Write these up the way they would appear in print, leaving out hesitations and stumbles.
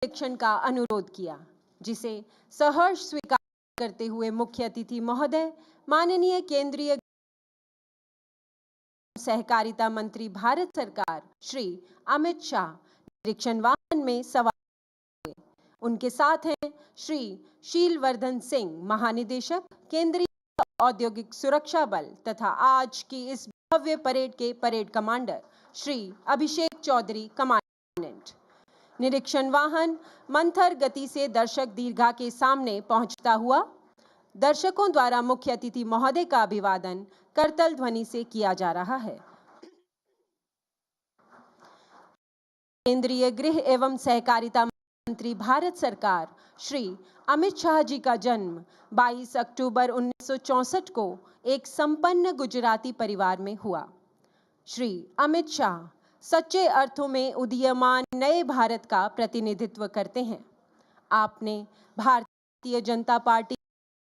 निरीक्षण का अनुरोध किया, जिसे सहर्ष स्वीकार करते हुए मुख्य अतिथि महोदय माननीय केंद्रीय सहकारिता मंत्री भारत सरकार श्री अमित शाह निरीक्षण वाहन में सवार। उनके साथ हैं श्री शीलवर्धन सिंह, महानिदेशक केंद्रीय औद्योगिक सुरक्षा बल, तथा आज की इस भव्य परेड के parade commander Shri Abhishek Chaudhary, commandant. निरीक्षण वाहन मंथर गति से दर्शक दीर्घा के सामने पहुंचता हुआ दर्शकों द्वारा मुख्य अतिथि महोदय का अभिवादन करतल ध्वनि से किया जा रहा है। केंद्रीय गृह एवं सहकारिता मंत्री भारत सरकार श्री अमित शाह जी का जन्म 22 अक्टूबर 1964 को एक संपन्न गुजराती परिवार में हुआ। श्री अमित शाह सच्चे अर्थों में उदीयमान नए भारत का प्रतिनिधित्व करते हैं। आपने भारतीय जनता पार्टी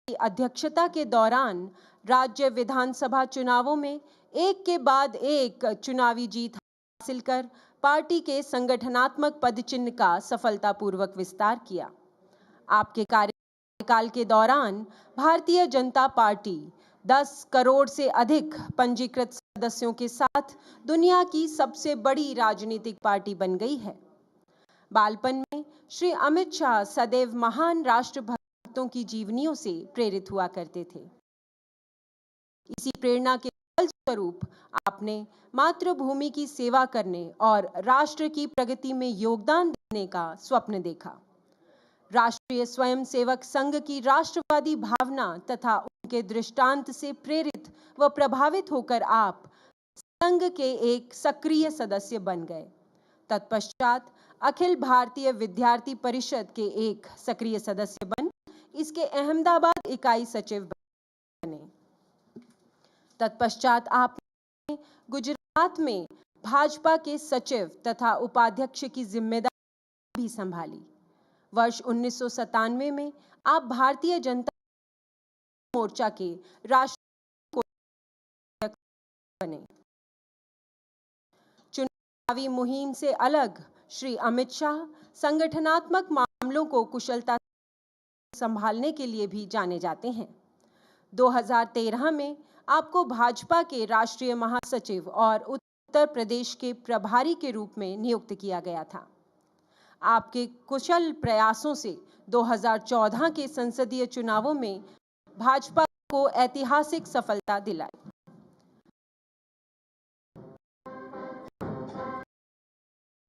की अध्यक्षता के दौरान राज्य विधानसभा चुनावों में एक के बाद एक चुनावी जीत हासिल कर पार्टी के संगठनात्मक पदचिह्न का सफलतापूर्वक विस्तार किया। आपके कार्यकाल के दौरान भारतीय जनता पार्टी 10 करोड़ से अधिक पंजीकृत सदस्यों के साथ दुनिया की सबसे बड़ी राजनीतिक पार्टी बन गई है। बालपन में श्री अमित शाह सदैव महान राष्ट्रभक्तों की जीवनियों से प्रेरित हुआ करते थे। इसी प्रेरणा के स्वरूप आपने मातृभूमि की सेवा करने और राष्ट्र की प्रगति में योगदान देने का स्वप्न देखा। राष्ट्रीय स्वयंसेवक संघ की राष्ट्रवादी भावना तथा उनके दृष्टांत से प्रेरित व प्रभावित होकर आप संघ के एक सक्रिय सदस्य बन गए। तत्पश्चात अखिल भारतीय विद्यार्थी परिषद के एक सक्रिय सदस्य बन इसके अहमदाबाद इकाई सचिव बने। तत्पश्चात आपने गुजरात में भाजपा के सचिव तथा उपाध्यक्ष की जिम्मेदारी भी संभाली। वर्ष 1997 में आप भारतीय जनता मोर्चा के राष्ट्रीय अध्यक्ष बने। चुनावी मुहिम से अलग श्री अमित शाह संगठनात्मक मामलों को कुशलता से संभालने के लिए भी जाने जाते हैं। 2013 में आपको भाजपा के राष्ट्रीय महासचिव और उत्तर प्रदेश के प्रभारी के रूप में नियुक्त किया गया था। आपके कुशल प्रयासों से 2014 के संसदीय चुनावों में भाजपा को ऐतिहासिक सफलता दिलाई।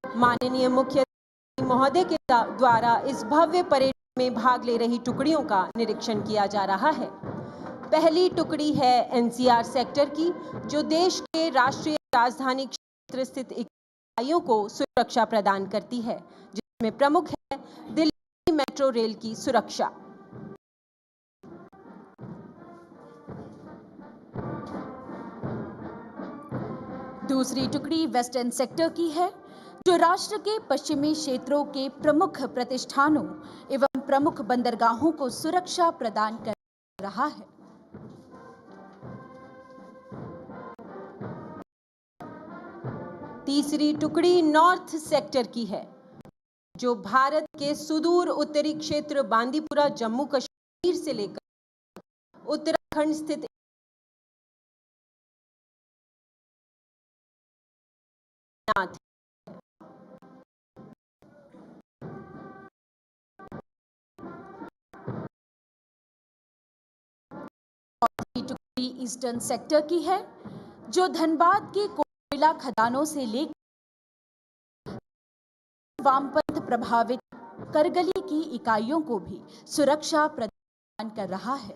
माननीय मुख्य अतिथि महोदय के द्वारा इस भव्य परेड में भाग ले रही टुकड़ियों का निरीक्षण किया जा रहा है। पहली टुकड़ी है एनसीआर सेक्टर की, जो देश के राष्ट्रीय राजधानी क्षेत्र स्थित इकाइयों को सुरक्षा प्रदान करती है, जिसमें प्रमुख है दिल्ली मेट्रो रेल की सुरक्षा। दूसरी टुकड़ी वेस्टर्न सेक्टर की है, जो राष्ट्र के पश्चिमी क्षेत्रों के प्रमुख प्रतिष्ठानों एवं प्रमुख बंदरगाहों को सुरक्षा प्रदान कर रहा है। तीसरी टुकड़ी नॉर्थ सेक्टर की है, जो भारत के सुदूर उत्तरी क्षेत्र बांदीपुरा जम्मू कश्मीर से लेकर उत्तराखंड स्थित टुकड़ी ईस्टर्न सेक्टर की है, जो धनबाद के कोयला खदानों से लेकर वामपंथ प्रभावित करगली की इकाइयों को भी सुरक्षा प्रदान कर रहा है।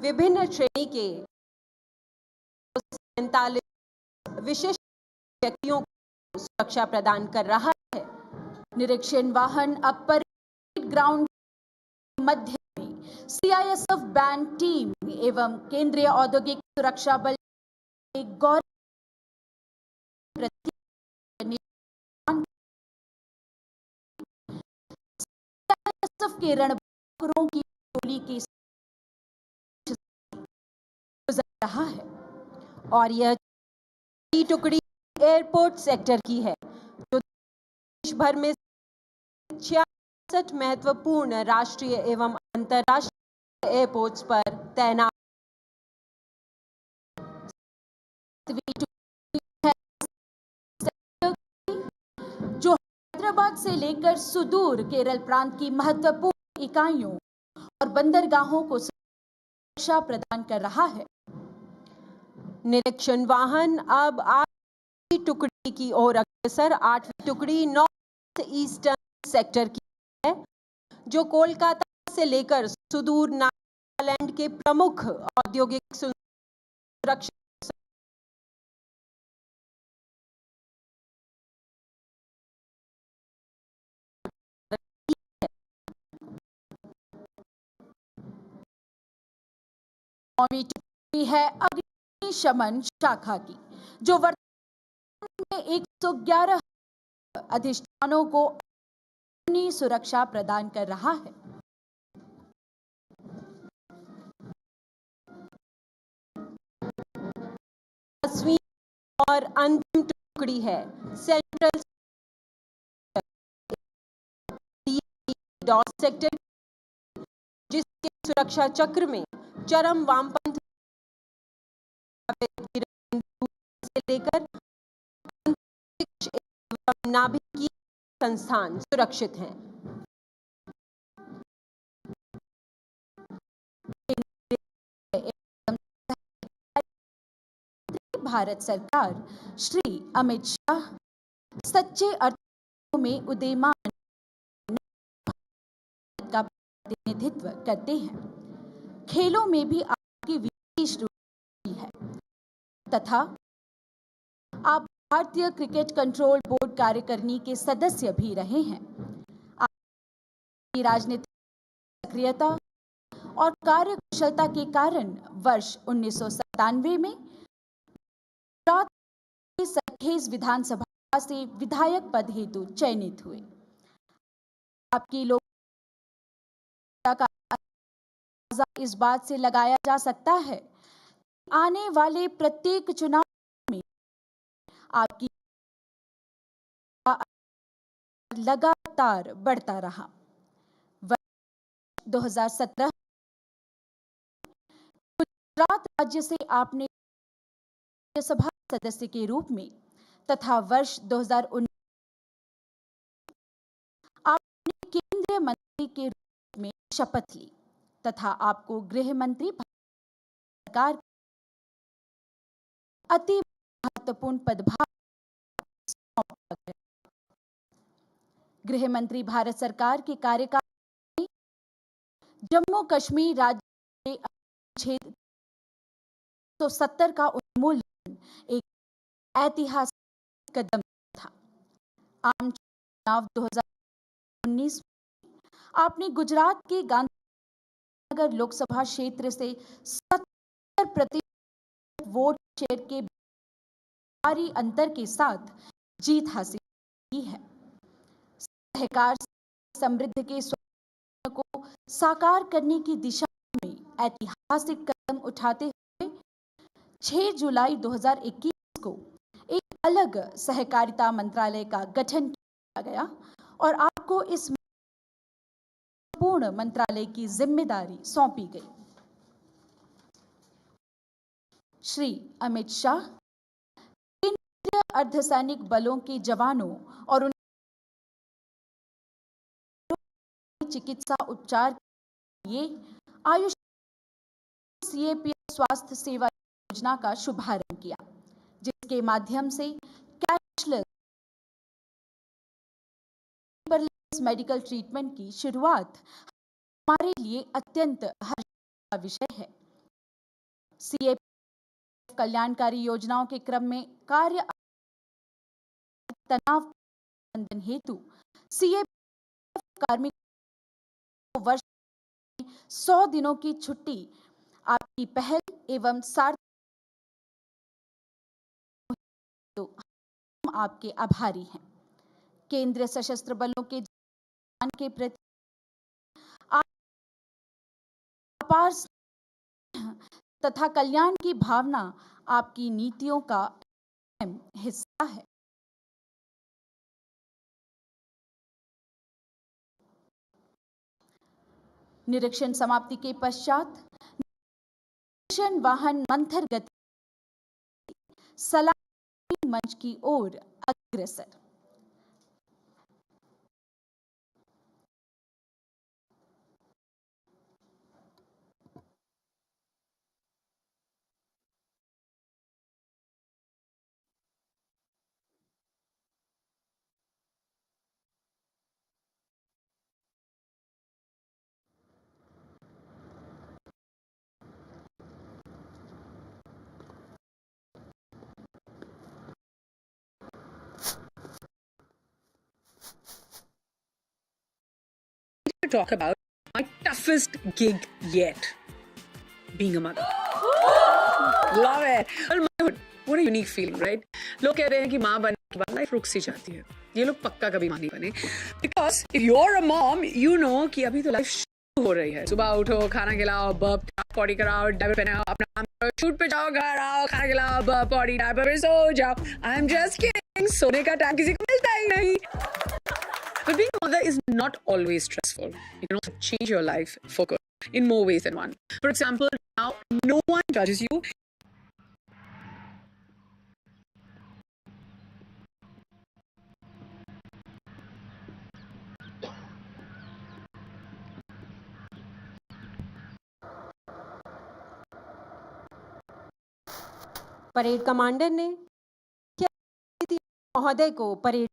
विभिन्न श्रेणी के 47 विशिष्ट व्यक्तियों को सुरक्षा प्रदान कर रहा है। निरीक्षण वाहन अब परेड ग्राउंड मध्य में सीआईएसएफ बैंड टीम एवं केंद्रीय औद्योगिक सुरक्षा बल गौरव के रणबांकुरों की टोली के गुजर रहा है। और यह टुकड़ी एयरपोर्ट सेक्टर की है, जो देश भर में 66 महत्वपूर्ण राष्ट्रीय एवं अंतर्राष्ट्रीय एयरपोर्ट्स पर तैनात जो हैदराबाद से लेकर सुदूर केरल प्रांत की महत्वपूर्ण इकाइयों और बंदरगाहों को सुरक्षा प्रदान कर रहा है। निरीक्षण वाहन अब 8वीं टुकड़ी की ओर अग्रसर 8वीं टुकड़ी नॉर्थ ईस्टर्न सेक्टर की है, जो कोलकाता से लेकर सुदूर नागालैंड के प्रमुख औद्योगिक सुरक्षा नौवीं टुकड़ी है अग्निशमन शाखा की, जो वर्तमान में 111 अधिष्ठानों को अपनी सुरक्षा प्रदान कर रहा है। 10वीं और अंतिम टुकड़ी है सेंट्रल डॉस सेक्टर, जिसके सुरक्षा चक्र में चरम वामपंथ से लेकर अंतरिक्ष एवं नाभिकीय संस्थान सुरक्षित हैं। भारत सरकार श्री अमित शाह सच्चे अर्थों में उदीयमान का प्रतिनिधित्व करते हैं। खेलों में भी आपकी विशेष रुचि है तथा आप भारतीय क्रिकेट कंट्रोल बोर्ड कार्यकारिणी के सदस्य भी रहे हैं। आपकी राजनीतिक सक्रियता और कार्यकुशलता के कारण वर्ष 1997 में गुजरात के सरखेज विधानसभा से विधायक पद हेतु चयनित हुए। आपकी लोकप्रियता का अंदाजा इस बात से लगाया जा सकता है कि आने वाले प्रत्येक चुनाव में आपकी लगातार बढ़ता रहा। वर्ष 2017 गुजरात राज्य से आपने राज्यसभा सदस्य के रूप में तथा वर्ष 2019 आपने केंद्रीय मंत्री के रूप में शपथ ली तथा आपको गृह मंत्री सरकार अति महत्वपूर्ण पदभार सौंपा गया। गृह मंत्री भारत सरकार के कार्यकाल में जम्मू कश्मीर राज्य के अनुच्छेद 170 का उन्मूलन एक ऐतिहासिक कदम था। आम चुनाव 2019 आपने गुजरात के गांधीनगर लोकसभा क्षेत्र से 70% वोट शेयर के भारी अंतर के साथ जीत हासिल की है। सहकार समृद्ध के स्वप्न को साकार करने की दिशा में ऐतिहासिक कदम उठाते हुए 6 जुलाई 2021 को एक अलग सहकारिता मंत्रालय का गठन किया गया और आपको इस पूर्ण मंत्रालय की जिम्मेदारी सौंपी गई। श्री अमित शाह केंद्रीय अर्धसैनिक बलों के जवानों और चिकित्सा उपचार के लिए आयुष्मान सीएपीएफ स्वास्थ्य सेवा योजना का शुभारंभ किया, जिसके माध्यम से कैशलेस मेडिकल ट्रीटमेंट की शुरुआत हमारे लिए अत्यंत हर्ष का विषय है। सीएपीएफ कल्याणकारी योजनाओं के क्रम में कार्य तनाव प्रबंधन हेतु सीएपीएफ कार्मिकों को वर्ष 100 दिनों की छुट्टी आपकी पहल एवं सार्थक, तो हम आपके आभारी हैं। केंद्रीय सशस्त्र बलों के जवान के प्रति अपार स्नेह तथा कल्याण की भावना आपकी नीतियों का अहम हिस्सा है। निरीक्षण समाप्ति के पश्चात निरीक्षण वाहन मंथर गति सलामी मंच की ओर अग्रसर। To talk about my toughest gig yet, being a mother. Love it. Well, motherhood, what a unique feeling, right? लोग कह रहे हैं कि माँ बनने के बाद लाइफ रुक सी जाती है। ये लोग पक्का कभी माँ नहीं बने। Because if you're a mom, you know कि अभी तो लाइफ शुरू हो रही है। सुबह उठो, खाना खिलाओ, बर्प, पॉटी कराओ, डायपर पहनाओ, अपना काम करो, शूट पे जाओ, घर आओ, खाना खिलाओ, बर्प, पॉटी, डायपर पे सो जाओ। I'm just kidding. सोने का टाइम किसी को मिलता ही नहीं। But being a mother is not always stressful. You can also change your life for good in more ways than one. For example, now no one judges you. Parade commander ने महोदय को parade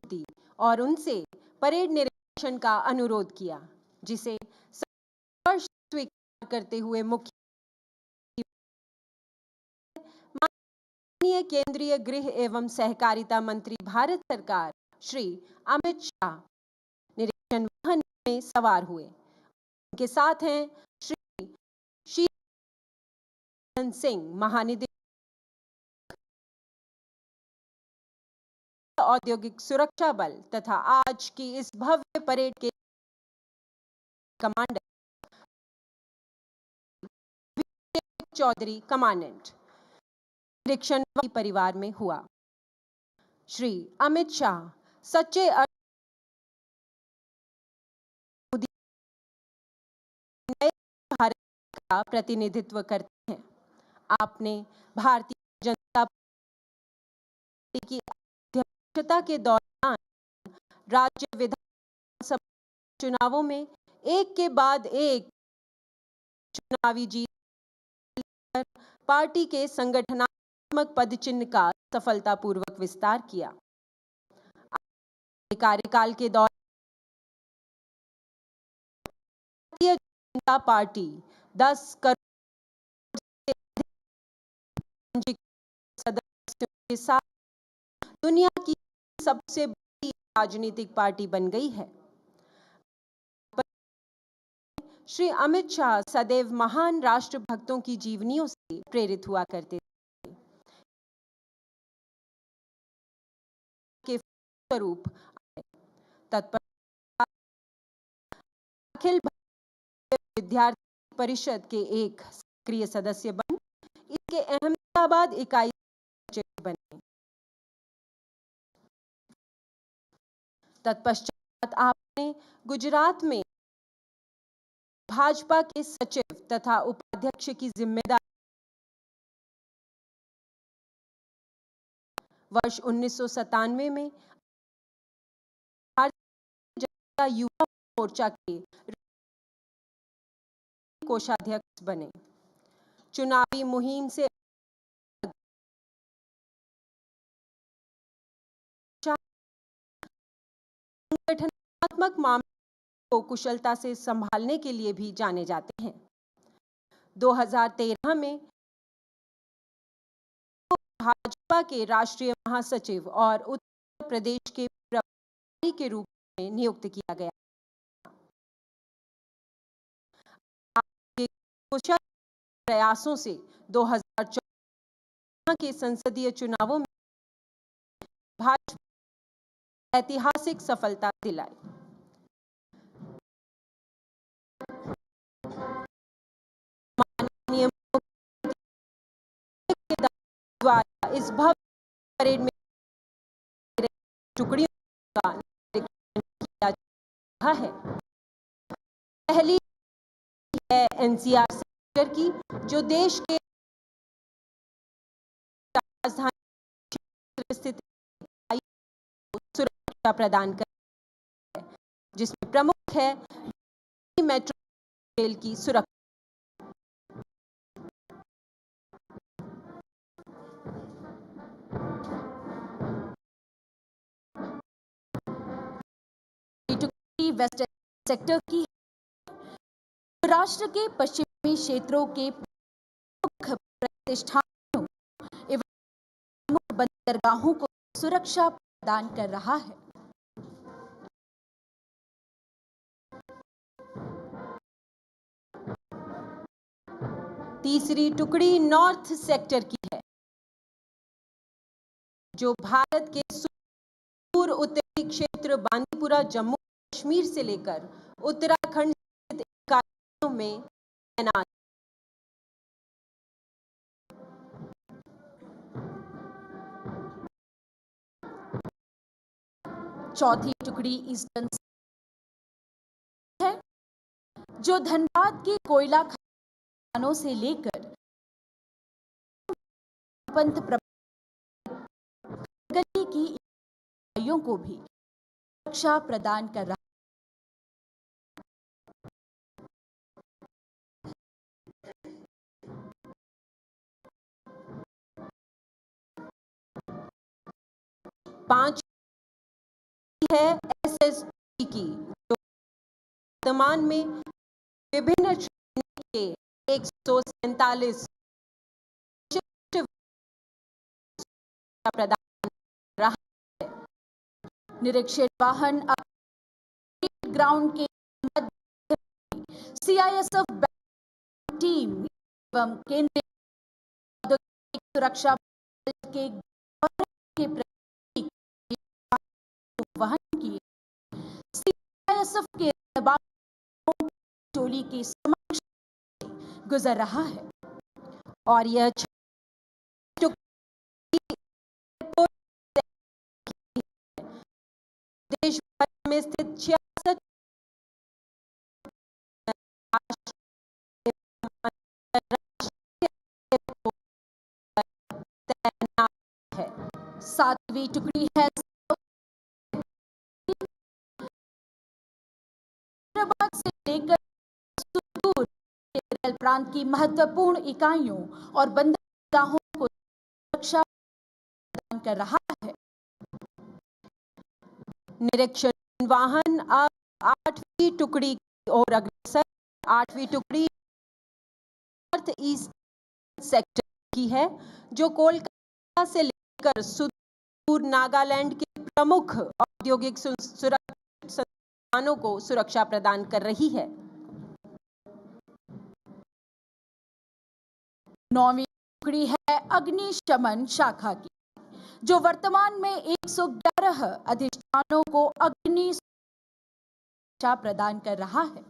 दी और उनसे parade निरीक्षण का अनुरोध किया, जिसे स्वीकार करते हुए माननीय केंद्रीय गृह एवं सहकारिता मंत्री भारत सरकार श्री अमित शाह निरीक्षण वाहन में सवार हुए। उनके साथ हैं श्री शीतल सिंह महानिदेशक औद्योगिक सुरक्षा बल तथा आज की इस भव्य परेड के कमांडर चौधरी कमांडेंट। निरीक्षण परिवार में हुआ। श्री अमित शाह सच्चे भारत का प्रतिनिधित्व करते हैं। आपने भारतीय जनता पार्टी की अध्यक्षता के दौरान राज्य विधानसभा चुनावों में एक के बाद एक चुनावी जीत पार्टी के संगठनात्मक पदचिह्न का सफलतापूर्वक विस्तार किया। कार्यकाल के दौरान भारतीय जनता पार्टी 10 करोड़ सदस्यों के साथ दुनिया की सबसे बड़ी राजनीतिक पार्टी बन गई है। श्री अमित शाह सदैव महान राष्ट्रभक्तों की जीवनियों से प्रेरित हुआ करते थे। के स्वरूप तत्पर अखिल भारतीय विद्यार्थी परिषद के एक सक्रिय सदस्य बन इसके अहमदाबाद इकाई बने। तत्पश्चात आपने गुजरात में भाजपा के सचिव तथा उपाध्यक्ष की जिम्मेदारी वर्ष 1997 में भारतीय जनता युवा मोर्चा के कोषाध्यक्ष बने। चुनावी मुहिम से संगठनात्मक मामलों को कुशलता से संभालने के लिए भी जाने जाते हैं। 2013 में भाजपा के राष्ट्रीय महासचिव और उत्तर प्रदेश के प्रभारी के रूप में नियुक्त किया गया। आपके कुशल प्रयासों से 2014 के संसदीय चुनावों में भाजपा ऐतिहासिक सफलता दिलाई। द्वारा इस भव्य परेड में टुकड़ियों का निरीक्षण किया जा रहा है। पहली है एनसीआर सेक्टर की, जो देश के राजधानी क्षेत्र स्थित सुरक्षा प्रदान कर, जिसमें प्रमुख है मेट्रो रेल की सुरक्षा। वेस्टर्न सेक्टर की राष्ट्र के पश्चिमी क्षेत्रों के प्रमुख प्रतिष्ठानों एवं प्रमुख बंदरगाहों को सुरक्षा प्रदान कर रहा है। तीसरी टुकड़ी नॉर्थ सेक्टर की है, जो भारत के पूर्व उत्तरी क्षेत्र बांदीपुरा जम्मू कश्मीर से लेकर उत्तराखंड स्थित इकाइयों में तैनात। चौथी टुकड़ी ईस्टर्न है, जो धनबाद के कोयला खदानों से लेकर पंत गली की इकाइयों को भी सुरक्षा प्रदान कर रहा है। पांच है एसएसबी की, जो वर्तमान में विभिन्न श्रेणी के 147 प्रदान कर रहा है। निरीक्षण वाहन ग्राउंड के मध्य सीआईएसएफ टीम एवं केंद्रीय सुरक्षा बल के प्रतीक वहन किए सीआईएसएफ के टोली के समक्ष गुजर रहा है। और यह देश भर में स्थित 66 है। सातवीं टुकड़ी है हैदराबाद से लेकर सुदूर केरल प्रांत की महत्वपूर्ण इकाइयों और बंदरगाहों को सुरक्षा प्रदान कर रहा है। निरीक्षण वाहन अब 8वीं टुकड़ी की ओर अग्रसर। 8वीं टुकड़ी नॉर्थ ईस्ट सेक्टर की है, जो कोलकाता से लेकर सुदूर नागालैंड के प्रमुख औद्योगिक संस्थानों को सुरक्षा प्रदान कर रही है। 9वीं टुकड़ी है अग्निशमन शाखा की, जो वर्तमान में 111 अधिष्ठानों को अग्नि सुरक्षा प्रदान कर रहा है।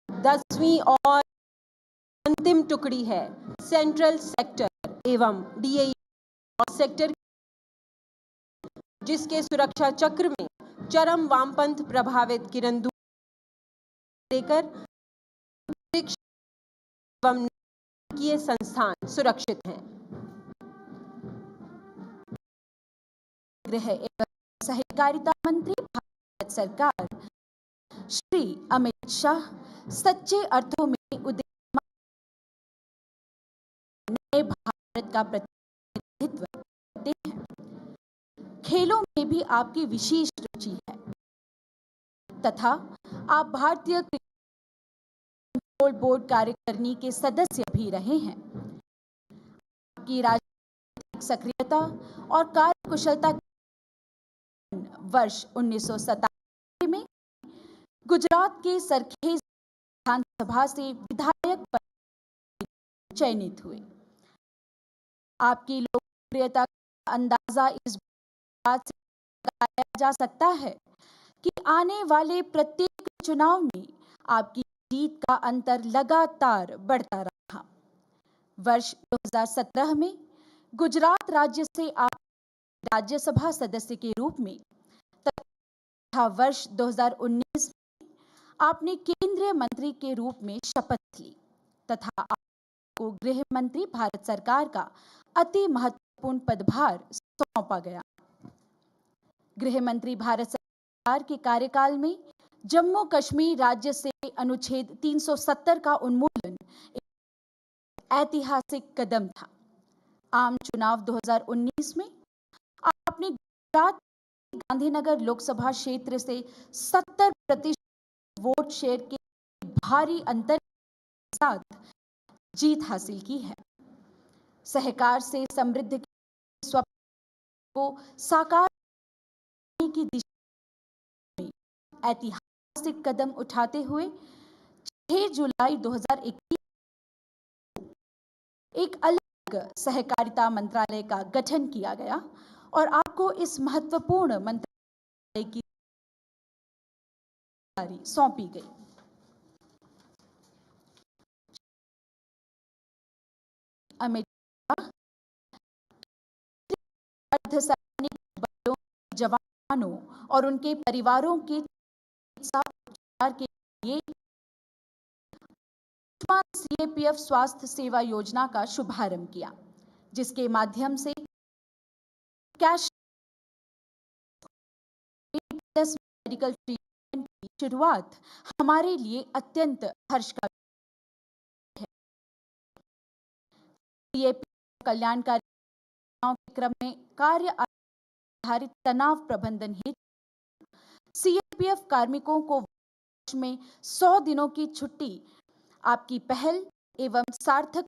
10वीं और अंतिम टुकड़ी है सेंट्रल सेक्टर एवं डीएई सेक्टर, जिसके सुरक्षा चक्र में चरम वामपंथ प्रभावित किरंदू लेकर एवं नाटकीय संस्थान सुरक्षित हैं। गृह एवं सहकारिता मंत्री भारत सरकार श्री अमित शाह सच्चे अर्थों में उदीयमान नए भारत का प्रतिनिधित्व करते हैं। खेलों में भी आपकी विशेष रुचि है तथा आप भारतीय कंट्रोल बोर्ड कार्यकारिणी के सदस्य भी रहे हैं। आपकी राजनीतिक सक्रियता और कार्यकुशलता वर्ष 1997 में गुजरात के सरखेज विधानसभा से विधायक पद चयनित हुए। आपकी लोकप्रियता का अंदाजा इस बात से लगाया जा सकता है कि आने वाले प्रत्येक चुनाव में आपकी जीत का अंतर लगातार बढ़ता रहा। वर्ष 2017 में गुजरात राज्य से आप राज्यसभा सदस्य के रूप में तथा वर्ष 2019 में आपने केंद्रीय मंत्री के रूप में शपथ ली तथा आपको गृह मंत्री भारत सरकार का अति महत्वपूर्ण पदभार सौंपा गया। गृह मंत्री भारत सरकार के कार्यकाल में जम्मू कश्मीर राज्य से अनुच्छेद 370 का उन्मूलन एक ऐतिहासिक कदम था। आम चुनाव 2019 में आपने गुजरात गांधीनगर लोकसभा क्षेत्र से 70% वोट शेयर के भारी अंतर के साथ जीत हासिल की है। सहकार से समृद्ध के स्वप्न को साकार करने की दिशा में ऐतिहासिक कदम उठाते हुए 6 जुलाई 2021 एक अलग सहकारिता मंत्रालय का गठन किया गया और आपको इस महत्वपूर्ण मंत्रालय की जिम्मेदारी सौंपी गई। अमित शाह अर्धसैनिक बलों के जवानों और उनके परिवारों के चिकित्सा उपचार के लिए सीएपीएफ स्वास्थ्य सेवा योजना का शुभारंभ किया, जिसके माध्यम से कैश मेडिकल ट्रीटमेंट की शुरुआत हमारे लिए अत्यंत हर्ष का है। सीएपीएफ कल्याणकारी के क्रम में कार्य आधारित तनाव प्रबंधन हेतु सीएपीएफ कार्मिकों को वर्ष में 100 दिनों की छुट्टी आपकी पहल एवं सार्थक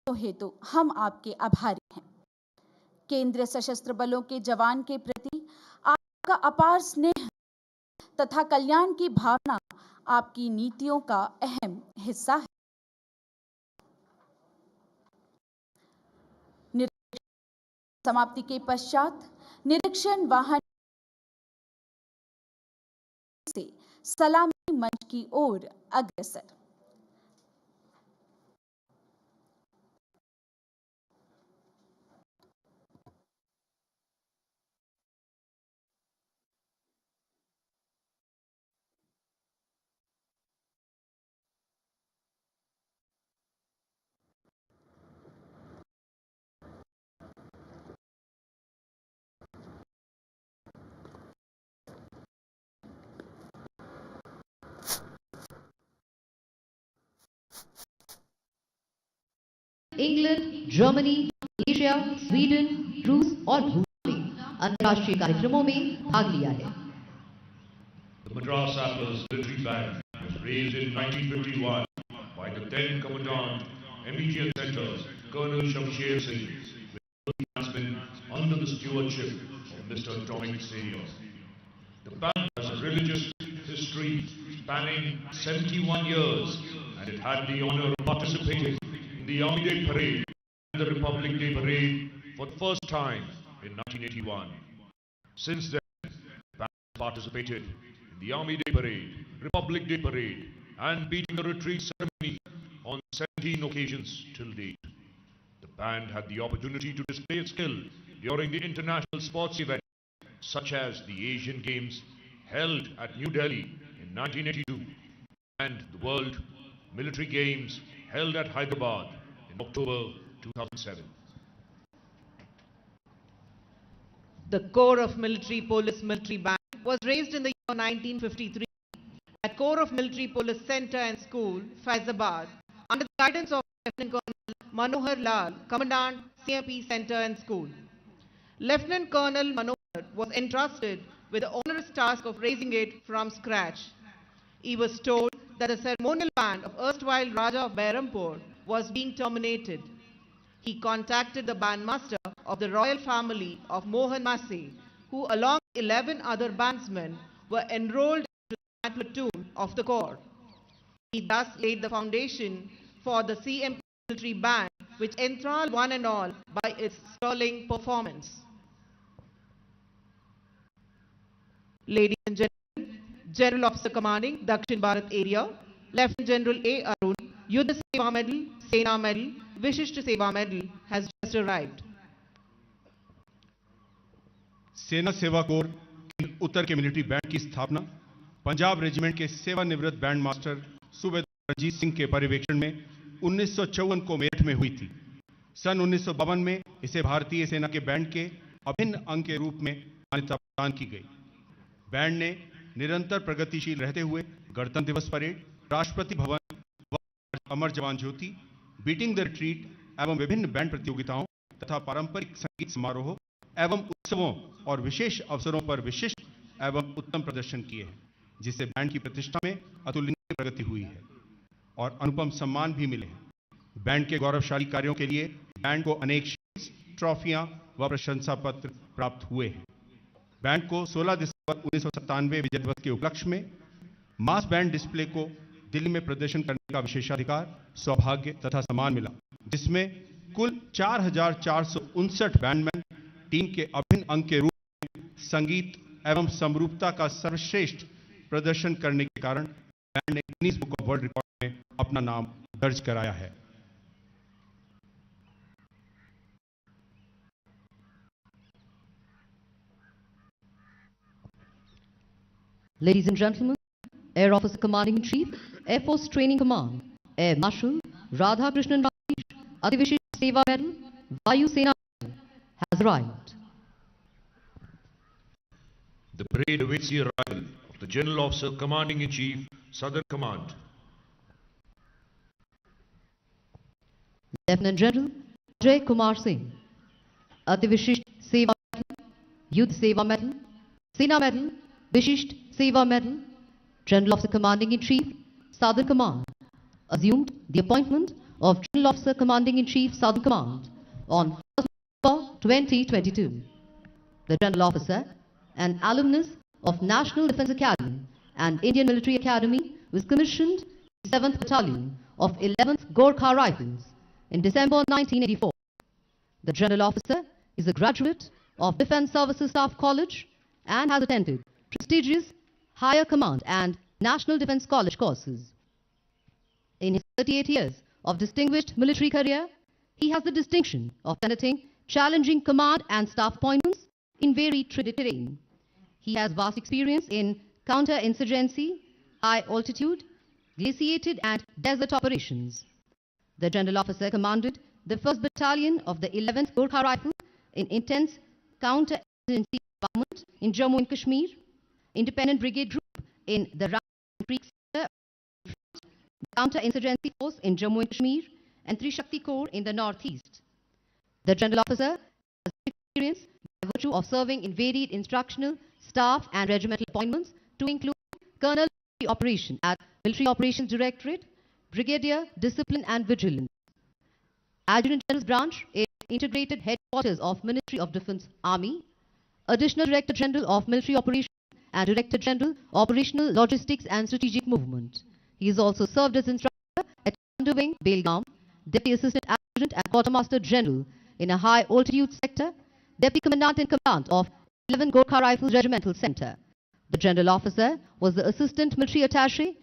हेतु हम आपके आभारी हैं। केंद्रीय सशस्त्र बलों के जवान के प्रति आपका अपार स्नेह तथा कल्याण की भावना आपकी नीतियों का अहम हिस्सा है। समाप्ति के पश्चात निरीक्षण वाहन से सलामी मंच की ओर अग्रसर। इंग्लैंड, जर्मनी, एशिया, स्वीडन, रूस और भूटान में अंतर्राष्ट्रीय कार्यक्रमों में भाग लिया है। The Madras Apples Military Band was raised in 1951 by the then Commandant, Immediate Center, Colonel Shamsher Singh, with has been under the stewardship of Mr. Dominic Senior. The band has a religious history spanning 71 years, and it had the honor of participating in the Army Day Parade and the Republic Day Parade for the first time in 1981. Since then, the band has participated in the Army Day Parade, Republic Day Parade, and beating the retreat ceremony on 17 occasions till date. The band had the opportunity to display its skill during the international sports events such as the Asian Games held at New Delhi in 1982 and the World Military Games held at Hyderabad in October 2007. The Corps of Military Police Military Band was raised in the year 1953 at Corps of Military Police Center and School, Faizabad, under the guidance of Lieutenant Colonel Manohar Lal, Commandant, CMP Center and School. Lieutenant Colonel Manohar was entrusted with the onerous task of raising it from scratch. He was told that the ceremonial band of erstwhile Raja of Behrampur was being terminated. He contacted the bandmaster of the royal family of Mohan Massey, who along with 11 other bandsmen were enrolled into the platoon of the corps. He thus laid the foundation for the CMP military band, which enthralled one and all by its sterling performance. Ladies and gentlemen, General Officer Commanding Dakshin Bharat Area, Lieutenant General A. Arun, Yuddha Seva Medal, Sena Medal, Vishisht Seva Medal has just arrived. सेना सेवा core उत्तर के military band की स्थापना Punjab regiment के सेवानिवृत्त band master सूबेदार रंजीत सिंह के पर्यवेक्षण में 1954 को मेरठ में हुई थी। सन 1952 में इसे भारतीय सेना के बैंड के अभिन्न अंग के रूप में मान्यता प्रदान की गई। बैंड ने निरंतर प्रगतिशील रहते हुए गणतंत्र दिवस परेड, राष्ट्रपति भवन व अमर जवान ज्योति, बीटिंग द रिट्रीट एवं विभिन्न बैंड प्रतियोगिताओं तथा पारंपरिक संगीत समारोह एवं उत्सवों और विशेष अवसरों पर विशिष्ट एवं उत्तम प्रदर्शन किए हैं, जिससे बैंड की प्रतिष्ठा में अतुलनीय प्रगति हुई है और अनुपम सम्मान भी मिले हैं। बैंड के गौरवशाली कार्यों के लिए बैंड को अनेक शील्ड्स, ट्रॉफियां व प्रशंसा पत्र प्राप्त हुए हैं। बैंड को 16 दिसंबर 1997 विजय दिवस के उपलक्ष्य में मास बैंड डिस्प्ले को दिल्ली में प्रदर्शन करने का विशेषाधिकार, सौभाग्य तथा सम्मान मिला, जिसमें कुल 4,459 बैंडमैन टीम के अभिन्न अंग के रूप में संगीत एवं समरूपता का सर्वश्रेष्ठ प्रदर्शन करने के कारण बैंड ने Guinness book of world record में अपना नाम दर्ज कराया है। Ladies and gentlemen, Air Officer Commanding in Chief, Air Force Training Command, Air Marshal Radha Krishnan Vakish, Ativishish Seva Medal, Vayu Sena has arrived. The parade awaits the arrival of the General Officer Commanding in Chief, Southern Command. Lieutenant General Jay Kumar Singh, Ativishisht Seva Medal, Youth Seva Medal, Sena Medal, Vishisht Seva Medal, General Officer Commanding in Chief, Southern Command, assumed the appointment of General Officer Commanding in Chief, Southern Command on 1st November 2022. The General Officer, an alumnus of National Defence Academy and Indian Military Academy, was commissioned in 7th Battalion of 11th Gorkha Rifles in December 1984. The General Officer is a graduate of Defence Services Staff College and has attended prestigious Higher Command and National Defence College courses. In his 38 years of distinguished military career, he has the distinction of conducting challenging command and staff appointments in varied terrain. He has vast experience in counter-insurgency, high-altitude, glaciated and desert operations. The General Officer commanded the 1st Battalion of the 11th Gorkha Rifle in intense counter-insurgency environment in Jammu and Kashmir, Independent Brigade Group in the Ram Creek Sector, Counter-Insurgency Force in Jammu and Kashmir, and Trishakti Corps in the Northeast. The General Officer has experience by virtue of serving in varied instructional, staff and regimental appointments to include Colonel Military Operation at Military Operations Directorate, Brigadier Discipline and Vigilance, Adjutant General's Branch in Integrated Headquarters of Ministry of Defence Army, Additional Director General of Military Operations and Director General Operational Logistics and Strategic Movement. He has also served as instructor at Commander Wing, Belgaum, Deputy Assistant Adjutant and Quartermaster General in a high altitude sector, Deputy Commandant in Command of 11 Gorkha Rifles Regimental Center. The General Officer was the Assistant Military Attaché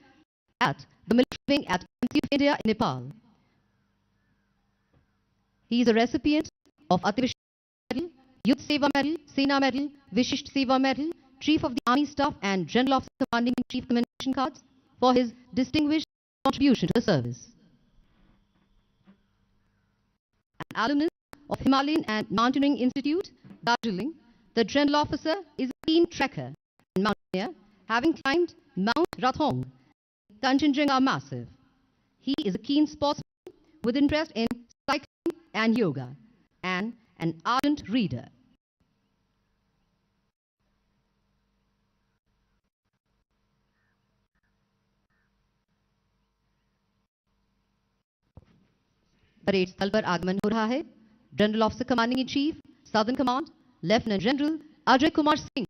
at the Military Wing at Embassy of India in Nepal. He is a recipient of Ativishish Medal, Youth Seva Medal, Sena Medal, Vishisht Seva Medal, Chief of the Army Staff and General Officer Commanding in Chief Commendation Cards for his distinguished contribution to the service. An alumnus of Himalayan and Mountaineering Institute, Darjeeling, the General Officer is a keen trekker and mountaineer, having climbed Mount Rathong, Kanchenjunga Massif. He is a keen sportsman with interest in cycling and yoga, and an ardent reader. Parade स्थल पर आगमन हो रहा है general officer commanding in chief southern command lieutenant general Ajay Kumar Singh.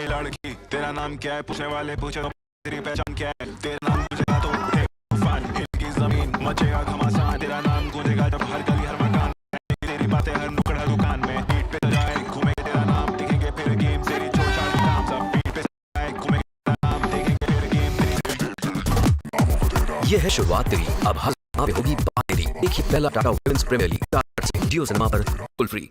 लड़की तेरा नाम क्या है पूछने वाले पूछे तो तेरी पहचान क्या है तेरा नाम पूछेगा तो उठेगा तूफान हिलेगी जमीन मचेगा घमासान तेरा नाम गूंजेगा जब हर गली हर मकान तेरी बातें हर नुक्कड़ हर दुकान में पीठ पे सजाए घूमेंगे तेरा नाम दिखेंगे फिर गेम तेरी चोट चाल काम सब पीठ पे सजाए घूमेंगे तेरा नाम दिखेंगे फिर गेम ये है शुरुआत तेरी अब हर पे होगी बात तेरी देखिए पहला Tata women's premier league start से जियो सिनेमा पर full free.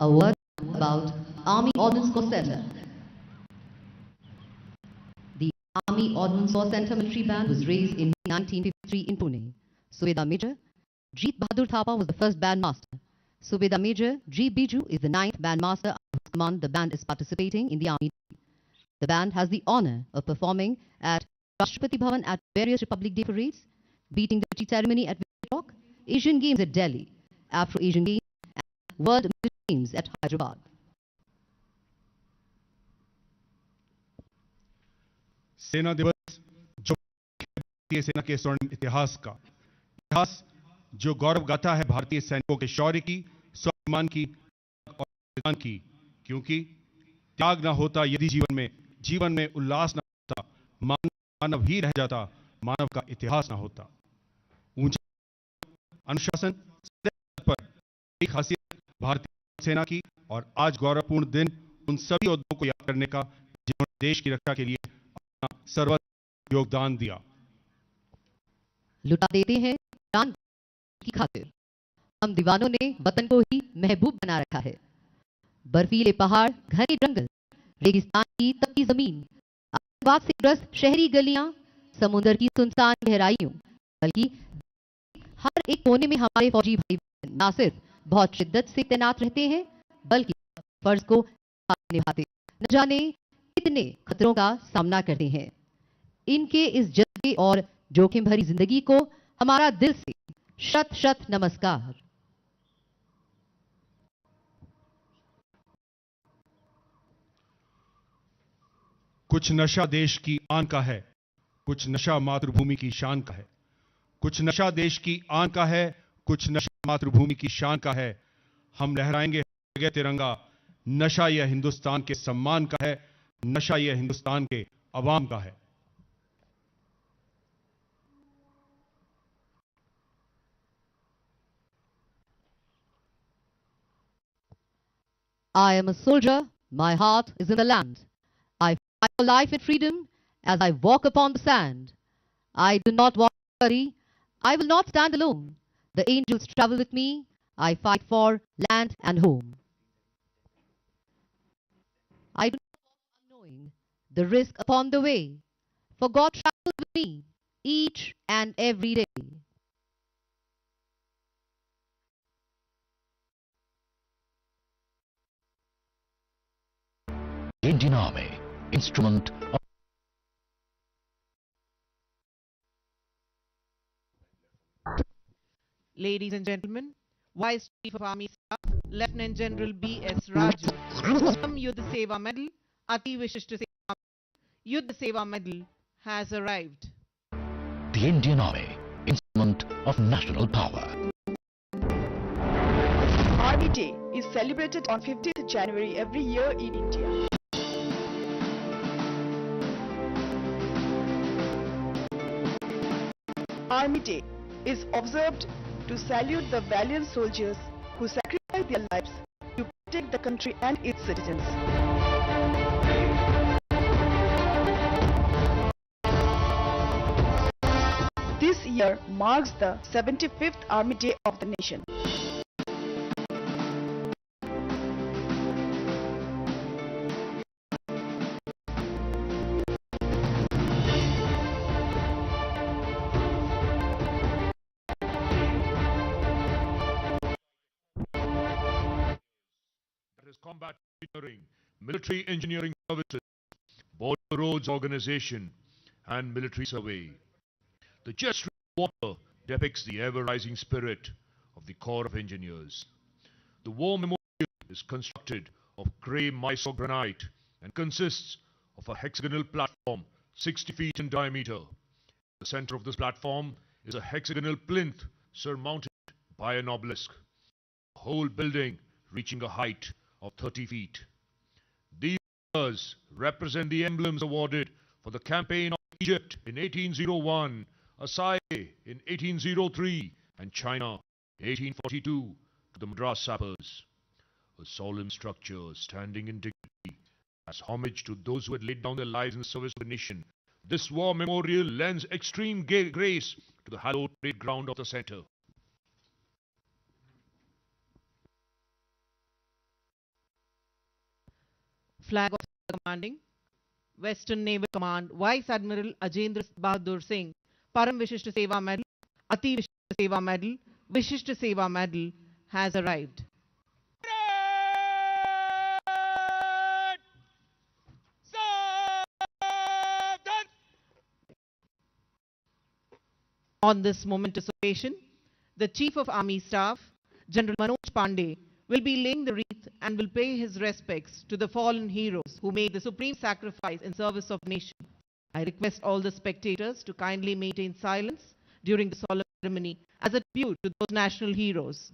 A word about Army Ordnance Corps Center. The Army Ordnance Corps Center military band was raised in 1953 in Pune. Subedar Major Jeet Bahadur Thapa was the first band master. Subedar Major G. Biju is the 9th band master under whose command the band is participating in the Army. The band has the honor of performing at Rashtrapati Bhavan at various Republic Day parades, beating the retreat ceremony at Victory Rock, Asian Games at Delhi, Afro-Asian Games, and World Military Games at Hyderabad. सेना दिवस जो भारतीय सेना के स्वर्णिम इतिहास जो गौरव गाथा है भारतीय सैनिकों के शौर्य की, स्वाभिमान की और बलिदान की, क्योंकि त्याग न होता यदि जीवन में उल्लास न होता, मानव ही रह जाता, मानव का इतिहास न होता। ऊंचे अनुशासन पर एक खासियत भारतीय सेना की और आज गौरवपूर्ण दिन उन सभी योद्धाओं को याद करने का जिन्होंने देश की रक्षा के लिए अपना सर्वोच्च योगदान दिया। लुटा देते हैं जान की खातिर। हम दीवानों ने वतन को ही महबूब बना रखा है। बर्फीले पहाड़, घने जंगल, रेगिस्तान की तपती जमीन, आतंकवाद से ग्रस्त शहरी गलियां, समुद्र की सुनसान गहराइयों, बल्कि हर एक कोने में हमारे फौजी भाई न सिर्फ बहुत शिद्दत से तैनात रहते हैं, बल्कि फर्ज को निभाते न जाने कितने खतरों का सामना करते हैं। इनके इस जज्बे और जोखिम भरी जिंदगी को हमारा दिल से शत शत नमस्कार। कुछ नशा देश की आन का है, कुछ नशा मातृभूमि की शान का है। कुछ नशा देश की आन का है, कुछ नशा मातृभूमि की शान का है। हम लहराएंगे हर जगह तिरंगा, नशा यह हिंदुस्तान के सम्मान का है, नशा यह हिंदुस्तान के अवाम का है। I am a soldier, my heart is in the land. I fight for life and freedom as I walk upon the sand. I do not want to worry, I will not stand alone. The angels travel with me, I fight for land and home. I do not walk unknowing the risk upon the way, for God travels with me each and every day. Indian Army, instrument of Ladies and gentlemen, Vice Chief of Army Staff, Lieutenant General B.S. Raju, Uttam Yuddha Seva Medal, Ati Vishishta Seva Yuddha Seva Medal has arrived. the Indian Army, instrument of national power. Army Day is celebrated on 15th January every year in India. Army Day is observed to salute the valiant soldiers who sacrifice their lives to protect the country and its citizens. This year marks the 75th Army Day of the nation. That is combat engineering, military engineering services, border roads organization, and military survey. The Jet Stream Water depicts the ever-rising spirit of the Corps of Engineers. The war memorial is constructed of grey Mysore granite and consists of a hexagonal platform 60 feet in diameter. The center of this platform is a hexagonal plinth surmounted by an obelisk. The whole building reaching a height of 30 feet. These pillars represent the emblems awarded for the campaign of Egypt in 1801, Asai in 1803, and China in 1842 to the Madras sappers. A solemn structure standing in dignity as homage to those who had laid down their lives in the service of the nation. This war memorial lends extreme grace to the hallowed parade ground of the center. Flag Officer Commanding Western Naval Command Vice Admiral Ajendra Bahadur Singh, Param Vishisht Seva Medal, Ati Vishisht Seva Medal, Vishisht Seva Medal has arrived. On this momentous occasion, the Chief of Army Staff, General Manoj Pandey, will be laying the wreath and will pay his respects to the fallen heroes who made the supreme sacrifice in service of nation. I request all the spectators to kindly maintain silence during the solemn ceremony as a tribute to those national heroes.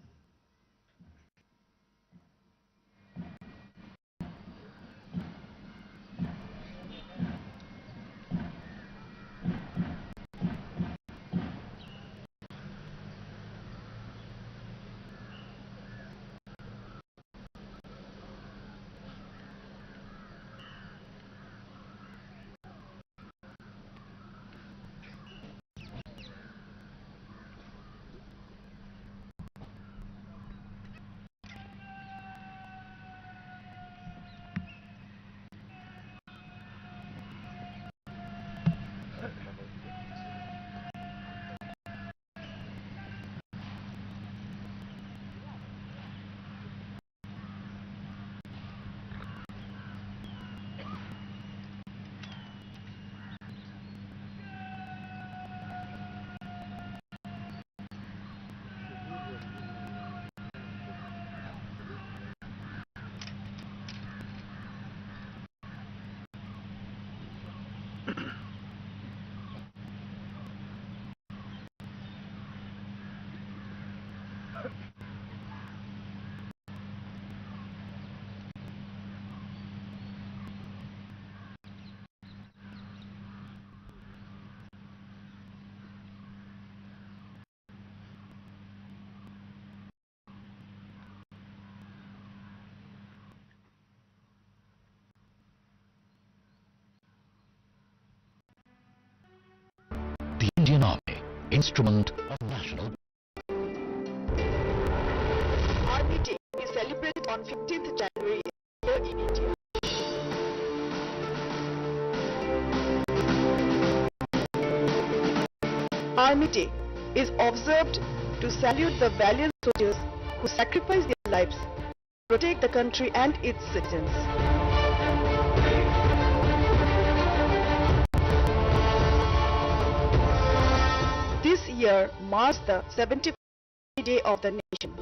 The Indian Army, instrument of national. Army Day is celebrated on 15th January here in India. Army Day is observed to salute the valiant soldiers who sacrifice their lives to protect the country and its citizens. This year marks the 75th Day of the nation.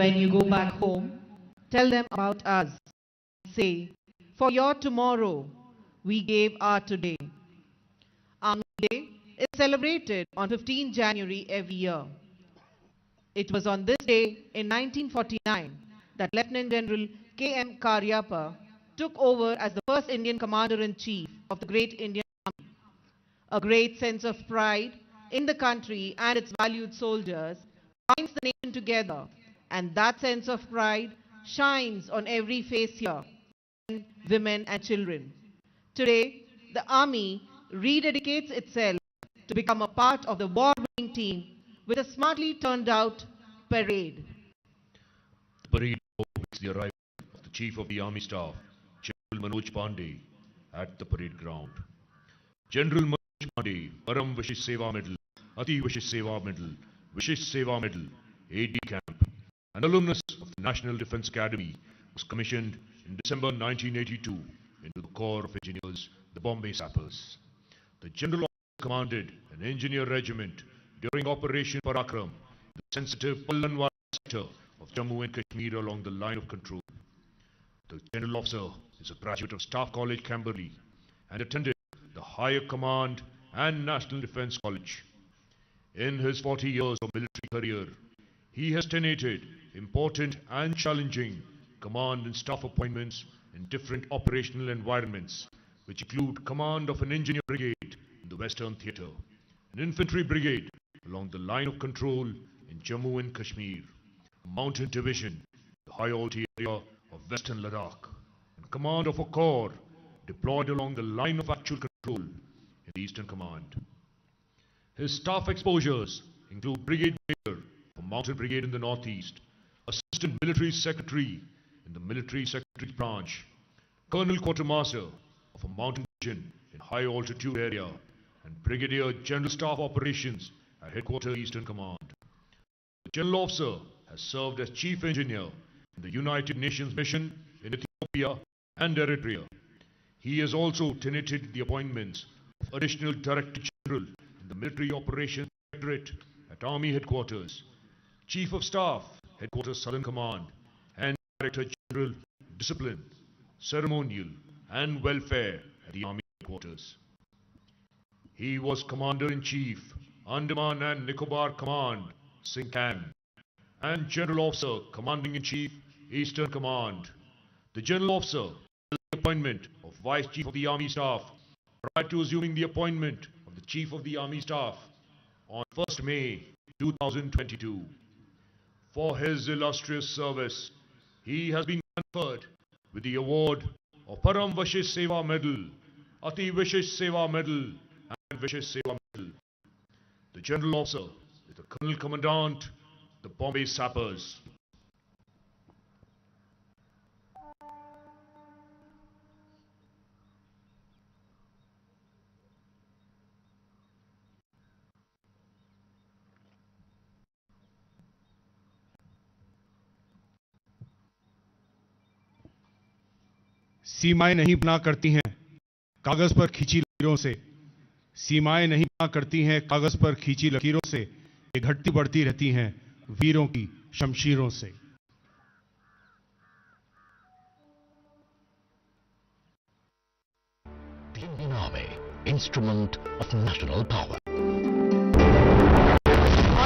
when you go back home, tell them about us. Say, for your tomorrow, we gave our today. Army Day is celebrated on 15 January every year. It was on this day in 1949 that Lieutenant General K.M. Karyappa took over as the first Indian Commander-in-Chief of the Great Indian Army. A great sense of pride in the country and its valued soldiers binds the nation together, and that sense of pride shines on every face here, men, women and children. Today, the Army rededicates itself to become a part of the war-winning team with a smartly turned out parade. The parade awaits the arrival of the Chief of the Army Staff, General Manoj Pandey, at the parade ground. General Manoj Pandey, Param Vishish Seva Medal, Ati Vishish Seva Medal, Vishish Seva Medal, AD Camp, an alumnus of the National Defence Academy, was commissioned in December 1982 into the Corps of Engineers, the Bombay Sappers. The General commanded an engineer regiment during Operation Parakram, the sensitive Pallanwala sector of Jammu and Kashmir along the line of control. The General Officer is a graduate of Staff College, Camberley, and attended the Higher Command and National Defence College. In his 40 years of military career, he has tenated important and challenging command and staff appointments in different operational environments, which include command of an engineer brigade in the Western Theatre, an infantry brigade along the line of control in Jammu and Kashmir, a mountain division in the high altitude area of Western Ladakh, and command of a corps deployed along the line of actual control in the Eastern Command. His staff exposures include Brigade Major of Mountain Brigade in the Northeast, Assistant Military Secretary in the Military Secretary Branch, Colonel Quartermaster of a Mountain Division in High Altitude Area, and Brigadier General Staff Operations at Headquarters Eastern Command. The General Officer has served as Chief Engineer in the United Nations Mission in Ethiopia and Eritrea. He has also tenated the appointments of Additional Director General in the Military Operations Directorate at Army Headquarters, Chief of Staff, Headquarters Southern Command, and Director General Discipline, Ceremonial and Welfare at the Army Headquarters. He was Commander-in-Chief, Andaman and Nicobar Command, Sincan, and General Officer, Commanding-in-Chief, Eastern Command. The General Officer held the appointment of Vice Chief of the Army Staff prior to assuming the appointment of the Chief of the Army Staff on 1st May 2022. For his illustrious service, he has been conferred with the award of Param Vishish Seva Medal, Ati Vishish Seva Medal, and Vishish Seva Medal. The General Officer is the Colonel Commandant, the Bombay Sappers. सीमाएं नहीं बना करती हैं कागज पर खींची लकीरों से, सीमाएं नहीं बना करती हैं कागज पर खींची लकीरों से, ये घटती बढ़ती रहती हैं वीरों की शमशीरों से। The Indian Army, instrument of national power.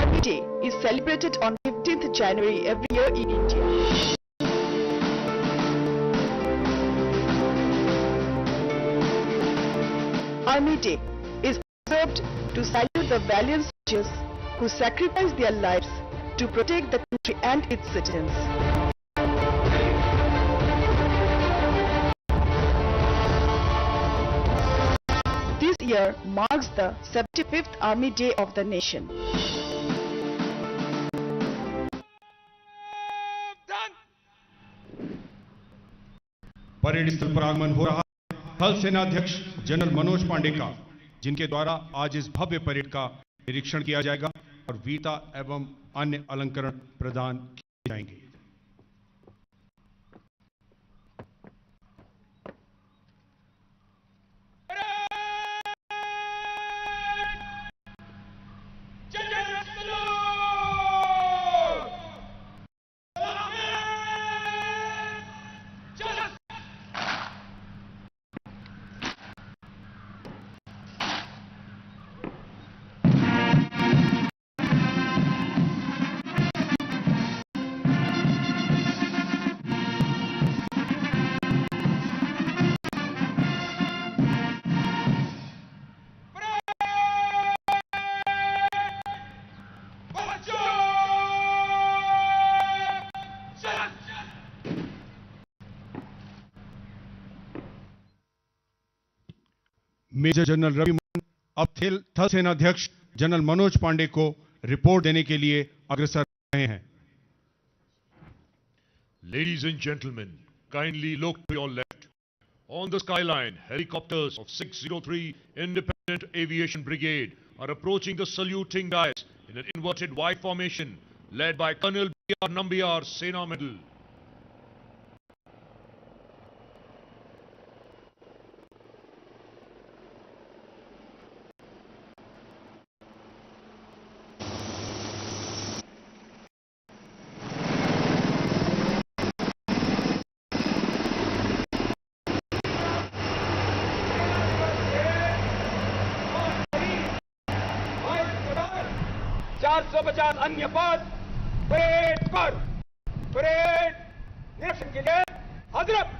Army Day is celebrated on 15th January every year in India. Army Day is observed to salute the valiant soldiers who sacrifice their lives to protect the country and its citizens. This year marks the 75th Army Day of the nation. Parade स्थल पर आगमन हो रहा है थल सेनाध्यक्ष general Manoj Pandey का, जिनके द्वारा आज इस भव्य परेड का निरीक्षण किया जाएगा और वीरता एवं अन्य अलंकरण प्रदान किए जाएंगे। मेजर जनरल रवि मोहन अब थल सेनाध्यक्ष जनरल मनोज पांडे को रिपोर्ट देने के लिए अग्रसर रहे हैं। Ladies and gentlemen, kindly look to your left. On the skyline, helicopters of 603 Independent Aviation Brigade are approaching the saluting dais in an inverted Y formation, led by Colonel B.R. Nambiar, Sena Medal. अन्य पद parade कर parade निरीक्षण के लिए हजरत।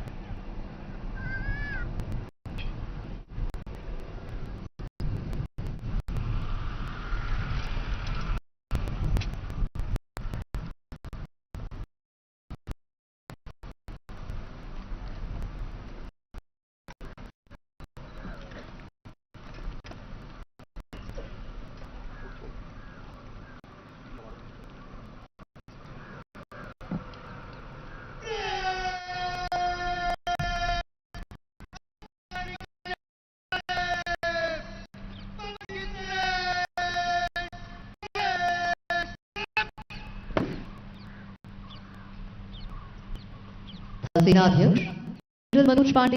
सेनाध्यक्ष general Manoj Pande,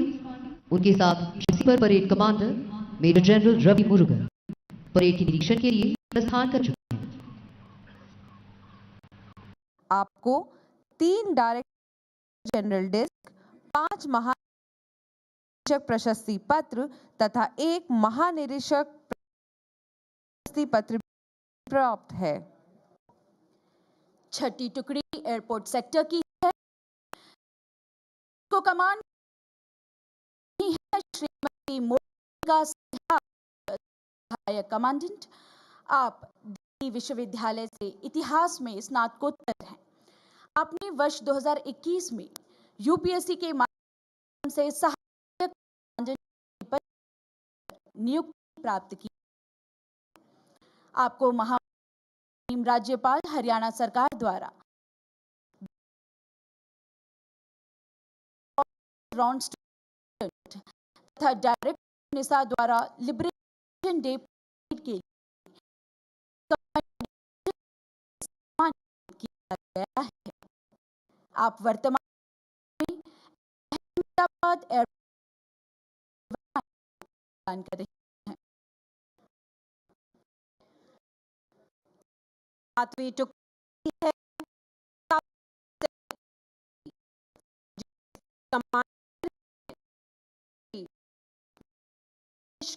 उनके साथ super parade commander major general Ravi Murugan parade के निरीक्षण के लिए प्रस्थान कर चुके हैं। आपको 3 डायरेक्टर जनरल डिस्क, 5 महानिरीक्षक प्रशस्ति पत्र तथा 1 महानिरीक्षक प्रशस्ति पत्र प्राप्त है। छठी टुकड़ी एयरपोर्ट सेक्टर की है, को कमान है श्रीमती मोनिका सिन्हा, सहायक कमांडेंट। आप दिल्ली विश्वविद्यालय से इतिहास में स्नातकोत्तर हैं। आपने वर्ष 2021 में यूपीएससी के माध्यम से सहायक कमांडेंट पर नियुक्ति प्राप्त की। आपको महामहिम राज्यपाल हरियाणा सरकार द्वारा राउंड स्टूडेंट तथा डायरेक्टर निसा द्वारा लिबरेशन डे के लिए किया गया है। आप वर्तमान में अहमदाबाद एयरपोर्ट कर रहे हैं। 7वीं टुकड़ी है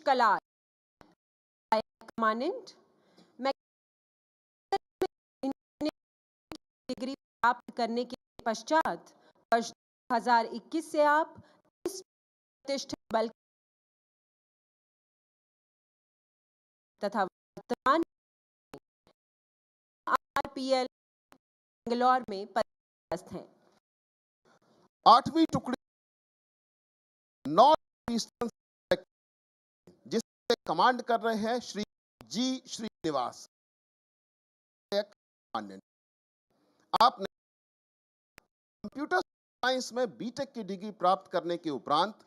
कला कमांडेंट। डिग्री प्राप्त करने के पश्चात वर्ष 2021 से आप इस प्रतिष्ठित बल तथा वर्तमान आरपीएल बेंगलौर में पदस्थ हैं। 8वीं टुकड़ी नॉर्थ ईस्टर्न जिससे कमांड कर रहे हैं श्री जी श्रीनिवास, कमांडेंट। आपने कंप्यूटर साइंस में बीटेक की डिग्री प्राप्त करने के उपरांत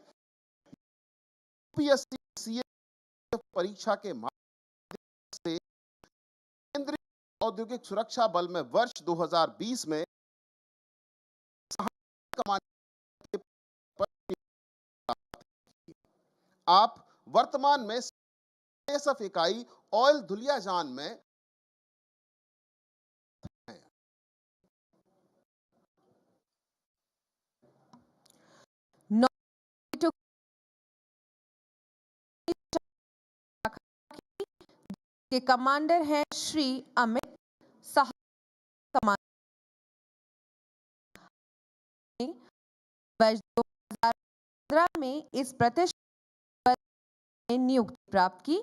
यूपीएससी सीए परीक्षा के माध्यम से केंद्रीय औद्योगिक सुरक्षा बल में वर्ष 2020 में कमांडेंट के पद आप वर्तमान में एसएफ इकाई ऑयल दुलियाजान में हैं। के कमांडर हैं श्री अमित साह, वर्ष 2015 में इस प्रतिष्ठित पद में नियुक्ति प्राप्त की।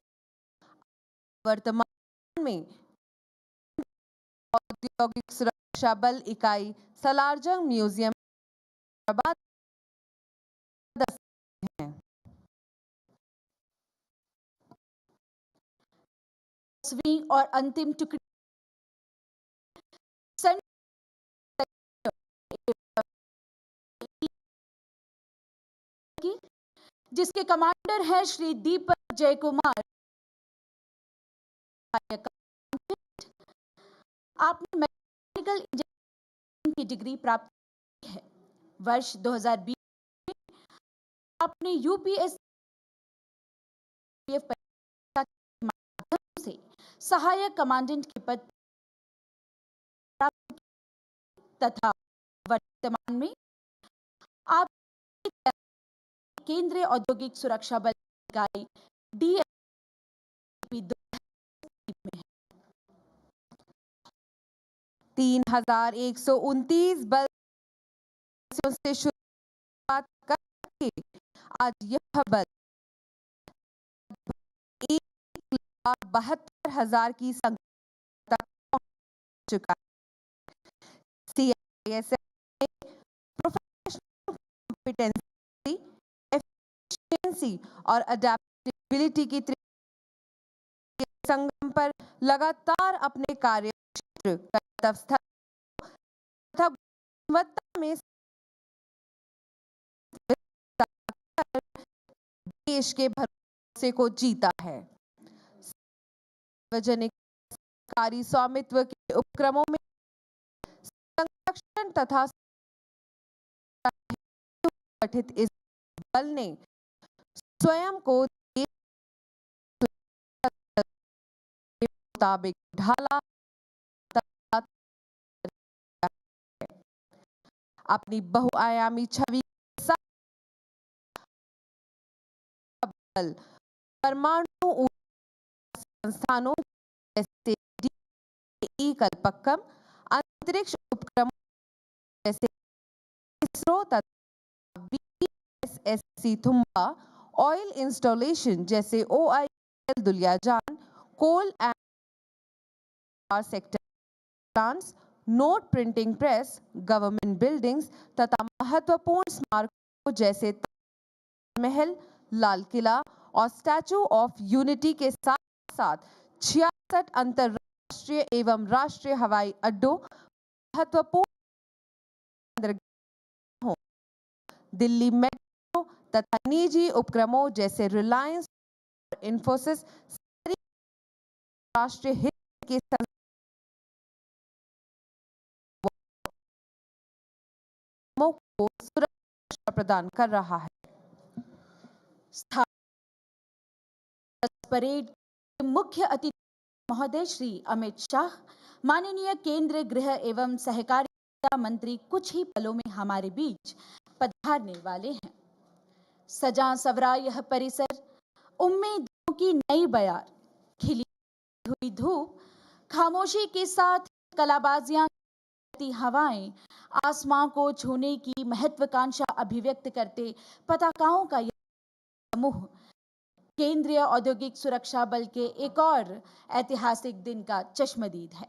वर्तमान में औद्योगिक सुरक्षा बल इकाई सलारजंग म्यूजियम 10वीं और अंतिम टुकड़ी जिसके कमांडर हैं श्री दीपक जय कुमार। आपने मैकेनिकल इंजीनियरिंग की डिग्री प्राप्त की है। वर्ष 2020 में आपने यूपीएससी परीक्षा के माध्यम से सहायक कमांडेंट के पद प्राप्त तथा वर्तमान में आप केंद्रीय औद्योगिक सुरक्षा बल इकाई DSP में है। 3129 बल से शुरुआत करके आज यह बल 1,72,000 की संख्या तक पहुंच चुका है। CISF प्रोफेशनल कॉम्पिटेंसी, एफिशिएंसी और अडेप्टेबिलिटी की संगम पर लगातार अपने कार्य क्षेत्र, कर्तव्य स्थल तथा गुणवत्ता में देश के भरोसे को जीता है। सार्वजनिक सरकारी स्वामित्व के उपक्रमों में संरक्षण तथा गठित इस बल ने स्वयं को देश के मुताबिक ढाला, अपनी बहुआयामी छवि के साथ बल परमाणु ऊर्जा संस्थानों जैसे DE कल्पक्कम, अंतरिक्ष उपक्रमों जैसे इसरो तथा BSSC थुम्बा, ऑयल इंस्टॉलेशन जैसे OIL Duliajan, coal and power sector plants, note printing press, government buildings तथा महत्वपूर्ण स्मारकों जैसे ताजमहल, लाल किला और स्टैचू ऑफ यूनिटी के साथ साथ 66 अंतरराष्ट्रीय एवं राष्ट्रीय हवाई अड्डों, महत्वपूर्ण दिल्ली मेट्रो तथा निजी उपक्रमों जैसे रिलायंस और इंफोसिस राष्ट्रीय हित के को सुरक्षा प्रदान कर रहा है। परेड के मुख्य अतिथि महोदय श्री अमित शाह, माननीय केंद्रीय गृह एवं सहकारिता मंत्री कुछ ही पलों में हमारे बीच पधारने वाले हैं। सजा सवरा यह परिसर उम्मीदों की नई बयार, खिली हुई धूप, खामोशी के साथ कलाबाजियां, हवाएं, आसमां को छूने की महत्वाकांक्षा अभिव्यक्त करते पताकाओं का यह समूह केंद्रीय औद्योगिक सुरक्षा बल के एक और ऐतिहासिक दिन का चश्मदीद है।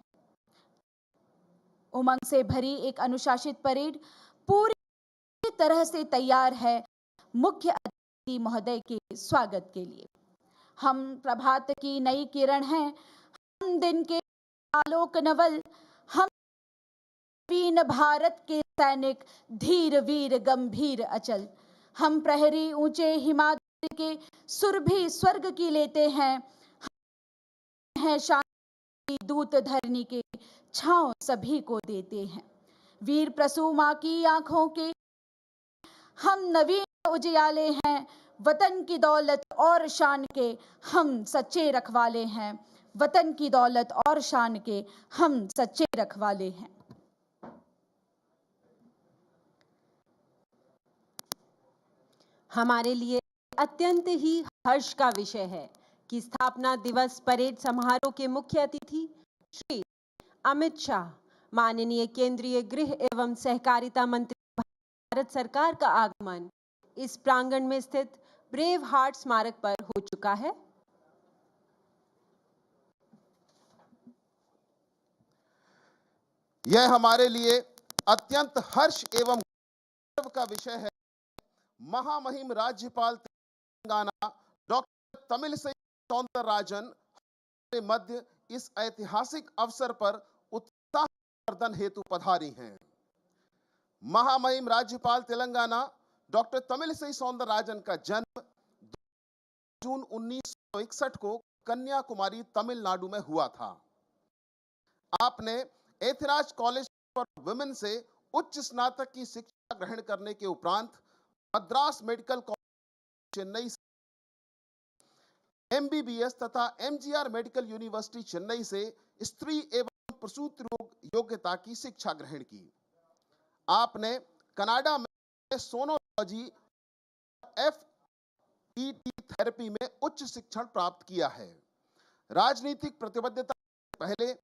उमंग से भरी एक अनुशासित परेड पूरी तरह से तैयार है मुख्य अतिथि महोदय के स्वागत के लिए। हम प्रभात की नई किरण हैं, हम दिन के आलोक नवल, हम वीर भारत के सैनिक, धीर वीर गंभीर अचल, हम प्रहरी ऊंचे हिमालय के सुरभि स्वर्ग की लेते हैं, हैं शांति दूत धरनी के छांव सभी को देते हैं। वीर प्रसू मां की आंखों के हम नवीन उजियाले हैं, वतन की दौलत और शान के हम सच्चे रखवाले हैं, वतन की दौलत और शान के हम सच्चे रखवाले हैं। हमारे लिए अत्यंत ही हर्ष का विषय है कि स्थापना दिवस परेड समारोह के मुख्य अतिथि श्री अमित शाह, माननीय केंद्रीय गृह एवं सहकारिता मंत्री भारत सरकार का आगमन इस प्रांगण में स्थित ब्रेव हार्ट स्मारक पर हो चुका है। यह हमारे लिए अत्यंत हर्ष एवं गर्व का विषय है। महामहिम राज्यपाल तेलंगाना डॉक्टर तमिलिसई सौंदरराजन मध्य इस ऐतिहासिक अवसर पर उत्साहवर्धन हेतु पधारी हैं। महामहिम राज्यपाल तेलंगाना डॉक्टर तमिलिसई सौंदरराजन का जन्म 2 जून 1961 को कन्याकुमारी तमिलनाडु में हुआ था। आपने एथिराज कॉलेज फॉर वुमेन से उच्च स्नातक की शिक्षा ग्रहण करने के उपरांत मद्रास मेडिकल कॉलेज चेन्नई से MBBS तथा MGR मेडिकल यूनिवर्सिटी चेन्नई से स्त्री एवं प्रसूति रोग योग्यता की शिक्षा ग्रहण की। आपने कनाडा में सोनोलॉजी FET थेरेपी में उच्च शिक्षण प्राप्त किया है। राजनीतिक प्रतिबद्धता से पहले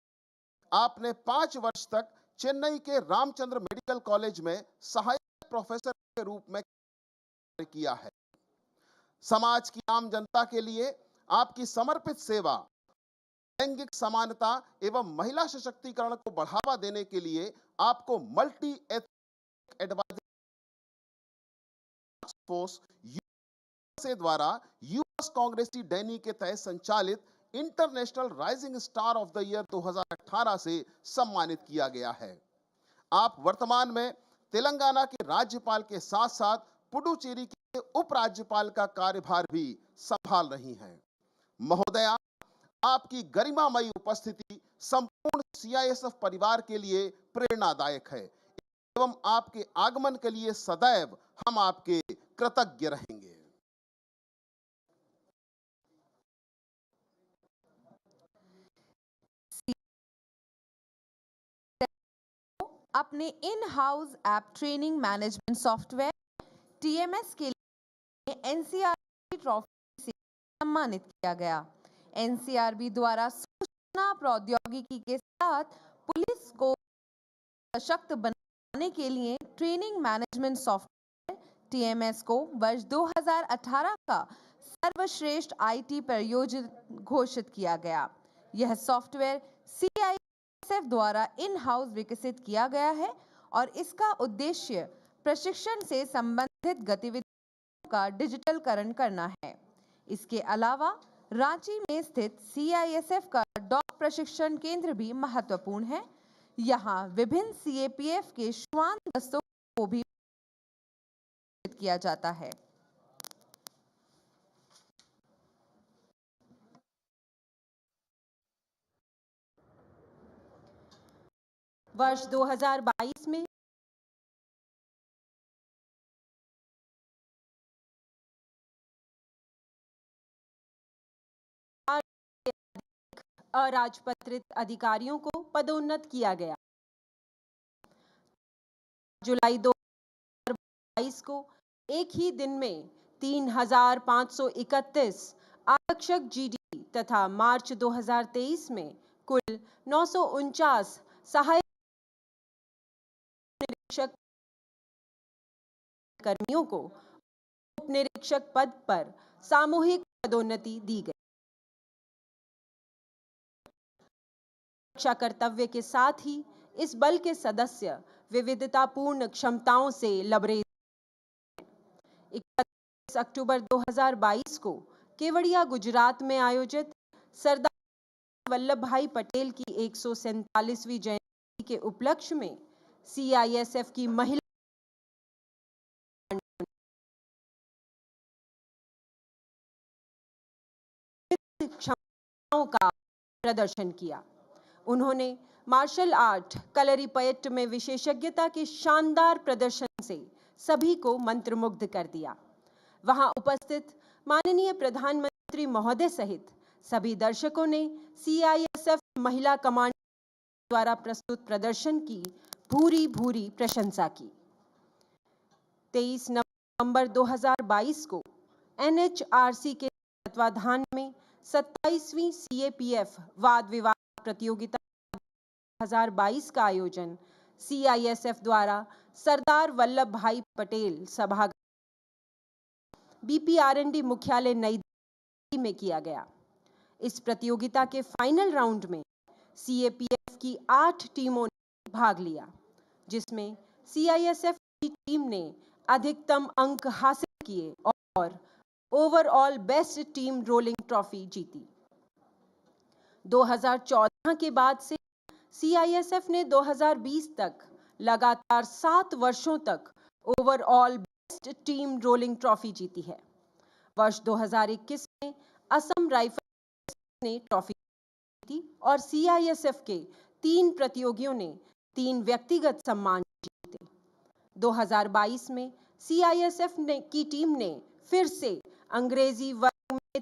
आपने 5 वर्ष तक चेन्नई के रामचंद्र मेडिकल कॉलेज में सहायक प्रोफेसर के रूप में कार्य किया है। समाज की आम जनता के लिए आपकी समर्पित सेवा लैंगिक समानता एवं महिला सशक्तिकरण को बढ़ावा देने के लिए आपको multi ethnic advisory force USA द्वारा यूएस कांग्रेसी डैनी के तहत संचालित international rising star of the year 2018 से सम्मानित किया गया है। आप वर्तमान में तेलंगाना के राज्यपाल के साथ साथ पुडुचेरी के उपराज्यपाल का कार्यभार भी संभाल रही हैं। महोदया, आपकी गरिमामयी उपस्थिति संपूर्ण CISF परिवार के लिए प्रेरणादायक है एवं आपके आगमन के लिए सदैव हम आपके कृतज्ञ रहेंगे। अपने in house app training management software TMS के लिए NCRB ट्रॉफी से सम्मानित किया गया। NCRB द्वारा सूचना प्रौद्योगिकी के साथ पुलिस को सशक्त बनाने के लिए ट्रेनिंग मैनेजमेंट सॉफ्टवेयर TMS को वर्ष 2018 का सर्वश्रेष्ठ IT परियोजना घोषित किया गया। यह सॉफ्टवेयर CISF द्वारा इन हाउस विकसित किया गया है और इसका उद्देश्य प्रशिक्षण से संबंधित गतिविधियों का डिजिटलकरण करना है। इसके अलावा रांची में स्थित CISF का डॉग प्रशिक्षण केंद्र भी महत्वपूर्ण है। यहाँ विभिन्न CAPF के श्वान दस्तों को भी किया जाता है। वर्ष 2022 में अराजपत्रित अधिकारियों को पदोन्नत किया गया। जुलाई 2022 को एक ही दिन में 3,531 आरक्षक GD तथा मार्च 2023 में कुल 949 सहायक निरीक्षक कर्मियों को उप निरीक्षक पद पर सामूहिक पदोन्नति दी गई। रक्षा कर्तव्य के साथ ही इस बल के सदस्य विविधतापूर्ण क्षमताओं से लबरेज। 31 अक्टूबर 2022 को केवड़िया गुजरात में आयोजित सरदार वल्लभ भाई पटेल की 147वीं जयंती के उपलक्ष्य में CISF की महिला क्षमताओं का प्रदर्शन किया। उन्होंने मार्शल आर्ट कलरीपयट्ट में विशेषज्ञता के शानदार प्रदर्शन से सभी को मंत्रमुग्ध कर दिया। वहां उपस्थित माननीय प्रधानमंत्री महोदय सहित सभी दर्शकों ने CISF महिला कमांड द्वारा प्रस्तुत प्रदर्शन की भूरी भूरी प्रशंसा की। 23 नवंबर 2022 को NHRC के तत्वाधान में 27वीं CAPF वाद विवाद प्रतियोगिता 2022 का आयोजन CISF द्वारा सरदार वल्लभ भाई पटेल सभागार BPRND मुख्यालय नई दिल्ली में किया गया। इस प्रतियोगिता के फाइनल राउंड में CAPF की 8 टीमों ने भाग लिया, जिसमें CISF की टीम ने अधिकतम अंक हासिल किए और overall best team rolling trophy जीती। 2014 के बाद से CISF ने 2020 तक लगातार 7 वर्षों तक overall best team rolling trophy जीती है। वर्ष 2021 में असम राइफल्स ने ट्रॉफी जीती और CISF के 3 प्रतियोगियों ने 3 व्यक्तिगत सम्मान जीते। 2022 में CISF की टीम ने फिर से अंग्रेजी वर्ग में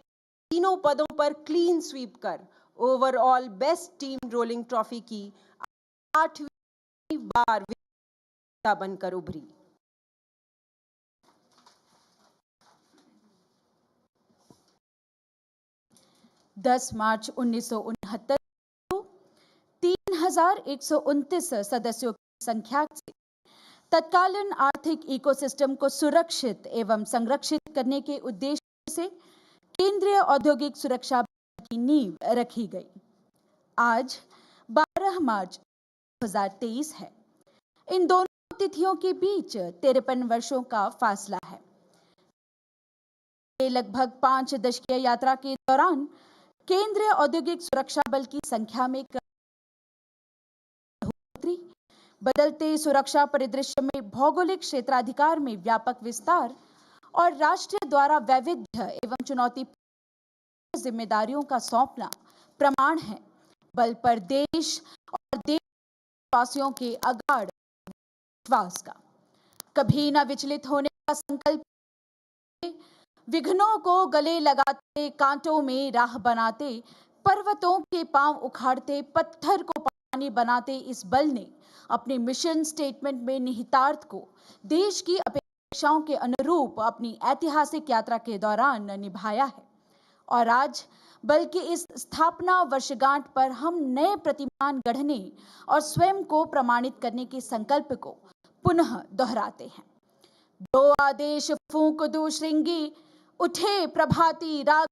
तीनों पदों पर क्लीन स्वीप कर overall best team rolling trophy की 8वीं बार विजेता बनकर उभरी। मार्च 1969 को 3129 सदस्यों की संख्या से तत्कालीन आर्थिक इकोसिस्टम को सुरक्षित एवं संरक्षित करने के उद्देश्य से केंद्रीय औद्योगिक सुरक्षा बल की नींव रखी गई। आज 12 मार्च 2023 है। इन दोनों तिथियों के बीच 53 वर्षों का फासला है। लगभग 5 दशकीय यात्रा के दौरान केंद्रीय औद्योगिक सुरक्षा बल की संख्या में बढ़ोतरी, बदलते सुरक्षा परिदृश्य में भौगोलिक क्षेत्राधिकार में व्यापक विस्तार और राष्ट्र द्वारा वैविध्य एवं चुनौतीपूर्ण जिम्मेदारियों का सौंपना प्रमाण है बल पर देश और देशवासियों के अगाध विश्वास का। कभी न विचलित होने का संकल्प, विघ्नों को गले लगाते, कांटों में राह बनाते, पर्वतों के पांव उखाड़ते, पत्थर को पानी बनाते इस बल ने अपने मिशन स्टेटमेंट में निहितार्थ को देश की अपेक्षाओं के अनुरूप अपनी ऐतिहासिक यात्रा के दौरान निभाया है। और आज बल की इस स्थापना वर्षगांठ पर हम नए प्रतिमान गढ़ने और स्वयं को प्रमाणित करने के संकल्प को पुनः दोहराते हैं। दो आदेश फूंक दो श्रृंगी, उठे प्रभाती राग,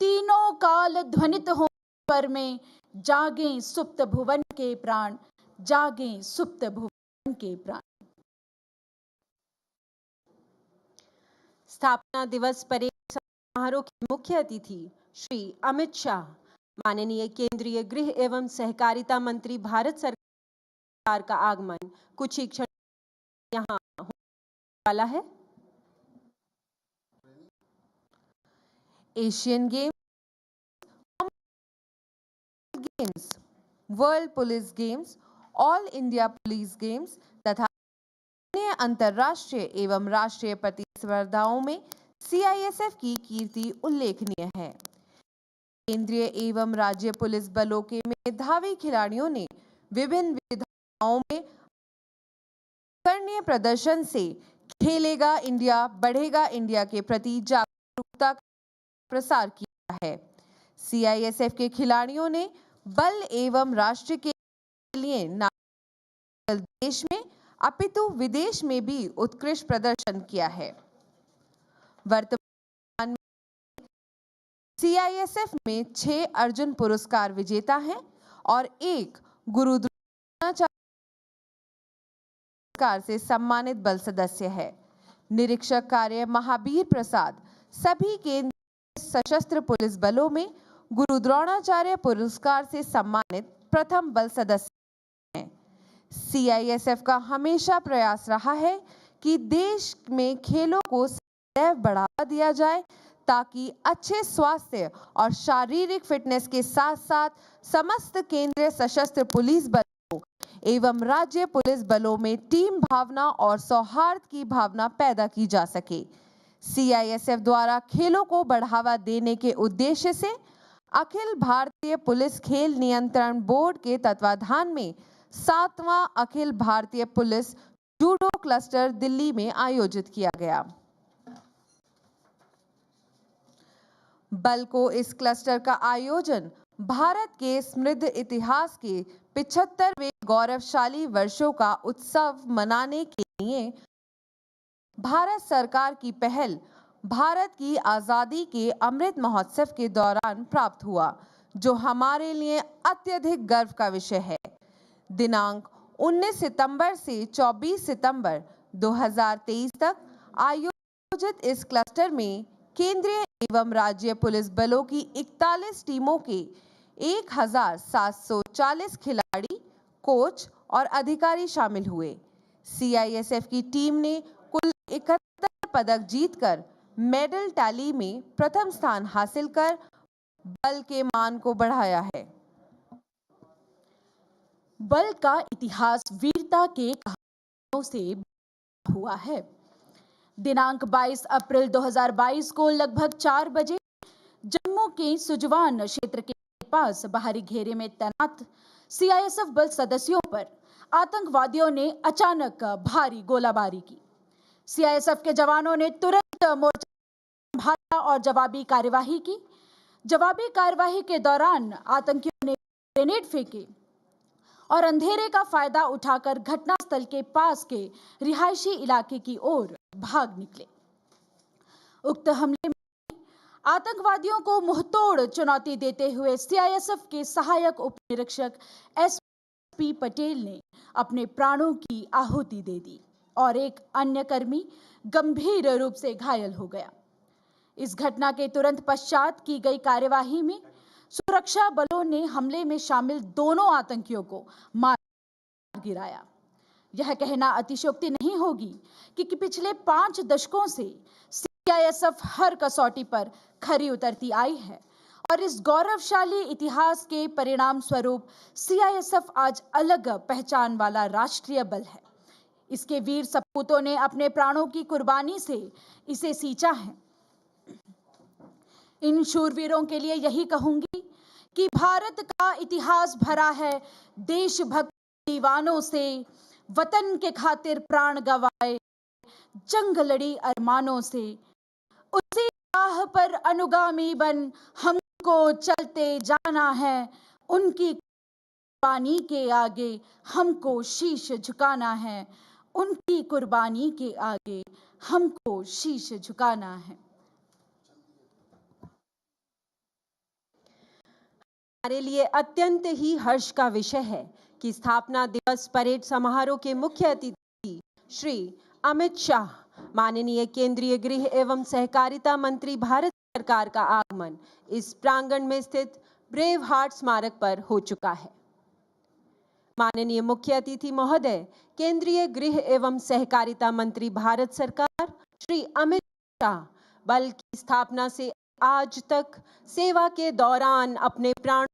तीनों काल ध्वनित हो पर में, जागे सुप्त भुवन के प्राण, जागे सुप्त भुवन के प्राण। स्थापना दिवस परेड समारोह के मुख्य अतिथि श्री अमित शाह, माननीय केंद्रीय गृह एवं सहकारिता मंत्री भारत सरकार का आगमन कुछ ही क्षण यहाँ होने वाला है। Asian games, world police games, all India police games तथा अन्य अंतर्राष्ट्रीय एवं राष्ट्रीय प्रतिस्पर्धाओं में CISF की कीर्ति उल्लेखनीय है। केंद्रीय एवं राज्य पुलिस बलों के मेधावी खिलाड़ियों ने विभिन्न विधाओं में कर्णीय प्रदर्शन से खेलेगा इंडिया बढ़ेगा इंडिया के प्रति जागरूकता का प्रसार किया है। CISF के खिलाड़ियों ने बल एवं राष्ट्र के लिए न केवल देश में अपितु विदेश में भी उत्कृष्ट प्रदर्शन किया है। वर्तमान में CISF में 6 अर्जुन पुरस्कार विजेता हैं और 1 गुरु द्रोणाचार्य पुरस्कार से सम्मानित बल सदस्य है। निरीक्षक कार्य महावीर प्रसाद सभी केंद्रीय सशस्त्र पुलिस बलों में गुरु द्रोणाचार्य पुरस्कार से सम्मानित प्रथम बल सदस्य हैं। CISF का हमेशा प्रयास रहा है कि देश में खेलों को सदैव बढ़ावा दिया जाए ताकि अच्छे स्वास्थ्य और शारीरिक फिटनेस के साथ साथ समस्त केंद्रीय सशस्त्र पुलिस बलों एवं राज्य पुलिस बलों में टीम भावना और सौहार्द की भावना पैदा की जा सके। CISF द्वारा खेलों को बढ़ावा देने के उद्देश्य से अखिल भारतीय पुलिस खेल नियंत्रण बोर्ड के तत्वाधान में 7वां Akhil Bharatiya police judo cluster Delhi में आयोजित किया गया। बल को इस क्लस्टर का आयोजन भारत के समृद्ध इतिहास के 75वें गौरवशाली वर्षों का उत्सव मनाने के लिए भारत सरकार की पहल भारत की आजादी के अमृत महोत्सव के दौरान प्राप्त हुआ, जो हमारे लिए अत्यधिक गर्व का विषय है। दिनांक 19 सितंबर से 24 सितंबर 2023 तक आयोजित इस क्लस्टर में केंद्रीय एवं राज्य पुलिस बलों की 41 टीमों के 1740 खिलाड़ी, कोच और अधिकारी शामिल हुए। सीआईएसएफ की टीम ने कुल 71 पदक जीतकर मेडल टैली में प्रथम स्थान हासिल कर बल के मान को बढ़ाया है। बल का इतिहास वीरता के कहानियों से हुआ है। दिनांक 22 अप्रैल 2022 को लगभग 4 बजे जम्मू के सुजवान क्षेत्र के पास बाहरी घेरे में तैनात सीआईएसएफ बल सदस्यों पर आतंकवादियों ने अचानक भारी गोलाबारी की। सीआईएसएफ के जवानों ने तुरंत मोर्चा संभाला और जवाबी कार्यवाही की। जवाबी कार्यवाही के दौरान आतंकियों ने ग्रेनेड फेंके और अंधेरे का फायदा उठाकर घटनास्थल के पास के रिहायशी इलाके की ओर भाग निकले। उक्त हमले में आतंकवादियों को मुंहतोड़ चुनौती देते हुए सीआईएसएफ के सहायक उप निरीक्षक एसपी पटेल ने अपने प्राणों की आहुति दे दी और एक अन्य कर्मी गंभीर रूप से घायल हो गया। इस घटना के तुरंत पश्चात की गई कार्यवाही में सुरक्षा बलों ने हमले में शामिल दोनों आतंकियों को मार गिराया। यह कहना अतिशयोक्ति नहीं होगी कि पिछले 5 दशकों से सीआईएसएफ हर कसौटी पर खरी उतरती आई है और इस गौरवशाली इतिहास के परिणाम स्वरूप सीआईएसएफ आज अलग पहचान वाला राष्ट्रीय बल है। इसके वीर सपूतों ने अपने प्राणों की कुर्बानी से इसे सींचा है। इन शूरवीरों के लिए यही कहूंगी कि भारत का इतिहास भरा है देशभक्ति दीवानों से, वतन के खातिर प्राण गवाए, जंग लड़ी अरमानों से। उसी राह पर अनुगामी बन हमको चलते जाना है। उनकी कुर्बानी के आगे हमको शीश झुकाना है। उनकी कुर्बानी के आगे हमको शीश झुकाना है। हमारे लिए अत्यंत ही हर्ष का विषय है कि स्थापना दिवस परेड समारोह के मुख्य अतिथि श्री अमित शाह, माननीय केंद्रीय गृह एवं सहकारिता मंत्री भारत सरकार का आगमन इस प्रांगण में स्थित ब्रेव हार्ट स्मारक पर हो चुका है। माननीय मुख्य अतिथि महोदय, केंद्रीय गृह एवं सहकारिता मंत्री भारत सरकार श्री अमित शाह बल की स्थापना से आज तक सेवा के दौरान अपने प्राणों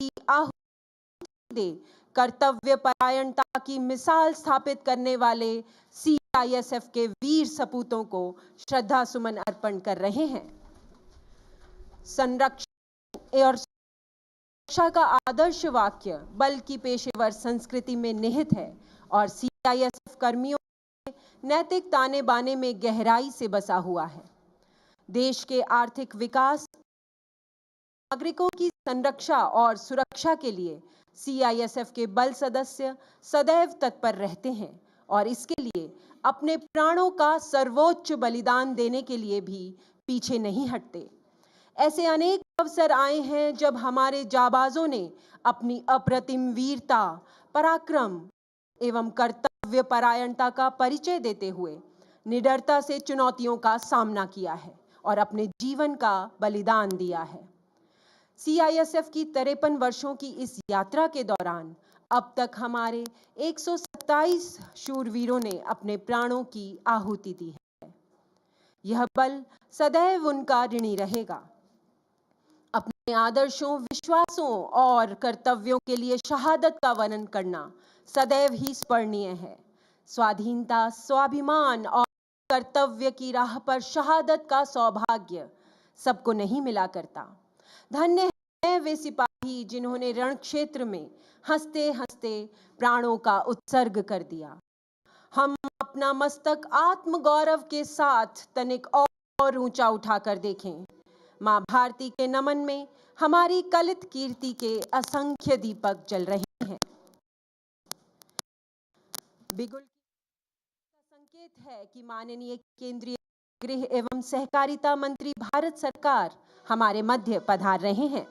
की आहुति दे कर्तव्य परायणता की मिसाल स्थापित करने वाले सीआईएसएफ के वीर सपूतों को श्रद्धा सुमन अर्पण कर रहे हैं। संरक्षण और सुरक्षा का आदर्श वाक्य बल की पेशेवर संस्कृति में निहित है और सीआईएसएफ कर्मियों के नैतिक ताने बाने में गहराई से बसा हुआ है। देश के आर्थिक विकास, नागरिकों की संरक्षा और सुरक्षा के लिए सीआईएसएफ के बल सदस्य सदैव तत्पर रहते हैं और इसके लिए अपने प्राणों का सर्वोच्च बलिदान देने के लिए भी पीछे नहीं हटते। ऐसे अनेक अवसर आए हैं जब हमारे जाबाजों ने अपनी अप्रतिम वीरता, पराक्रम एवं कर्तव्य परायणता का परिचय देते हुए निडरता से चुनौतियों का सामना किया है और अपने जीवन का बलिदान दिया है। सीआईएसएफ की 53 वर्षों की इस यात्रा के दौरान अब तक हमारे 127 शूरवीरों ने अपने प्राणों की आहुति दी है। यह बल सदैव उनका ऋणी रहेगा। अपने आदर्शों, विश्वासों और कर्तव्यों के लिए शहादत का वर्णन करना सदैव ही स्मरणीय है। स्वाधीनता, स्वाभिमान और कर्तव्य की राह पर शहादत का सौभाग्य सबको नहीं मिला करता। धन्य हैं वे सिपाही जिन्होंने रण क्षेत्र में हंसते हंसते प्राणों का उत्सर्ग कर दिया। हम अपना मस्तक आत्मगौरव के साथ तनिक और ऊंचा उठाकर देखें। मां भारती के नमन में हमारी कलित कीर्ति के असंख्य दीपक जल रहे हैं। बिगुल का संकेत है कि माननीय केंद्रीय गृह एवं सहकारिता मंत्री भारत सरकार हमारे मध्य पधार रहे हैं।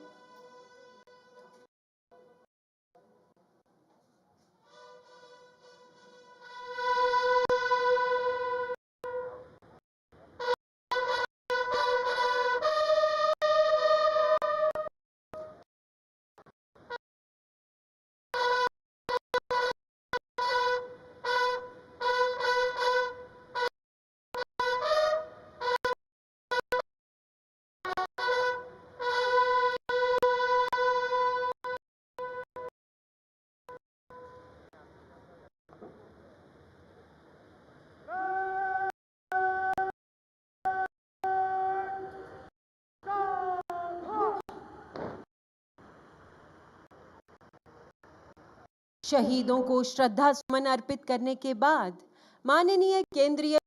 शहीदों को श्रद्धा सुमन अर्पित करने के बाद माननीय केंद्रीय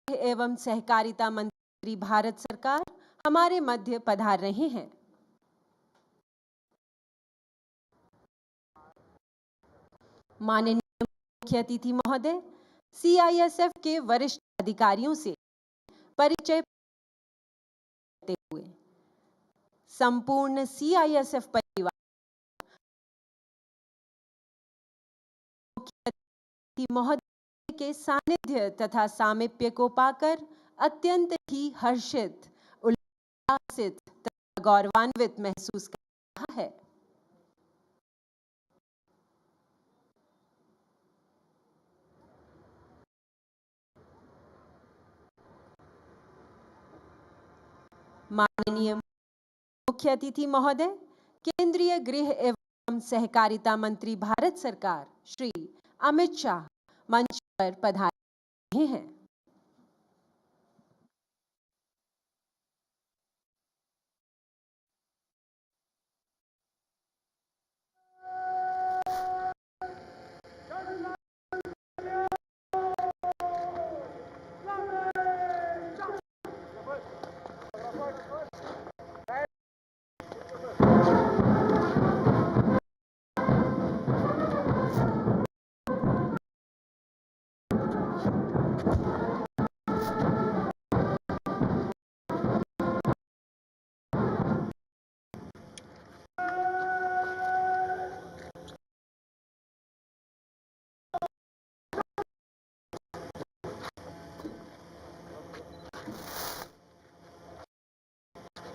एवं सहकारिता मंत्री भारत सरकार हमारे मध्य पधार रहे हैं। माननीय मुख्य अतिथि महोदय सीआईएसएफ के वरिष्ठ अधिकारियों से परिचय करते हुए संपूर्ण सीआईएसएफ परिवार मुख्य अतिथि महोदय के सानिध्य तथा सामीप्य को पाकर अत्यंत ही हर्षित, उल्लासित तथा गौरवान्वित महसूस कर रहा है। माननीय मुख्य अतिथि महोदय केंद्रीय गृह एवं सहकारिता मंत्री भारत सरकार श्री अमित शाह मंच पर पधार रहे हैं।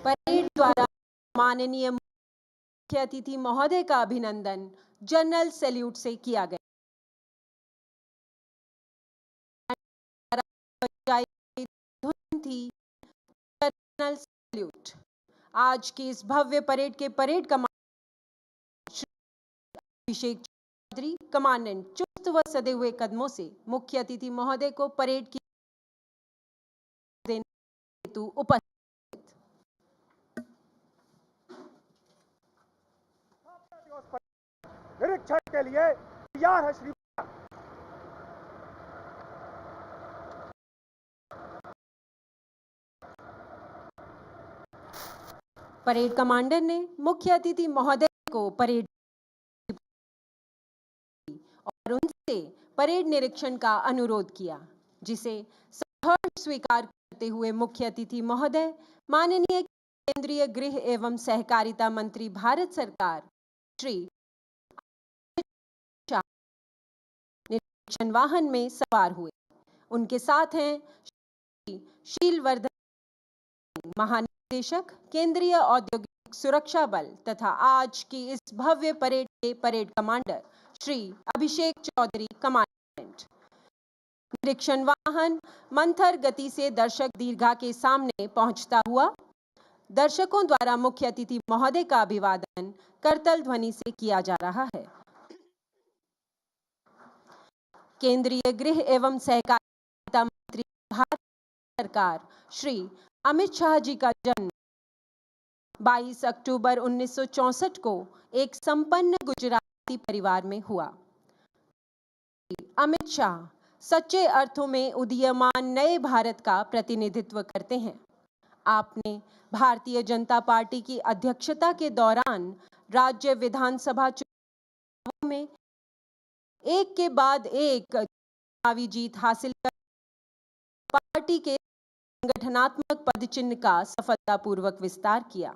परेड द्वारा माननीय मुख्य अतिथि महोदय का अभिनंदन जनरल सैल्यूट से किया गया। धुन थी जनरल सैल्यूट। आज की इस भव्य परेड के parade commandant Shri Abhishek Chaudhary commandant चुस्त व सदे हुए कदमों से मुख्य अतिथि महोदय को परेड की देने हेतु उपस्थित। निरीक्षण के लिए तैयार है श्री। परेड कमांडर ने मुख्य अतिथि महोदय को परेड और उनसे परेड निरीक्षण का अनुरोध किया, जिसे सहर्ष स्वीकार करते हुए मुख्य अतिथि महोदय माननीय केंद्रीय गृह एवं सहकारिता मंत्री भारत सरकार श्री निरीक्षण वाहन में सवार हुए। उनके साथ हैं श्री शीलवर्धन महानिदेशक केंद्रीय औद्योगिक सुरक्षा बल तथा आज की इस भव्य परेड के parade commander Shri Abhishek Chaudhary commandant. निरीक्षण वाहन मंथर गति से दर्शक दीर्घा के सामने पहुंचता हुआ दर्शकों द्वारा मुख्य अतिथि महोदय का अभिवादन करतल ध्वनि से किया जा रहा है। केंद्रीय गृह एवं सहकारिता मंत्री भारत सरकार श्री अमित शाह जी का जन्म 22 अक्टूबर 1964 को एक संपन्न गुजराती परिवार में हुआ। अमित शाह सच्चे अर्थों में उदीयमान नए भारत का प्रतिनिधित्व करते हैं। आपने भारतीय जनता पार्टी की अध्यक्षता के दौरान राज्य विधानसभा चुनावों में एक के बाद एक चुनावी जीत हासिल कर पार्टी के संगठनात्मक पदचिन्ह का सफलतापूर्वक विस्तार किया।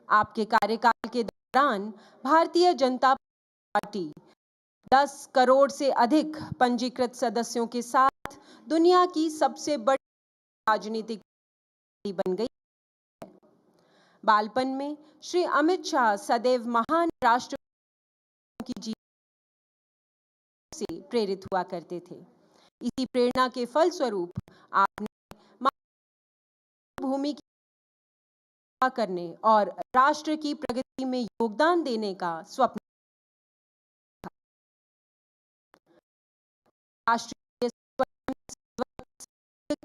आपके कार्यकाल के दौरान भारतीय जनता पार्टी 10 करोड़ से अधिक पंजीकृत सदस्यों के साथ दुनिया की सबसे बड़ी राजनीतिक पार्टी बन गई। बालपन में श्री अमित शाह सदैव महान राष्ट्र की जीवन से प्रेरित हुआ करते थे। इसी प्रेरणा के फलस्वरूप आपने भूमि की सेवा करने और राष्ट्र की प्रगति में योगदान देने का स्वप्न राष्ट्रीय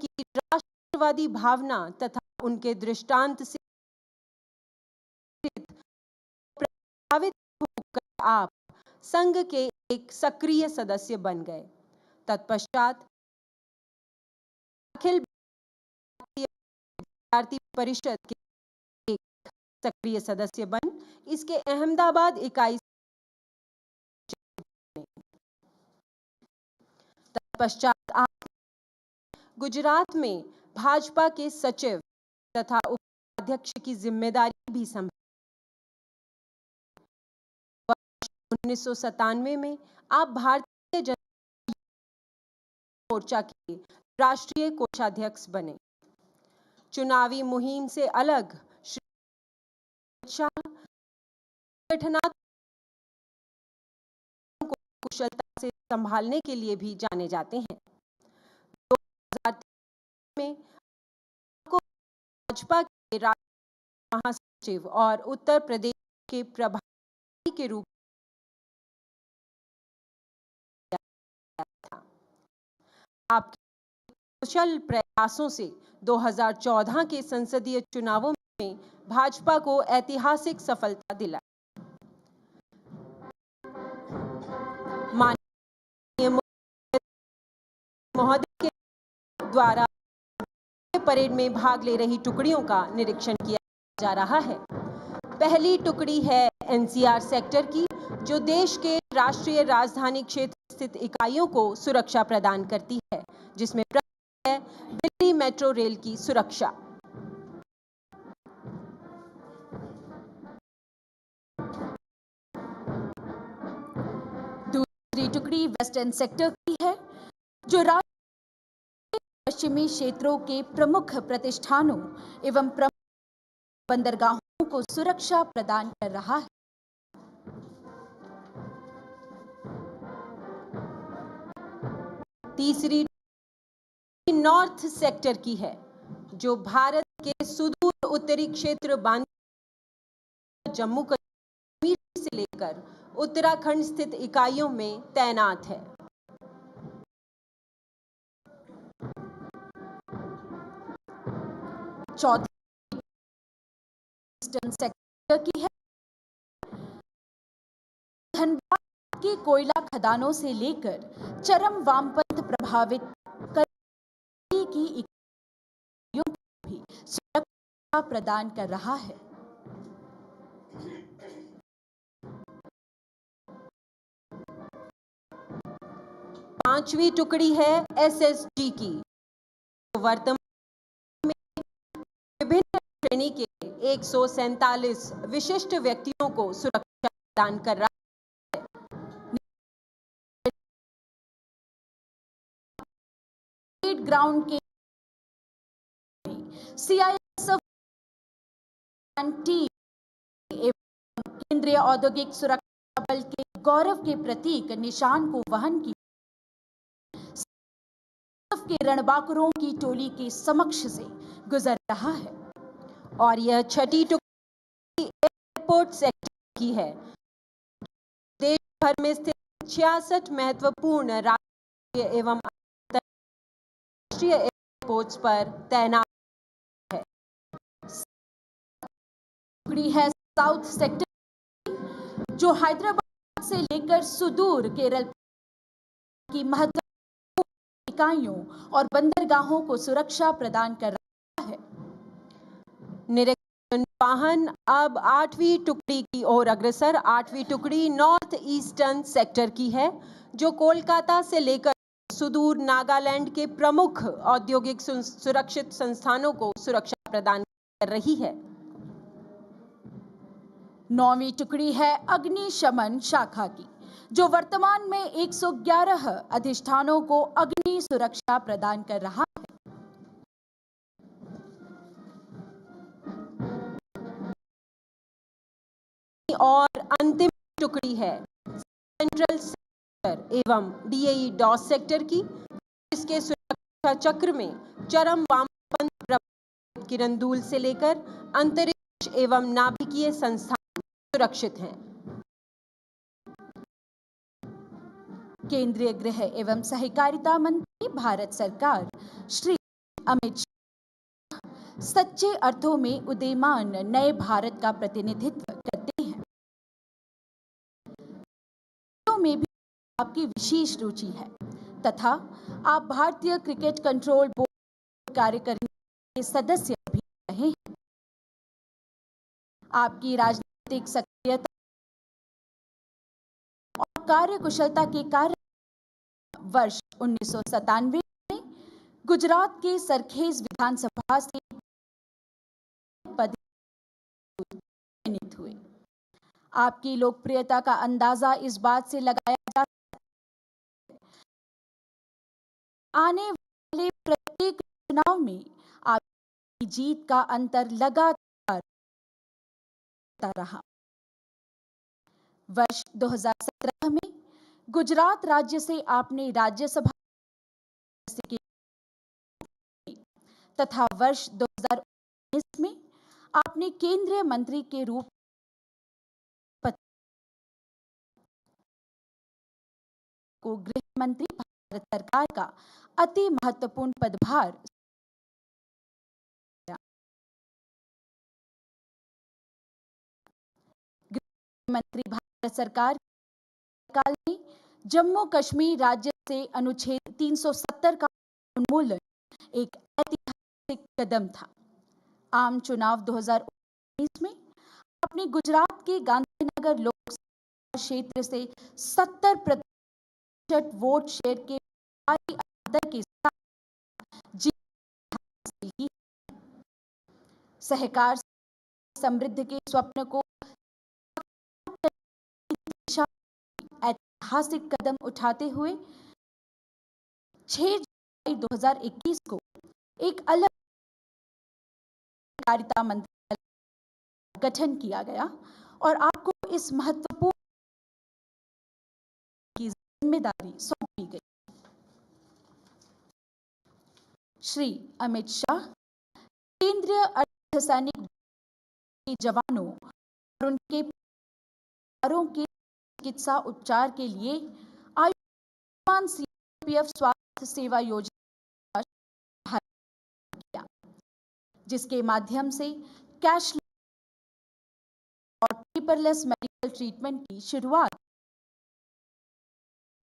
की राष्ट्रवादी भावना तथा उनके दृष्टांत से प्रभावित होकर आप संघ के एक सक्रिय सदस्य बन गए। तत्पश्चात अखिल भारतीय विद्यार्थी परिषद के एक सक्रिय सदस्य बन इसके अहमदाबाद इकाई तत्पश्चात आप गुजरात में भाजपा के सचिव तथा उपाध्यक्ष की जिम्मेदारी भी संभाली। 1997 में आप भारतीय जनता मोर्चा के राष्ट्रीय कोषाध्यक्ष बने। चुनावी मुहिम से अलग श्री अमित शाह संगठनात्मक को कुशलता से संभालने के लिए भी जाने जाते हैं। 2003 में आपको भाजपा के राष्ट्रीय महासचिव और उत्तर प्रदेश के प्रभारी के रूप आपके कुशल प्रयासों से 2014 के संसदीय चुनावों में भाजपा को ऐतिहासिक सफलता दिलाई। माननीय महोदय के द्वारा परेड में भाग ले रही टुकड़ियों का निरीक्षण किया जा रहा है। पहली टुकड़ी है एनसीआर सेक्टर की, जो देश के राष्ट्रीय राजधानी क्षेत्र स्थित इकाइयों को सुरक्षा प्रदान करती है, जिसमें प्रमुख है दिल्ली मेट्रो रेल की सुरक्षा। दूसरी टुकड़ी वेस्टर्न सेक्टर की है, जो राज्य पश्चिमी क्षेत्रों के प्रमुख प्रतिष्ठानों एवं प्रमुख बंदरगाहों को सुरक्षा प्रदान कर रहा है। तीसरी नॉर्थ सेक्टर की है, जो भारत के सुदूर उत्तरी क्षेत्र जम्मू कश्मीर से लेकर उत्तराखंड स्थित इकाइयों में तैनात है। चौथी ईस्टर्न सेक्टर की है, धनबाद के कोयला खदानों से लेकर चरम वामपंथ प्रभावित की इकाइयों को भी सुरक्षा प्रदान कर रहा है। पांचवी टुकड़ी है एसएसजी की, जो वर्तमान में विभिन्न श्रेणी के 147 विशिष्ट व्यक्तियों को सुरक्षा प्रदान कर रहा है। ग्राउंड के सीआईएसएफ टीम एवं केंद्रीय औद्योगिक सुरक्षा बल के गौरव के प्रतीक निशान को वहन की के रणबांकुरों की टोली के समक्ष से गुजर रहा है। और यह छठी टुकड़ी एयरपोर्ट सेक्टर की है, देश भर में स्थित 66 महत्वपूर्ण राष्ट्रीय एवं अंतर्राष्ट्रीय एयरपोर्ट्स पर तैनात है। टुकड़ी है साउथ सेक्टर, जो हैदराबाद से लेकर सुदूर केरल की महत्वपूर्ण इकाइयों और बंदरगाहों को सुरक्षा प्रदान कर रहा है। निरीक्षण वाहन अब 8वीं टुकड़ी की ओर अग्रसर। 8वीं टुकड़ी नॉर्थ ईस्टर्न सेक्टर की है, जो कोलकाता से लेकर सुदूर नागालैंड के प्रमुख औद्योगिक सुरक्षित संस्थानों को सुरक्षा प्रदान कर रही है। 9वीं टुकड़ी है अग्निशमन शाखा की, जो वर्तमान में 111 अधिष्ठानों को अग्नि सुरक्षा प्रदान कर रहा है। और अंतिम टुकड़ी है सेंट्रल सेक्टर एवं डीएई डॉस सेक्टर की, जिसके सुरक्षा चक्र में चरम वामपंथ प्रभावित किरंदुल से लेकर अंतरिक्ष एवं नाभिकीय संस्थान सुरक्षित हैं। केंद्रीय गृह एवं सहकारिता मंत्री भारत सरकार श्री अमित शाह सच्चे अर्थों में उदीयमान नए भारत का प्रतिनिधित्व करते हैं। आपकी विशेष रुचि है तथा आप भारतीय क्रिकेट कंट्रोल बोर्ड कार्यकारिणी के सदस्य भी रहे हैं। आपकी राजनीतिक सक्रियता और कार्यकुशलता के कारण वर्ष 1997 में गुजरात के सरखेज विधानसभा से पद चयनित हुए। आपकी लोकप्रियता का अंदाजा इस बात से लगाया जा सकता है आने वाले प्रत्येक चुनाव में आपकी जीत का अंतर लगातार रहा। वर्ष 2017 में गुजरात राज्य से आपने राज्यसभा तथा वर्ष 2019 में आपने केंद्रीय मंत्री के रूप को गृह मंत्री भारत सरकार का अति महत्वपूर्ण पदभार गृह मंत्री भारत सरकार काल में जम्मू कश्मीर राज्य से अनुच्छेद 370 का उन्मूलन एक ऐतिहासिक कदम था। आम चुनाव 2019 में आपने गुजरात के गांधीनगर लोकसभा क्षेत्र से 70% वोट शेयर के भारी अंतर के साथ जीत हासिल की। सहकार समृद्धि के स्वप्न को ऐतिहासिक कदम उठाते हुए 6 जुलाई 2021 को एक अलग सहकारिता मंत्रालय का गठन किया गया और आपको इस महत्वपूर्ण की जिम्मेदारी सौंपी गई। श्री अमित शाह केंद्रीय अर्धसैनिक के जवानों और उनके परिवारों के चिकित्सा उपचार के लिए आयुष्मान सीपीएफ स्वास्थ्य सेवा योजना किया, जिसके माध्यम से कैशलेस और पेपरलेस मेडिकल ट्रीटमेंट की शुरुआत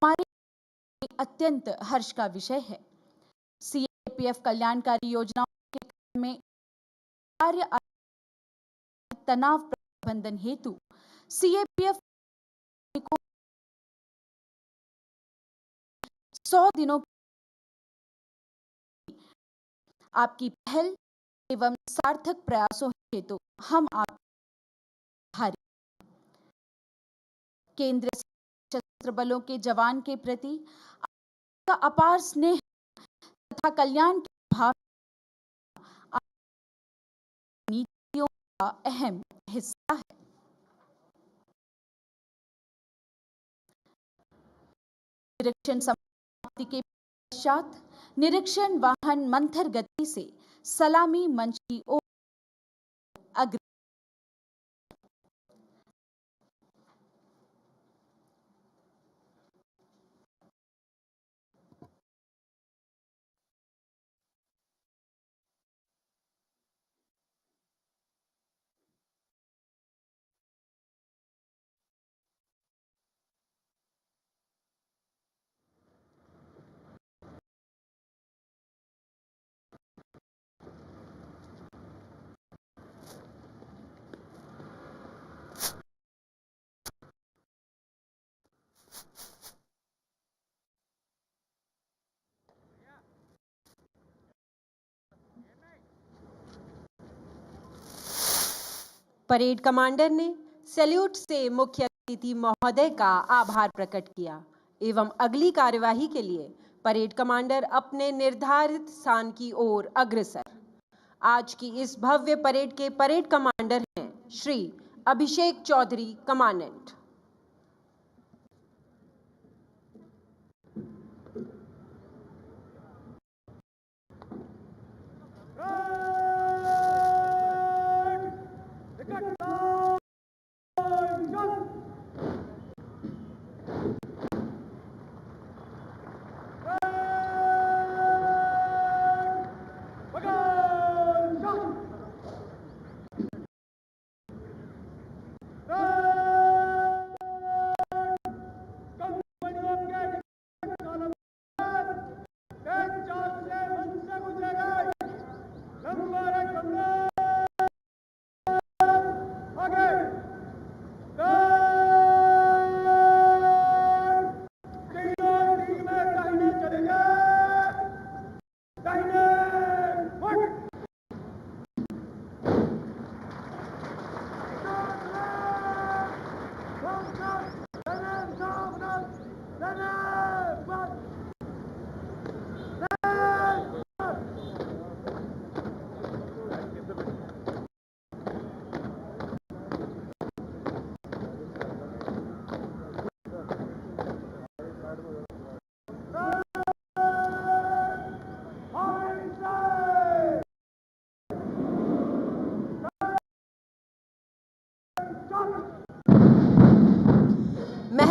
हमारे लिए अत्यंत हर्ष का विषय है। सीपीएफ कल्याणकारी योजनाओं के में कार्य तनाव प्रबंधन हेतु सीपीएफ को 100 दिनों आपकी पहल एवं सार्थक प्रयासों हेतु हम आप आभारी। केंद्रीय सशस्त्र बलों के जवान के प्रति आपका अपार स्नेह तथा कल्याण की भावना नीतियों का अहम हिस्सा है। निरीक्षण समाप्ति के पश्चात निरीक्षण वाहन मंथर गति से सलामी मंच की ओर अग्रसर। परेड कमांडर ने सैल्यूट से मुख्य अतिथि महोदय का आभार प्रकट किया एवं अगली कार्यवाही के लिए परेड कमांडर अपने निर्धारित स्थान की ओर अग्रसर। आज की इस भव्य परेड के परेड कमांडर हैं श्री अभिषेक चौधरी, कमांडेंट।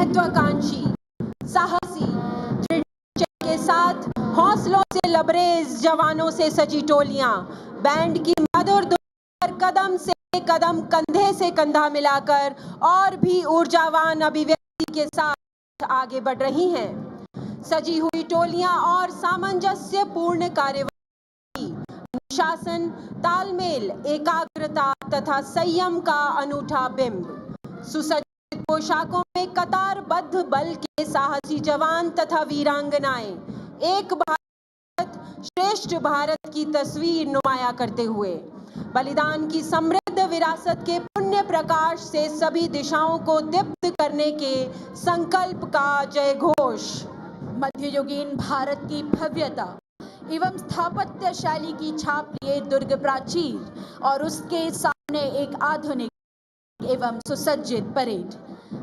महत्वाकांक्षी, साहसी, दृढ़ निश्चय के साथ हौसलों से लबरेज जवानों से सजी टोलियां बैंड की मधुर धुन पर कदम से कदम, कंधे से कंधा मिलाकर और भी ऊर्जावान अभिव्यक्ति के साथ आगे बढ़ रही हैं। सजी हुई टोलियां और सामंजस्य पूर्ण कार्यवाही, अनुशासन, तालमेल, एकाग्रता तथा संयम का अनूठा बिंब। सुसज्जित पोशाकों में कतारबद्ध बल के साहसी जवान तथा वीरांगनाएं एक भारत श्रेष्ठ भारत की तस्वीर नुमाया करते हुए बलिदान की समृद्ध विरासत के पुण्य प्रकाश से सभी दिशाओं को दीप्त करने के संकल्प का जय घोष। मध्ययुगीन भारत की भव्यता एवं स्थापत्य शैली की छाप लिए दुर्ग प्राचीर और उसके सामने एक आधुनिक एवं सुसज्जित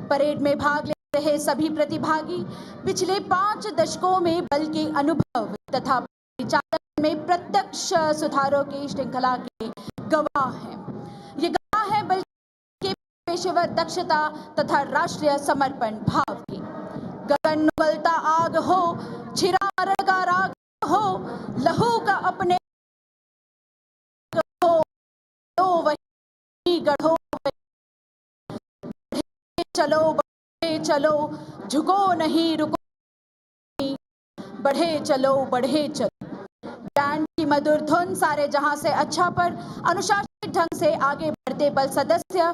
परेड में भाग ले रहे सभी प्रतिभागी पिछले 5 दशकों में बल के अनुभव तथा परिचालन में प्रत्यक्ष सुधारों की श्रृंखला के गवाह हैं। ये गवाह है बल के पेशेवर दक्षता तथा राष्ट्रीय समर्पण भाव की। गगन उगलता आग हो, छिरा मरण का राग हो, लहू का अपने हो, वही गढ़ो, चलो बढ़े चलो, झुको नहीं रुको, बढ़े चलो बढ़े चलो। बैंड की मधुर धुन सारे जहां से अच्छा पर अनुशासित ढंग से आगे बढ़ते बल सदस्य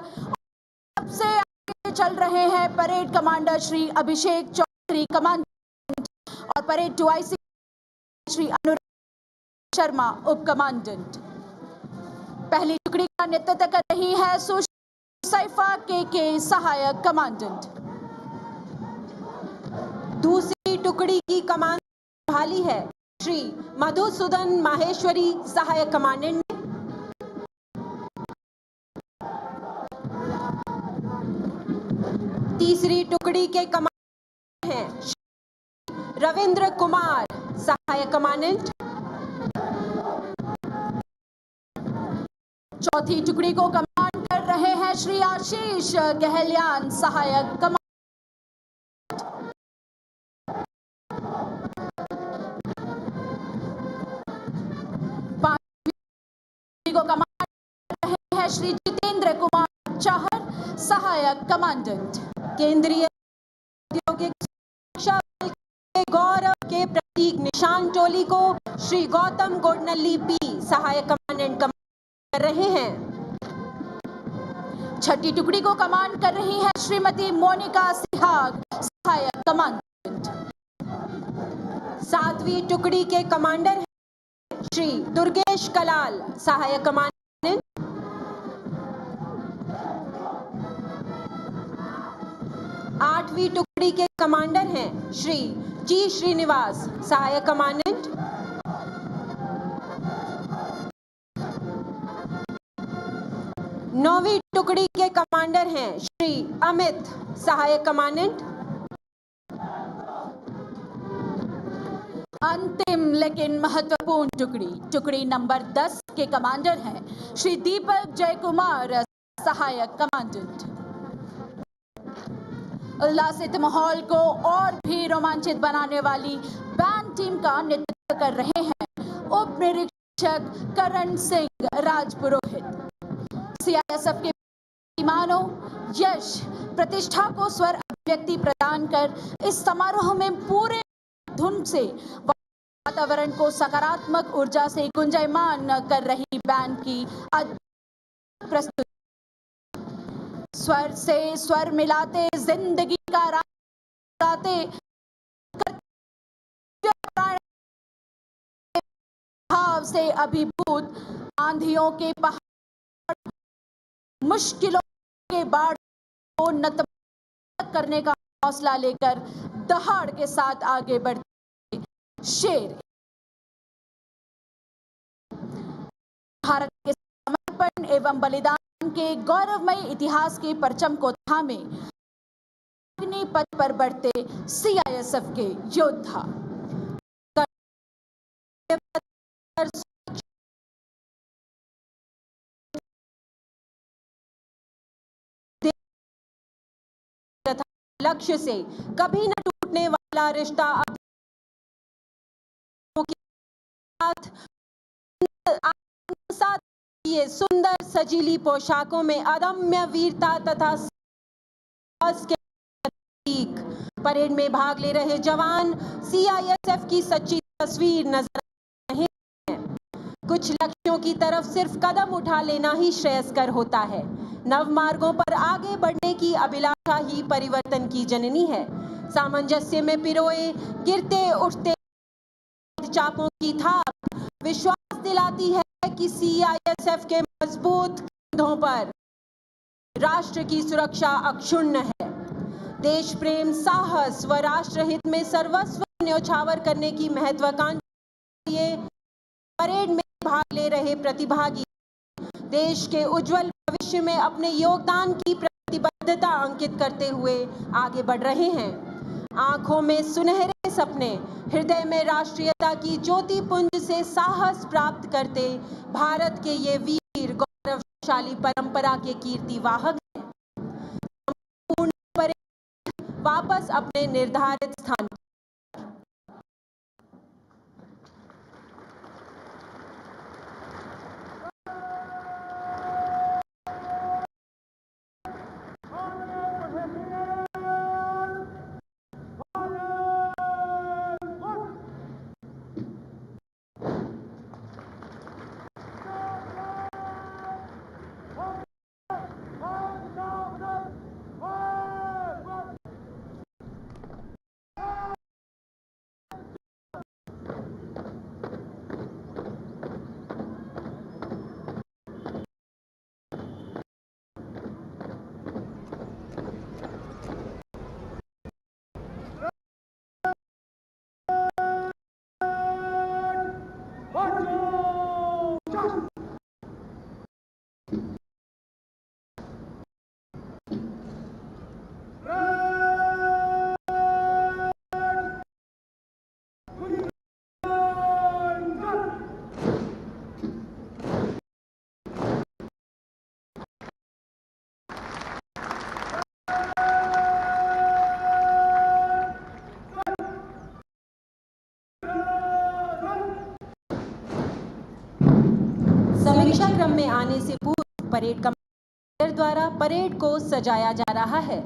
सबसे आगे चल रहे हैं parade commander Shri Abhishek Chaudhary commandant और परेड 2IC श्री अनुराग शर्मा उप कमांडेंट। पहली टुकड़ी का नेतृत्व कर रही है सुसैफा के सहायक कमांडेंट। दूसरी टुकड़ी की कमान संभाली है श्री मधुसूदन माहेश्वरी सहायक कमांडेंट ने। तीसरी टुकड़ी के कमांडेंट हैं श्री रविंद्र कुमार सहायक कमांडेंट। चौथी टुकड़ी को कमांड कर रहे हैं श्री आशीष गहलियान सहायक कमांडेंट। को कमांड कर रहे हैं श्री जितेंद्र कुमार चाहर सहायक कमांडेंट। केंद्रीय औद्योगिक सुरक्षा बल के गौरव के प्रतीक निशान टोली को श्री गौतम गोडनल्ली पी सहायक कमांडेंट कर रहे हैं। छठी टुकड़ी को कमांड कर रही है श्रीमती मोनिका सिहाग सहायक कमांडेंट। सातवीं टुकड़ी के कमांडर हैं श्री दुर्गेश कलाल सहायक कमांडेंट। आठवीं टुकड़ी के कमांडर हैं श्री जी श्रीनिवास सहायक कमांडेंट। नौवीं टुकड़ी के कमांडर हैं श्री अमित सहायक कमांडेंट। अंतिम लेकिन महत्वपूर्ण टुकड़ी नंबर 10 के कमांडर हैं श्री दीपक जय कुमार सहायक कमांडेंट। उल्लासित माहौल को और भी रोमांचित बनाने वाली बैंड टीम का नेतृत्व कर रहे हैं उप निरीक्षक करण सिंह राजपुरोहित। सीआईएसएफ के विमानों यश प्रतिष्ठा को स्वर अभिव्यक्ति प्रदान कर इस समारोह में पूरे धुन से वातावरण को सकारात्मक ऊर्जा से गुंजायमान कर रही बैंड की प्रस्तुति। स्वर से स्वर मिलाते जिंदगी का राग गाते भाव से अभिभूत आंधियों के पहाड़ मुश्किलों के बाढ़ को नतमस्तक करने का हौसला लेकर दहाड़ के साथ आगे बढ़ते शेर भारत के समर्पण एवं बलिदान के गौरवमय इतिहास के परचम को थामे अग्नि पथ पर बढ़ते सीआईएसएफ के योद्धा लक्ष्य से कभी न टूटने वाला रिश्ता साथ ये सुंदर सजीली पोशाकों में अदम्य वीरता तथा साहस के प्रतीक। परेड में भाग ले रहे जवान सीआईएसएफ की सच्ची तस्वीर नजर आ रहे हैं। कुछ लक्ष्यों की तरफ सिर्फ कदम उठा लेना ही श्रेयस्कर होता है। नव मार्गों पर आगे बढ़ने की अभिलाषा ही परिवर्तन की जननी है। सामंजस्य में पिरोए गिरते उठते चापों की थाप विश्वास दिलाती है कि सीआईएसएफ के मजबूत कंधों पर राष्ट्र की सुरक्षा अक्षुण्ण है। देश प्रेम, साहस व राष्ट्रहित में सर्वस्व न्यौछावर करने की महत्वाकांक्षा के लिए परेड में भाग ले रहे प्रतिभागी देश के उज्जवल भविष्य में अपने योगदान की प्रतिबद्धता अंकित करते हुए आगे बढ़ रहे हैं। आंखों में सुनहरे सपने, हृदय में राष्ट्रीयता की ज्योति पुंज से साहस प्राप्त करते भारत के ये वीर गौरवशाली परंपरा के कीर्तिवाहक हैं। पूर्ण परेड वापस अपने निर्धारित स्थान समीक्षा क्रम में आने से पूर्व परेड कमांडर द्वारा परेड को सजाया जा रहा है।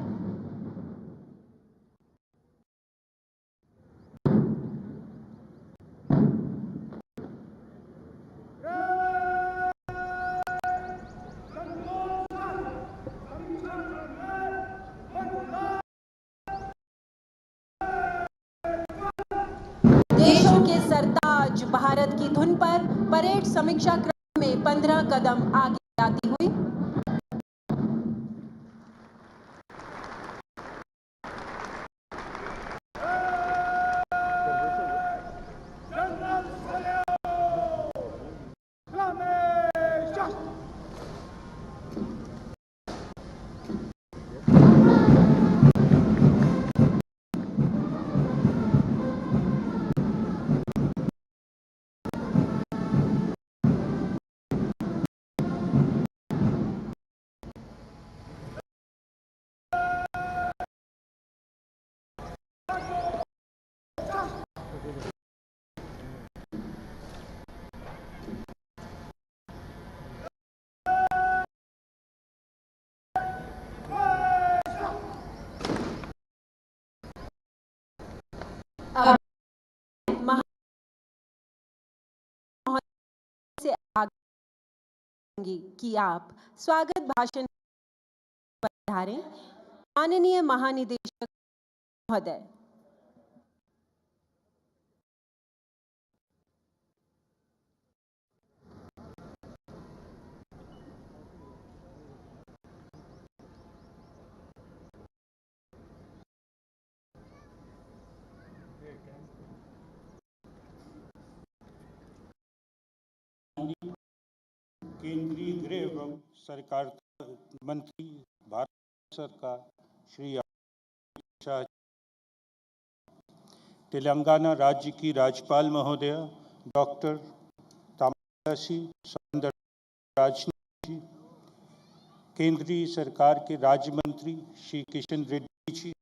देशों के सरताज भारत की धुन पर परेड समीक्षा क्रम में 15 कदम आगे जाती हुई से आगे कि आप स्वागत भाषण पधारें। माननीय महानिदेशक महोदय। केंद्रीय गृह एवं सरकार मंत्री भारत सरकार श्री अमित शाह, तेलंगाना राज्य की राज्यपाल महोदया डॉक्टर तमिलिसाई सौंदरराजन जी, केंद्रीय सरकार के राज्य मंत्री श्री किशन रेड्डी जी,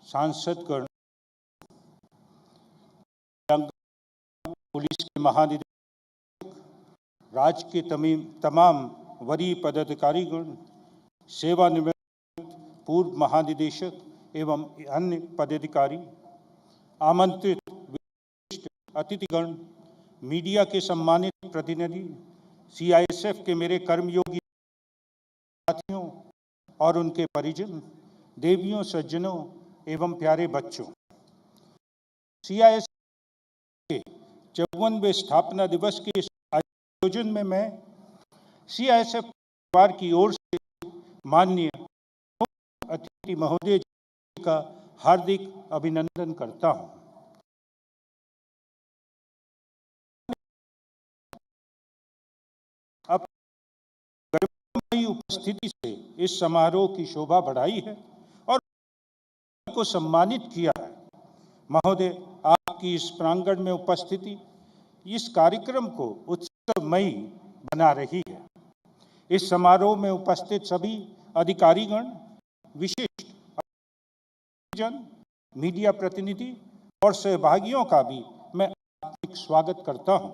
सांसदगण, पुलिस के महानिदेशक, राज्य के तमाम वरीय पदाधिकारीगण, सेवानिवृत्त पूर्व महानिदेशक एवं अन्य पदाधिकारी, आमंत्रित विशिष्ट अतिथिगण, मीडिया के सम्मानित प्रतिनिधि, सीआईएसएफ के मेरे कर्मयोगी साथियों और उनके परिजन, देवियों, सज्जनों एवं प्यारे बच्चों, सीआईएसएफ के 54वें स्थापना दिवस के इस आयोजन में मैं सीआईएसएफ परिवार की ओर से माननीय मुख्य अतिथि महोदय जी का हार्दिक अभिनंदन करता हूं। अब गर्ममयी उपस्थिति से इस समारोह की शोभा बढ़ाई है और को सम्मानित किया है। महोदय, आपकी इस प्रांगण में उपस्थिति इस कार्यक्रम को उत्सवमयी बना रही है। इस समारोह में उपस्थित सभी अधिकारीगण, विशिष्ट जन, मीडिया प्रतिनिधि और सहभागियों का भी मैं हार्दिक स्वागत करता हूं।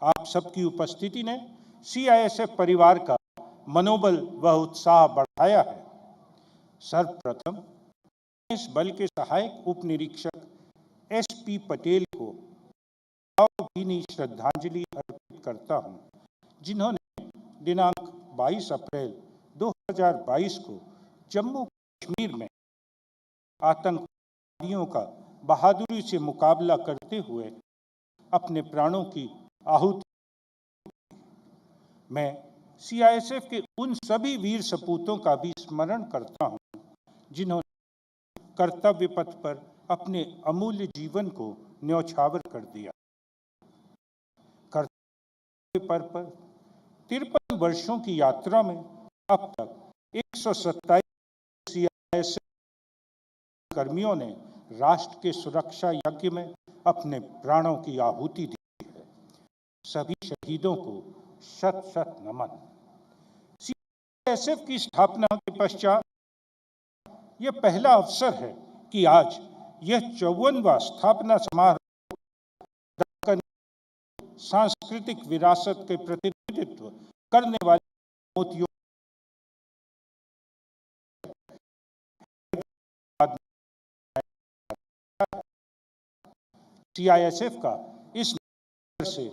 आप सबकी उपस्थिति ने सीआईएसएफ परिवार का मनोबल व उत्साह बढ़ाया है। सर्वप्रथम इस बल के सहायक उप निरीक्षक एसपी पटेल को भावभीनी श्रद्धांजलि अर्पित करता हूं, जिन्होंने दिनांक 22 अप्रैल 2022 को जम्मू कश्मीर में आतंकवादियों का बहादुरी से मुकाबला करते हुए अपने प्राणों की आहुति। मैं सीआईएसएफ के उन सभी वीर सपूतों का भी स्मरण करता हूं, जिन्होंने कर्तव्य पथ पर अपने अमूल्य जीवन को न्यौछावर कर दिया। कर्तव्य पथ पर 53 वर्षों की यात्रा में अब तक 127 सीआईएसएफ कर्मियों ने राष्ट्र के सुरक्षा यज्ञ में अपने प्राणों की आहुति दी है। सभी शहीदों को शत शत नमन। सीआईएसएफ की स्थापना के पश्चात यह पहला अवसर है कि आज यह 54वां स्थापना समारोह सांस्कृतिक विरासत के प्रतिनिधित्व करने वाले मोतियों सीआईएसएफ का इस से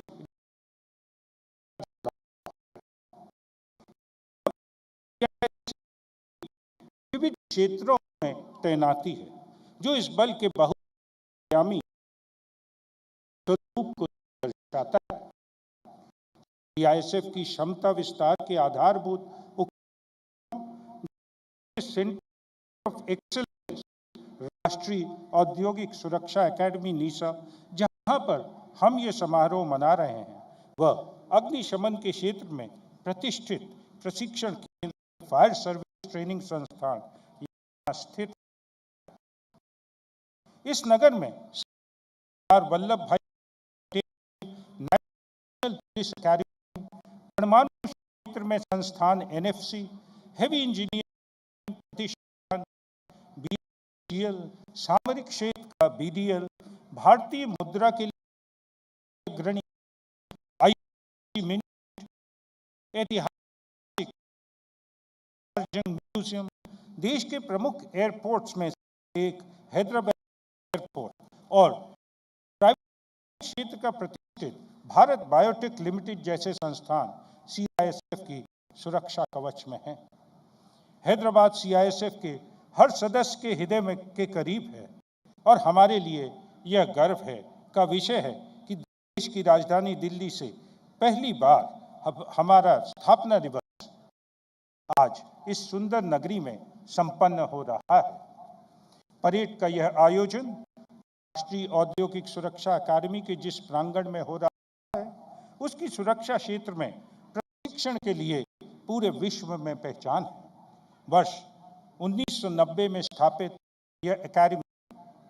विविध क्षेत्रों में तैनाती है, जो इस बल के बहुआयामी स्वरूप को दर्शाता है। सीआईएसएफ की क्षमता विस्तार के आधारभूत सेंटर ऑफ एक्सेलेंस राष्ट्रीय औद्योगिक सुरक्षा एकेडमी नीसा, जहां पर हम ये समारोह मना रहे हैं, वह अग्निशमन के क्षेत्र में प्रतिष्ठित प्रशिक्षण केंद्र फायर सर्विस ट्रेनिंग संस्थान यहाँ स्थित। इस नगर में सरदार वल्लभ भाई पटेल नेशनल पुलिस अकेडमी, परमाणु क्षेत्र में संस्थान एनएफसी, हेवी इंजीनियरिंग प्रतिष्ठान बीडीएल, सामरिक क्षेत्र का बीडीएल, भारतीय मुद्रा के लिए अग्रणी आईआईटी मिंट, ऐतिहासिक म्यूजियम, देश के प्रमुख एयरपोर्ट्स में एक हैदराबाद एयरपोर्ट और प्राइवेट क्षेत्र का प्रतिष्ठित भारत बायोटेक लिमिटेड जैसे संस्थान सीआईएसएफ की सुरक्षा कवच में हैं। हैदराबाद सीआईएसएफ के हर सदस्य के हृदय में के करीब है और हमारे लिए यह गर्व है का विषय है कि देश की राजधानी दिल्ली से पहली बार हमारा स्थापना दिवस आज इस सुंदर नगरी में संपन्न हो रहा है। परेड का यह आयोजन राष्ट्रीय औद्योगिक सुरक्षा अकादमी के जिस प्रांगण में हो रहा है, उसकी सुरक्षा क्षेत्र में प्रशिक्षण के लिए पूरे विश्व में पहचान है। वर्ष 1990 में स्थापित यह अकादमी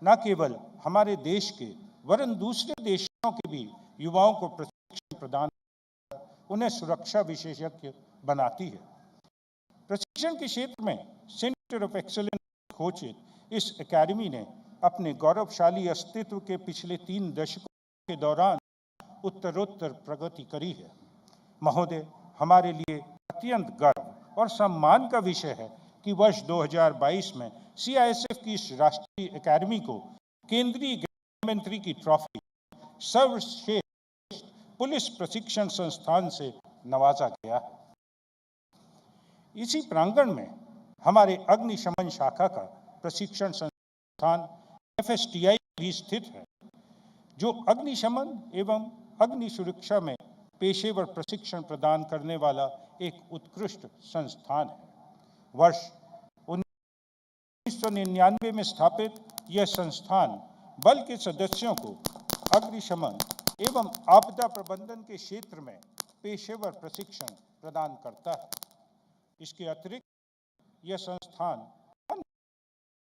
न केवल हमारे देश के वरन दूसरे देशों के भी युवाओं को प्रशिक्षण प्रदान कर उन्हें सुरक्षा विशेषज्ञ बनाती है। प्रशिक्षण के क्षेत्र में सेंटर ऑफ एक्सेलेंस घोषित इस एकेडमी ने अपने गौरवशाली अस्तित्व के पिछले 3 दशकों के दौरान उत्तरोत्तर प्रगति करी है। महोदय, हमारे लिए अत्यंत गर्व और सम्मान का विषय है कि वर्ष 2022 में CISF की इस राष्ट्रीय एकेडमी को केंद्रीय गृह मंत्री की ट्रॉफी सर्वश्रेष्ठ पुलिस प्रशिक्षण संस्थान से नवाजा गया है। इसी प्रांगण में हमारे अग्निशमन शाखा का प्रशिक्षण संस्थान FSTI भी स्थित है, जो अग्निशमन एवं अग्नि सुरक्षा में पेशेवर प्रशिक्षण प्रदान करने वाला एक उत्कृष्ट संस्थान है। वर्ष 1999 में स्थापित यह संस्थान बल के सदस्यों को अग्निशमन एवं आपदा प्रबंधन के क्षेत्र में पेशेवर प्रशिक्षण प्रदान करता है। इसके अतिरिक्त यह संस्थान अन्य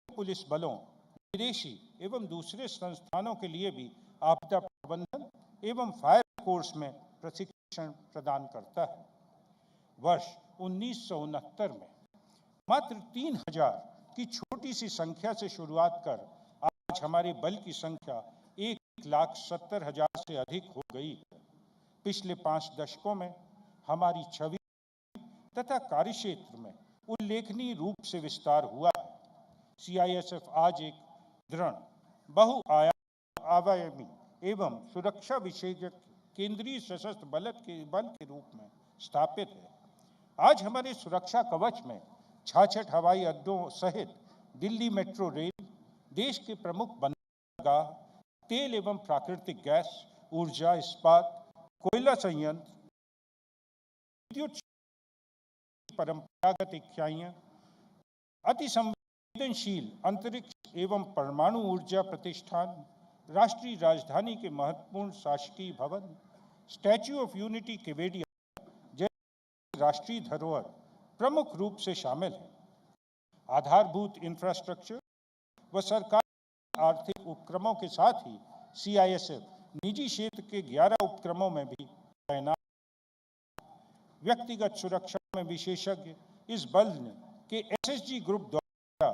पुलिस बलों, विदेशी एवं दूसरे संस्थानों के लिए भी आपदा प्रबंधन एवं फायर कोर्स में प्रशिक्षण प्रदान करता है। वर्ष 1969 में मात्र 3000 की छोटी सी संख्या से शुरुआत कर आज हमारे बल की संख्या 1,70,000 से अधिक हो गई है। पिछले 5 दशकों में हमारी छवि तथा कार्यक्षेत्र में उल्लेखनीय रूप से विस्तार हुआ है। CISF आज एक दृढ़, बहुआयामी एवं सुरक्षा विशेषज्ञ केंद्रीय सशस्त्र बल के रूप में स्थापित है। आज हमारे सुरक्षा कवच में 66 हवाई अड्डों सहित दिल्ली मेट्रो रेल, देश के प्रमुख बंदरगाह, तेल एवं प्राकृतिक गैस, ऊर्जा, इस्पात, कोयला संयंत्र, विद्युत, परंपरागत इकाइयां, अति संवेदनशील अंतरिक्ष एवं परमाणु ऊर्जा प्रतिष्ठान, राष्ट्रीय राजधानी के महत्वपूर्ण शासकीय भवन, स्टैच्यू ऑफ यूनिटी केवेडिया जैसे राष्ट्रीय धरोहर प्रमुख रूप से शामिल है। आधारभूत इंफ्रास्ट्रक्चर व सरकारी आर्थिक उपक्रमों के साथ ही CISF निजी क्षेत्र के 11 उपक्रमों में भी तैनात। व्यक्तिगत सुरक्षा में विशेषज्ञ इस बल के SSG ग्रुप द्वारा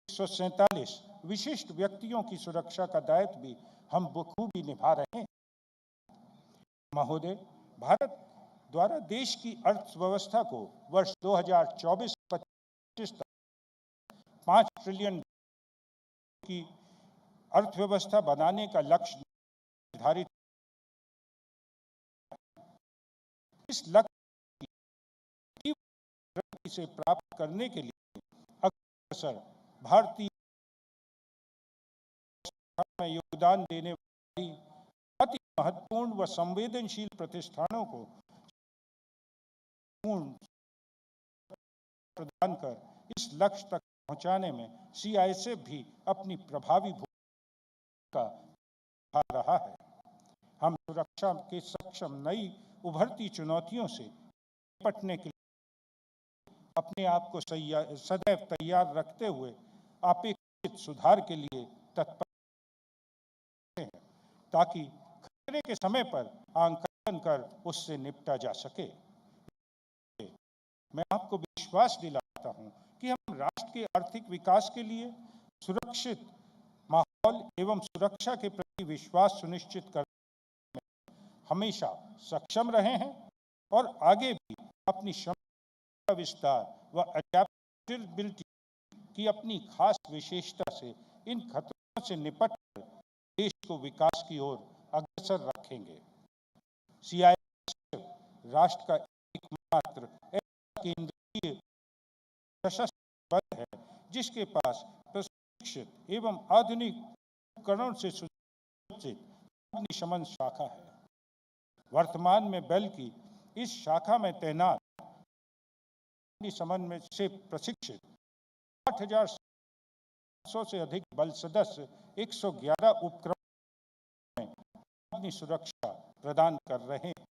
147 विशिष्ट व्यक्तियों की सुरक्षा का दायित्व भी हम बखूबी निभा रहे हैं। महोदय, भारत द्वारा देश की अर्थव्यवस्था को वर्ष 2024-25 तक 5 ट्रिलियन की अर्थव्यवस्था बनाने का लक्ष्य निर्धारित। इस लक्ष्य से प्राप्त करने के लिए अग्रसर भारतीय में योगदान देने वाली अति महत्वपूर्ण व संवेदनशील प्रतिष्ठानों को प्रदान कर इस लक्ष्य तक पहुंचाने में CISF भी अपनी प्रभावी भूमिका निभा रहा है। हम सुरक्षा के सक्षम नई उभरती चुनौतियों से निपटने के लिए अपने आप को सदैव तैयार रखते हुए अपेक्षित सुधार के लिए तत्पर हैं, ताकि खतरे के समय पर आंकलन कर उससे निपटा जा सके। मैं आपको विश्वास दिलाता हूं कि हम राष्ट्र के आर्थिक विकास के लिए सुरक्षित माहौल एवं सुरक्षा के प्रति विश्वास सुनिश्चित करने में हमेशा सक्षम रहे हैं और आगे भी अपनी क्षमता विस्तार व अडैप्टेबिलिटी की अपनी खास विशेषता से इन खतरों से निपटकर देश को विकास की ओर अग्रसर रखेंगे। CISF राष्ट्र का एकमात्र केंद्रीय सशस्त्र बल है जिसके पास प्रशिक्षित एवं आधुनिक उपकरणों से सुसज्जित अग्निशमन शाखा है। वर्तमान में बल की इस शाखा में तैनात अग्निशमन में से प्रशिक्षित 8,700 से अधिक बल सदस्य 111 उपक्रमों में अग्नि सुरक्षा प्रदान कर रहे हैं।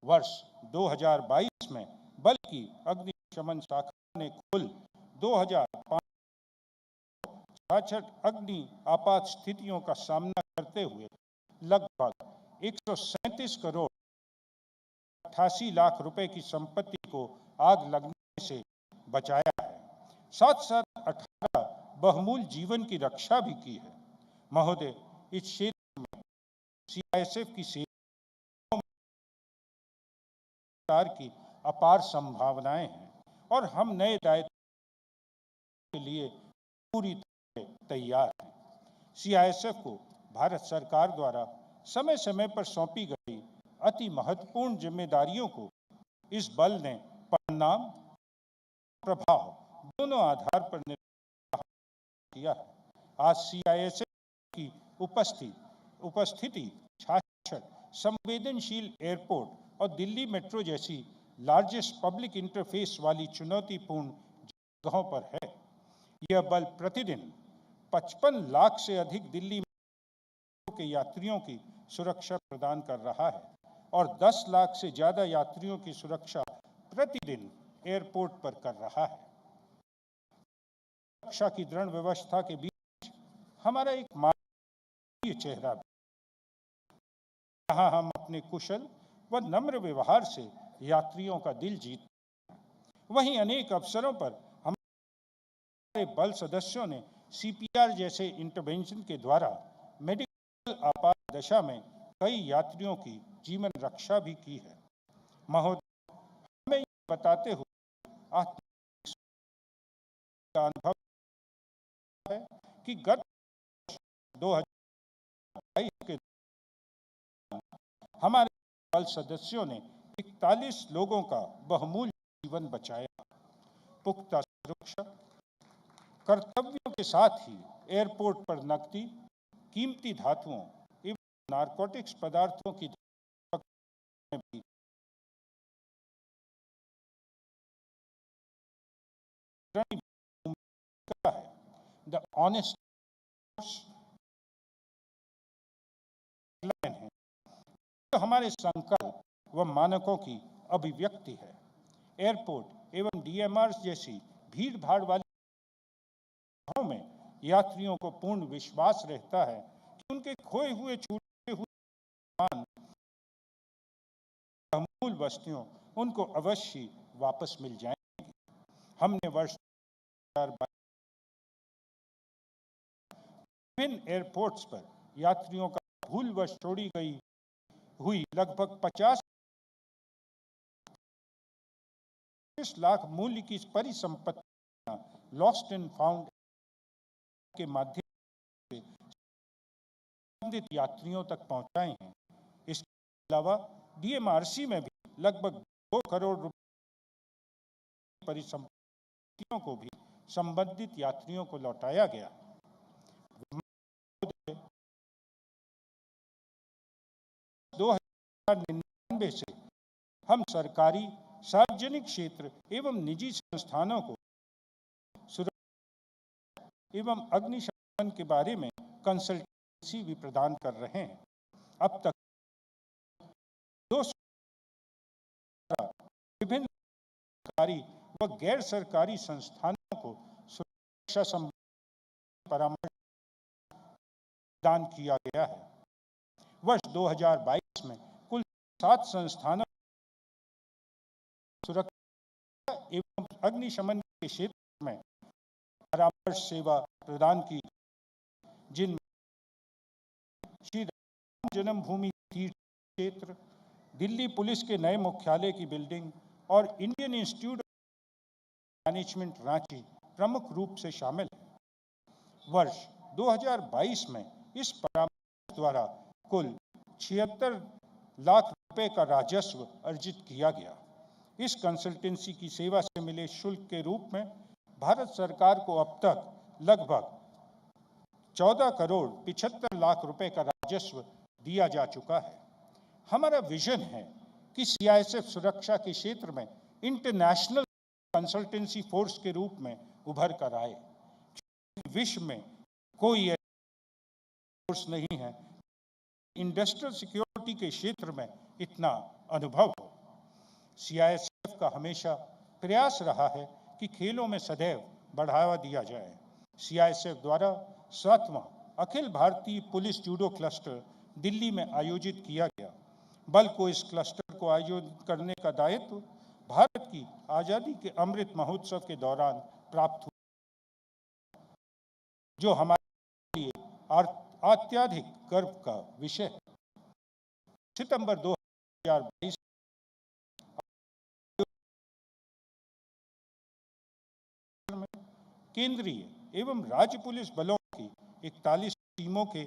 वर्ष 2022 में बल की अग्निशमन शाखा ने कुल 2,566 अग्नि आपात स्थितियों का सामना करते हुए लगभग 137 करोड़ 88 लाख रुपए की संपत्ति को आग लगने से बचाया है। साथ साथ 18 बहुमूल्य जीवन की रक्षा भी की है। महोदय, इस क्षेत्र में सीआईएसएफ की सेवा की अपार संभावनाएं हैं और हम नए दायित्व के लिए पूरी तरह तैयार हैं। सीआईएसएफ को भारत सरकार द्वारा समय समय पर सौंपी गई अति महत्वपूर्ण जिम्मेदारियों को इस बल ने परिणाम प्रभाव दोनों आधार पर निर्वाह किया है। आज सीआईएसएफ की उपस्थिति शासक, संवेदनशील एयरपोर्ट और दिल्ली मेट्रो जैसी लार्जेस्ट पब्लिक इंटरफेस वाली चुनौतीपूर्ण जगहों पर है। यह बल प्रतिदिन 55 लाख से अधिक दिल्ली मेट्रो के यात्रियों की सुरक्षा प्रदान कर रहा है और 10 लाख से ज्यादा यात्रियों की सुरक्षा प्रतिदिन एयरपोर्ट पर कर रहा है। सुरक्षा की दृढ़ व्यवस्था के बीच हमारा एक मानवीय चेहरा भी, जहां हम अपने कुशल व नम्र व्यवहार से यात्रियों का दिल जीतते हैं। वहीं अनेक अवसरों पर हमारे बल सदस्यों ने सीपीआर जैसे इंटरवेंशन के द्वारा मेडिकल आपात दशा में कई यात्रियों की जीवन रक्षा भी की है। महोदय, हमें ये बताते हुए का अनुभव है कि गत 2022 के हमारे बल सदस्यों ने 41 लोगों का बहुमूल्य जीवन बचाया। पुख्ता सुरक्षा कर्तव्यों के साथ ही एयरपोर्ट पर नकदी, कीमती धातुओं एवं नारकोटिक्स पदार्थों की भी है। द ऑनेस्ट है तो हमारे संकल्प व मानकों की अभिव्यक्ति है। एयरपोर्ट एवं डीएमआर जैसी भीड़ भाड़ वाली जगहों में यात्रियों को पूर्ण विश्वास रहता है कि उनके खोए हुए छूटे हुए सामान, अमूल्य वस्तुओं उनको अवश्य वापस मिल जाएंगी। हमने वर्ष 2022 विभिन्न एयरपोर्ट्स पर यात्रियों का भूलवश छोड़ी गई हुई लगभग 50 लाख मूल्य की परिसंपत्तियां लॉस्ट एंड फाउंड के माध्यम से संबंधित यात्रियों तक पहुंचाए हैं। इसके अलावा डीएमआरसी में भी लगभग 2 करोड़ रुपए परिसंपत्तियों को भी संबंधित यात्रियों को लौटाया गया। 2099 से हम सरकारी, सार्वजनिक क्षेत्र एवं निजी संस्थानों को सुरक्षा एवं अग्निशमन के बारे में कंसल्टेंसी भी प्रदान कर रहे हैं। अब तक 200 विभिन्न सरकारी व गैर सरकारी संस्थानों को सुरक्षा संबंधी परामर्श प्रदान किया गया है। वर्ष 2022 में कुल 7 संस्थानों सुरक्षा एवं अग्निशमन के क्षेत्र में परामर्श सेवा प्रदान की, जिनमें श्री राम जन्मभूमि तीर्थ क्षेत्र, दिल्ली पुलिस के नए मुख्यालय की बिल्डिंग और Indian institute of management Ranchi प्रमुख रूप से शामिल है। वर्ष 2022 में इस परामर्श द्वारा कुल 76 लाख रुपए का राजस्व अर्जित किया गया। इस कंसल्टेंसी की सेवा से मिले शुल्क के रूप में भारत सरकार को अब तक लगभग 14 करोड़ 75 लाख रुपए का राजस्व दिया जा चुका है। हमारा विजन है कि सीआईएसएफ सुरक्षा के क्षेत्र में इंटरनेशनल कंसल्टेंसी फोर्स के रूप में उभर कर आए। विश्व में कोई फोर्स नहीं है इंडस्ट्रियल सिक्योरिटी के क्षेत्र में इतना अनुभव हो। सीआईएसएफ का हमेशा प्रयास रहा है कि खेलों में सदैव बढ़ावा दिया जाए। सीआईएसएफ द्वारा 7वां Akhil Bharatiya police judo cluster Delhi में आयोजित किया गया। बल को इस क्लस्टर को आयोजित करने का दायित्व भारत की आज़ादी के अमृत महोत्सव के दौरान प्राप्त हुआ। जो हमारे लिए अत्यधिक गर्व का विषय है। सितंबर 2022 में केंद्रीय एवं राज्य पुलिस बलों की 41 टीमों के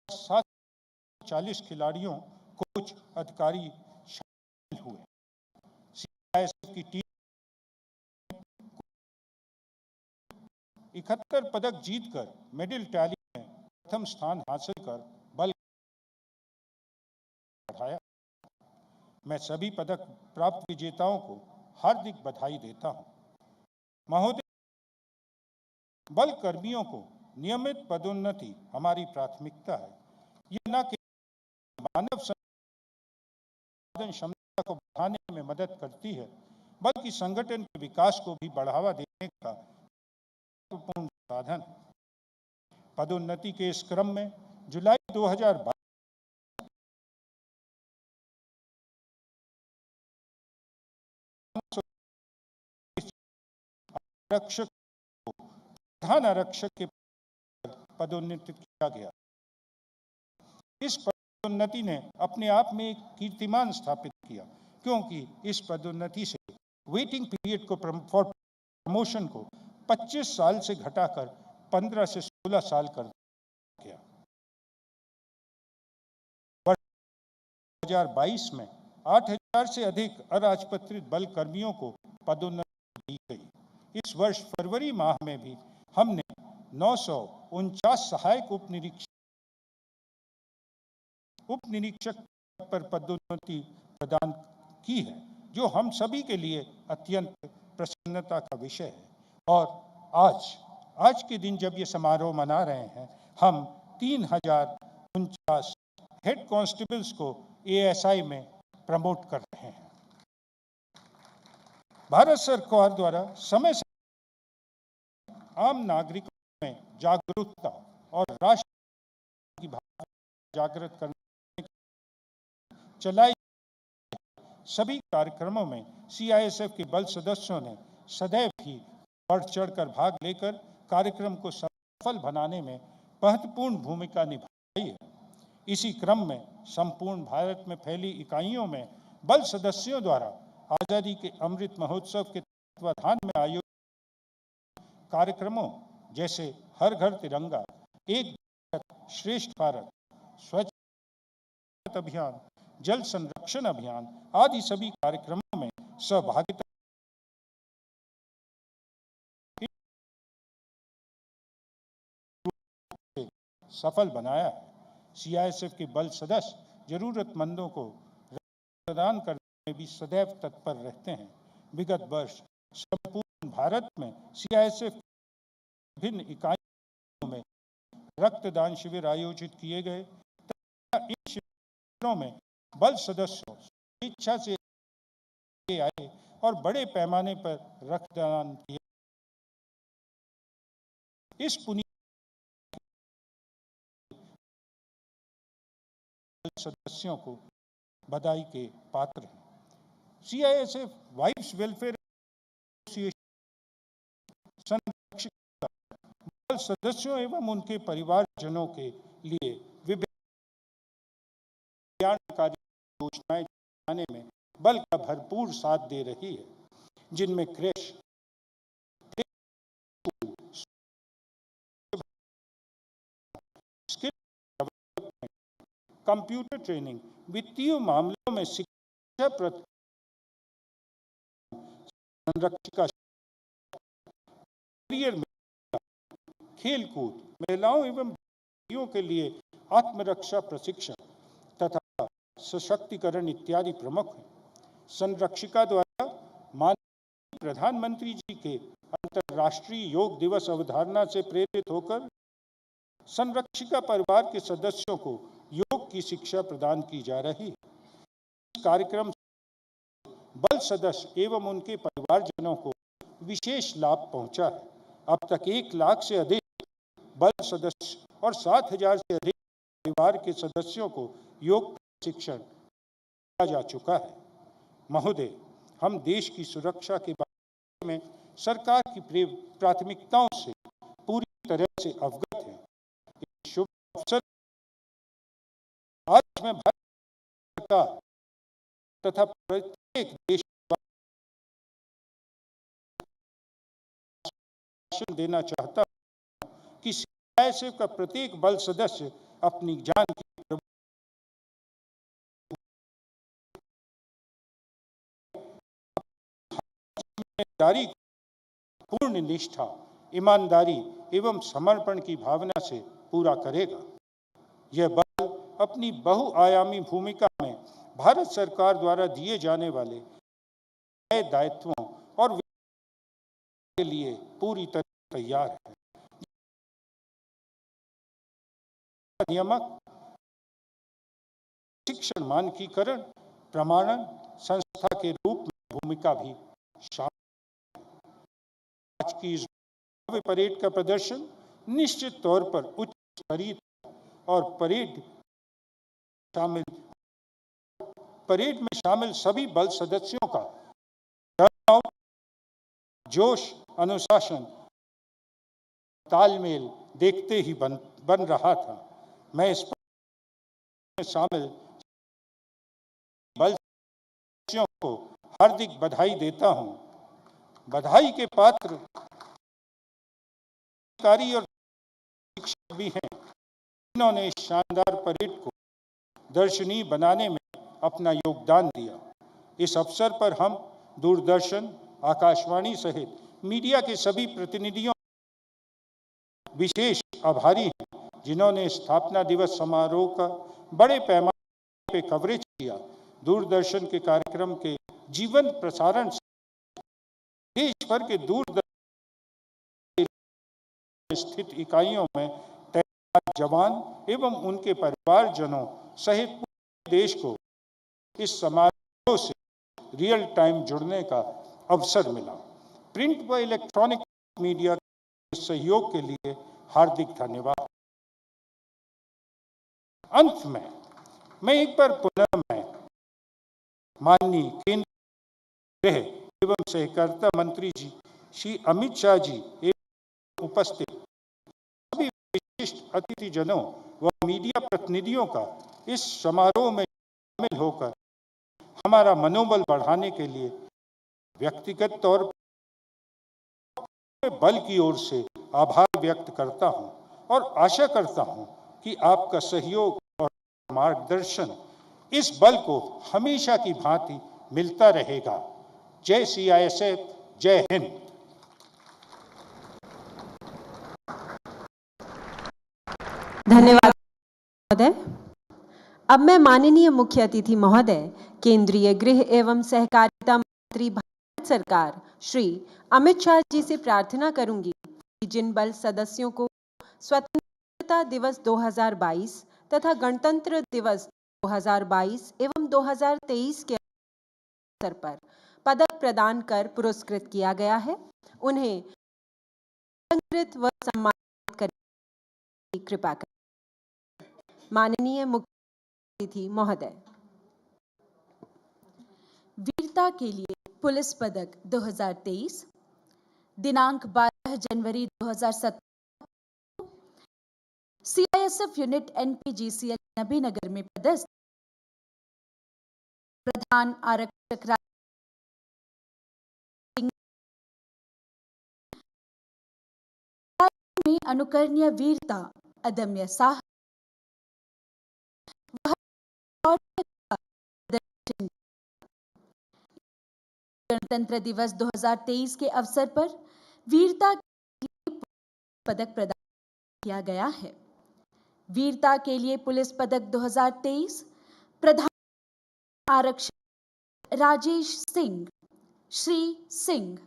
740 खिलाड़ियों, कोच, अधिकारी शामिल हुए। सीआईएसएफ की टीम 71 पदक जीतकर मेडल टैली में प्रथम स्थान हासिल कर बल बढ़ाया। मैं सभी पदक प्राप्त विजेताओं को हार्दिक बधाई देता हूं। महोदय, बल कर्मियों को नियमित पदोन्नति हमारी प्राथमिकता है। यह न केवल मानव संसाधन क्षमता को बढ़ाने में मदद करती है, बल्कि संगठन के विकास को भी बढ़ावा देने का महत्वपूर्ण साधन है। पदोन्नति के इस क्रम में जुलाई 2022 आरक्षक को प्रधान आरक्षक के पदोन्नति किया गया। इस पदोन्नति ने अपने आप में एक कीर्तिमान स्थापित किया, क्योंकि इस पदोन्नति से वेटिंग पीरियड को फॉर प्रमोशन को 25 साल से घटाकर 15 से 16 साल कर दिया गया। वर्ष 2022 में 8000 से अधिक अराजपत्रित बल कर्मियों को पदोन्नति दी गई। इस वर्ष फरवरी माह में भी हमने 949 सहायक उप निरीक्षक पर पदोन्नति प्रदान की है, जो हम सभी के लिए अत्यंत प्रसन्नता का विषय है। और आज के दिन जब ये समारोह मना रहे हैं, हम 3049 हेड कांस्टेबल्स को एएसआई में प्रमोट कर रहे हैं। भारत सरकार द्वारा समय से आम नागरिकों में जागरूकता और राष्ट्र की भावना जागृत करने चलाई सभी कार्यक्रमों में सीआईएसएफ के बल सदस्यों ने सदैव ही बढ़ चढ़कर भाग लेकर कार्यक्रम को सफल बनाने में महत्वपूर्ण भूमिका निभाई है। इसी क्रम में संपूर्ण भारत में फैली इकाइयों में बल सदस्यों द्वारा आजादी के अमृत महोत्सव के तत्वाधान में आयोजित कार्यक्रमों जैसे हर घर तिरंगा, एक भारत श्रेष्ठ भारत, स्वच्छ भारत अभियान, जल संरक्षण अभियान आदि सभी कार्यक्रमों में सहभागिता सफल बनाया है। सीआईएसएफ के बल सदस्य जरूरतमंदों को प्रदान करने में भी सदैव तत्पर रहते हैं। विगत वर्ष संपूर्ण भारत में सीआईएसएफ विभिन्न इकाइयों में रक्तदान शिविर आयोजित किए गए तथा इन शिविरों में बल सदस्यों इच्छा से आए और बड़े पैमाने पर रक्तदान किया। इस पुण्य सदस्यों को बधाई के पात्र हैं। सीआईएसएफ वाइफ्स वेलफेयर एसोसिएशन बल सदस्यों एवं उनके परिवारजनों के लिए विभिन्न कल्याणकारी योजनाएं चलाने में बल का भरपूर साथ दे रही है, जिनमें creche, skill development, computer training, वित्तीय मामलों में शिक्षा, संरक्षिका, करियर में खेलकूद, महिलाओं एवं बेटियों के लिए आत्मरक्षा प्रशिक्षण तथा सशक्तिकरण इत्यादि प्रमुख हैं। संरक्षिका द्वारा माननीय प्रधानमंत्री जी के अंतर्राष्ट्रीय योग दिवस अवधारणा से प्रेरित होकर संरक्षिका परिवार के सदस्यों को योग की शिक्षा प्रदान की जा रही है। इस कार्यक्रम से बल सदस्य एवं उनके परिवारजनों को विशेष लाभ पहुंचा है। अब तक 1 लाख से अधिक बल सदस्य और 7,000 से अधिक परिवार के सदस्यों को योग प्रशिक्षण दिया जा चुका है। महोदय, हम देश की सुरक्षा के बारे में सरकार की प्राथमिकताओं से पूरी तरह से अवगत हैं। इस शुभ अवसर आज मैं भारत सरकार तथा प्रत्येक देश देना चाहता हूं कि सीआईएसएफ का प्रत्येक बल सदस्य अपनी जान की जिम्मेदारी पूर्ण निष्ठा, ईमानदारी एवं समर्पण की भावना से पूरा करेगा। यह बल अपनी बहुआयामी भूमिका में भारत सरकार द्वारा दिए जाने वाले नए दायित्वों और के लिए पूरी तरह तैयार है। नियामक शिक्षण मानकीकरण प्रमाणन संस्था के रूप में भूमिका भी शामिल है। आज की इस भव्य परेड का प्रदर्शन निश्चित तौर पर उच्च स्तरीय और परेड में शामिल सभी बल सदस्यों का टर्नआउट, जोश, अनुशासन, तालमेल देखते ही बन रहा था। मैं इस में शामिल बल सदस्यों को हार्दिक बधाई देता हूं। बधाई के पात्र अधिकारी और शिक्षक भी हैं, जिन्होंने इस शानदार परेड को दर्शनीय बनाने में अपना योगदान दिया। इस अवसर पर हम दूरदर्शन, आकाशवाणी सहित मीडिया के सभी प्रतिनिधियों विशेष आभारी हैं, जिन्होंने स्थापना दिवस समारोह का बड़े पैमाने पर कवरेज किया। दूरदर्शन के कार्यक्रम के जीवंत प्रसारण से देश भर के दूरदर्शन स्थित इकाइयों में तैनात जवान एवं उनके परिवारजनों सहित पूरे देश को इस समारोह से रियल टाइम जुड़ने का अवसर मिला। प्रिंट व इलेक्ट्रॉनिक मीडिया के सहयोग के लिए हार्दिक धन्यवाद। अंत में मैं एक बार पुनः माननीय केंद्रीय गृह एवं सहकारिता मंत्री जी श्री अमित शाह जी एवं उपस्थित सभी विशिष्ट अतिथिजनों व मीडिया प्रतिनिधियों का इस समारोह में शामिल होकर हमारा मनोबल बढ़ाने के लिए व्यक्तिगत तौर पर बल की ओर से आभार व्यक्त करता हूं और आशा करता हूं कि आपका सहयोग और मार्गदर्शन इस बल को हमेशा की भांति मिलता रहेगा। जय सीआईएसएफ, जय हिंद। धन्यवाद महोदय। अब मैं माननीय मुख्य अतिथि महोदय, केंद्रीय गृह एवं सहकारिता मंत्री भारत सरकार श्री अमित शाह जी से प्रार्थना करूंगी कि जिन बल सदस्यों को स्वतंत्रता दिवस 2022 तथा गणतंत्र दिवस 2022 एवं 2023 के अवसर पर पदक प्रदान कर पुरस्कृत किया गया है, उन्हें अलंकृत व सम्मानित करने की कृपा करें। माननीय मुख्य अतिथि महोदय। वीरता के लिए पुलिस पदक 2023 दिनांक 12 जनवरी 2017 सीआईएसएफ यूनिट एनपीजीसीएल नबीनगर में पदस्थ प्रधान आरक्षक में अनुकरणीय वीरता, अदम्य साहस, गणतंत्र दिवस 2023 के अवसर पर वीरता के लिए पदक प्रदान किया गया है। वीरता के लिए पुलिस पदक 2023 प्रधान आरक्षक राजेश सिंह श्री सिंह।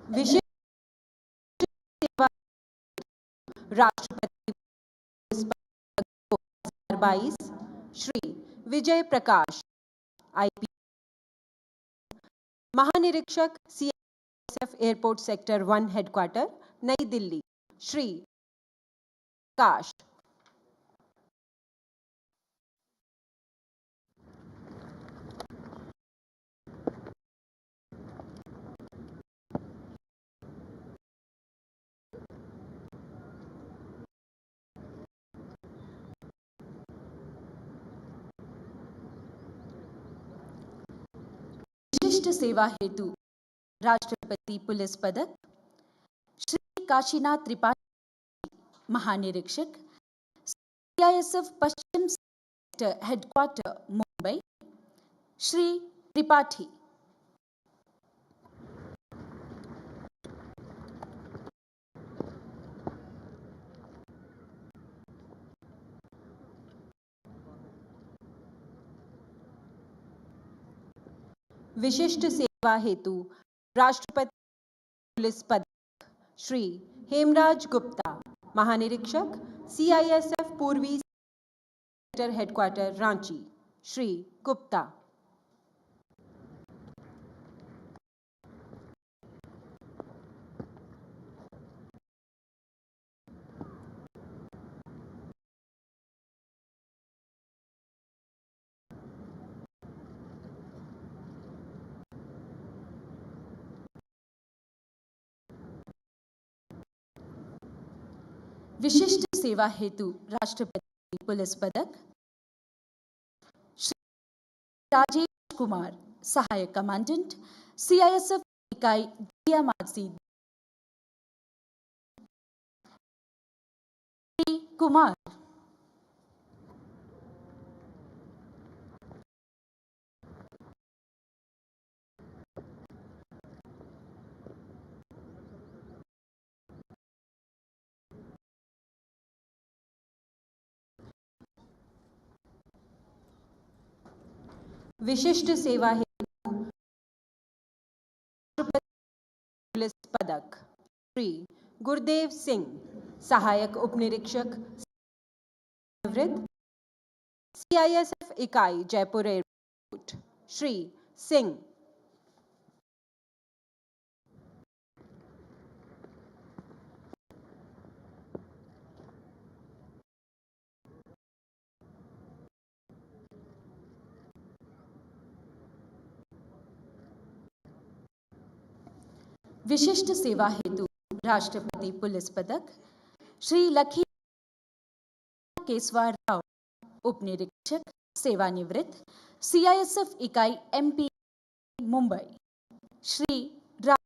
विशिष्ट सेवा राष्ट्रपति 2022 श्री विजय प्रकाश आईपीएस महानिरीक्षक CISF एयरपोर्ट सेक्टर 1 हेडक्वार्टर नई दिल्ली श्री प्रकाश। विशिष्ट सेवा हेतु राष्ट्रपति पुलिस पदक श्री काशीनाथ त्रिपाठी, महानिरीक्षक CISF पश्चिम सेक्टर हेडक्वार्टर मुंबई श्री त्रिपाठी। विशिष्ट सेवा हेतु राष्ट्रपति पुलिस पदक श्री हेमराज गुप्ता, महानिरीक्षक CISF पूर्वी सेक्टर हेडक्वार्टर रांची श्री गुप्ता। विशिष्ट सेवा हेतु राष्ट्रपति पुलिस पदक श्री राजेश कुमार, सहायक कमांडेंट CISF इकाई DMRC श्री कुमार। विशिष्ट सेवा हेतु राष्ट्रपति पुलिस पदक श्री गुरदेव सिंह, सहायक उपनिरीक्षक निवृत्त CISF इकाई जयपुर एयरपोर्ट श्री सिंह। विशिष्ट सेवा हेतु राष्ट्रपति पुलिस पदक श्री लखी केसवार राव, उपनिरीक्षक सेवानिवृत्त CISF इकाई MP मुंबई श्री राव।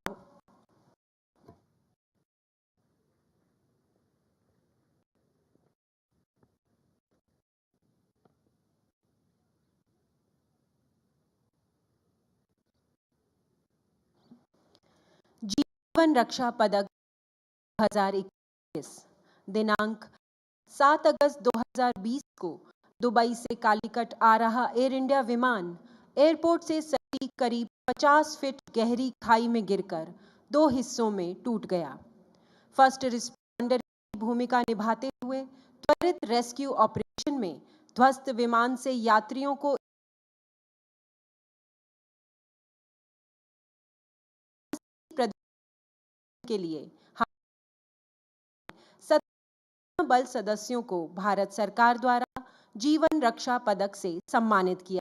जीवन रक्षा पदक 2021 दिनांक 7 अगस्त 2020 को दुबई से कालीकट आ रहा एयर इंडिया विमान एयरपोर्ट से सटी करीब 50 फीट गहरी खाई में गिरकर 2 हिस्सों में टूट गया। फर्स्ट रिस्पॉन्डर की भूमिका निभाते हुए त्वरित रेस्क्यू ऑपरेशन में ध्वस्त विमान से यात्रियों को के लिए बल सदस्यों को भारत सरकार द्वारा जीवन रक्षा पदक से सम्मानित किया।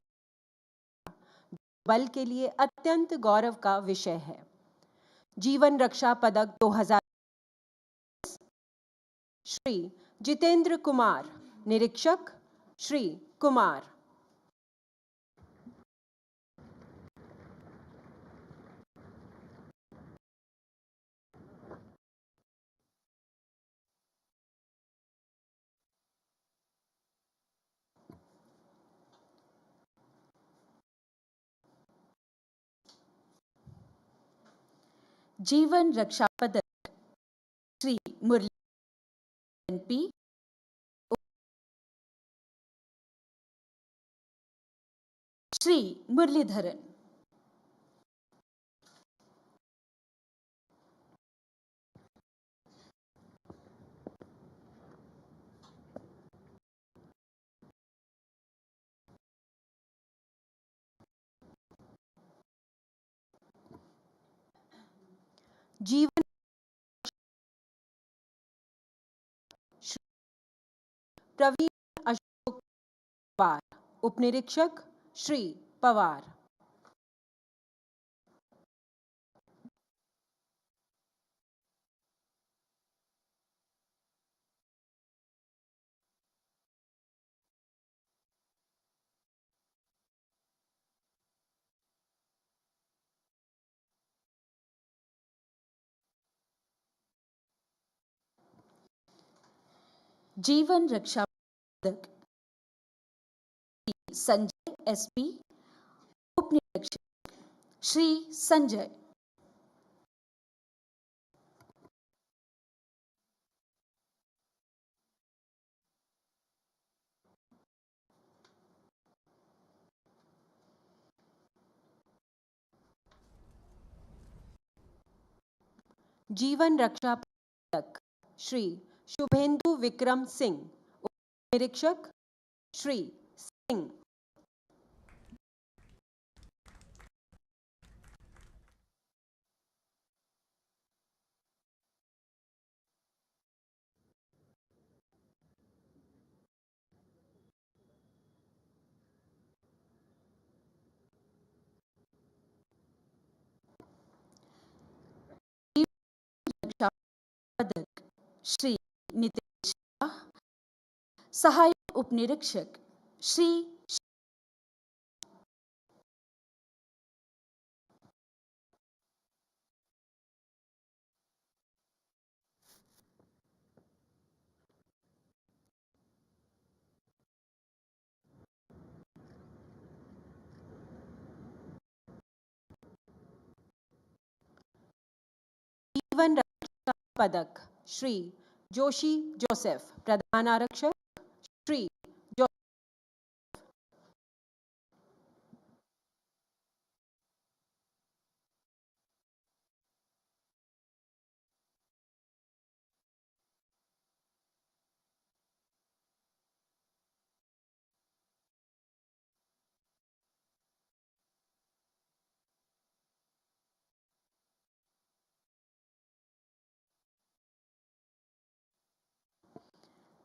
बल के लिए अत्यंत गौरव का विषय है। जीवन रक्षा पदक 2000 श्री जितेंद्र कुमार, निरीक्षक श्री कुमार। जीवन रक्षा पदक श्री मुरली NP श्री मुरलीधरन। जीवन प्रवीण अशोक पवार, उपनिरीक्षक श्री पवार। जीवन रक्षा पदक संजय एसपी, उपनिरीक्षक श्री संजय। जीवन रक्षा पदक श्री शुभेंदु विक्रम सिंह, उपनिरीक्षक श्री सिंह। रक्षा पदक श्री नितेश शाह, सहायक उपनिरीक्षक श्री। जीवन रक्षा पदक श्री जोशी जोसेफ, प्रधान आरक्षक श्री जोसेफ।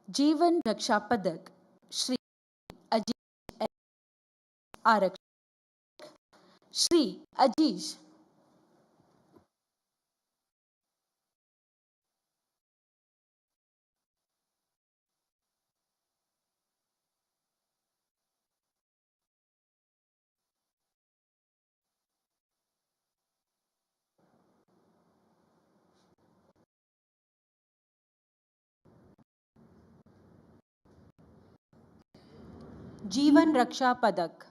जीवन रक्षा पदक श्री अजीज आरक्षक श्री अजीज। जीवन रक्षा पदक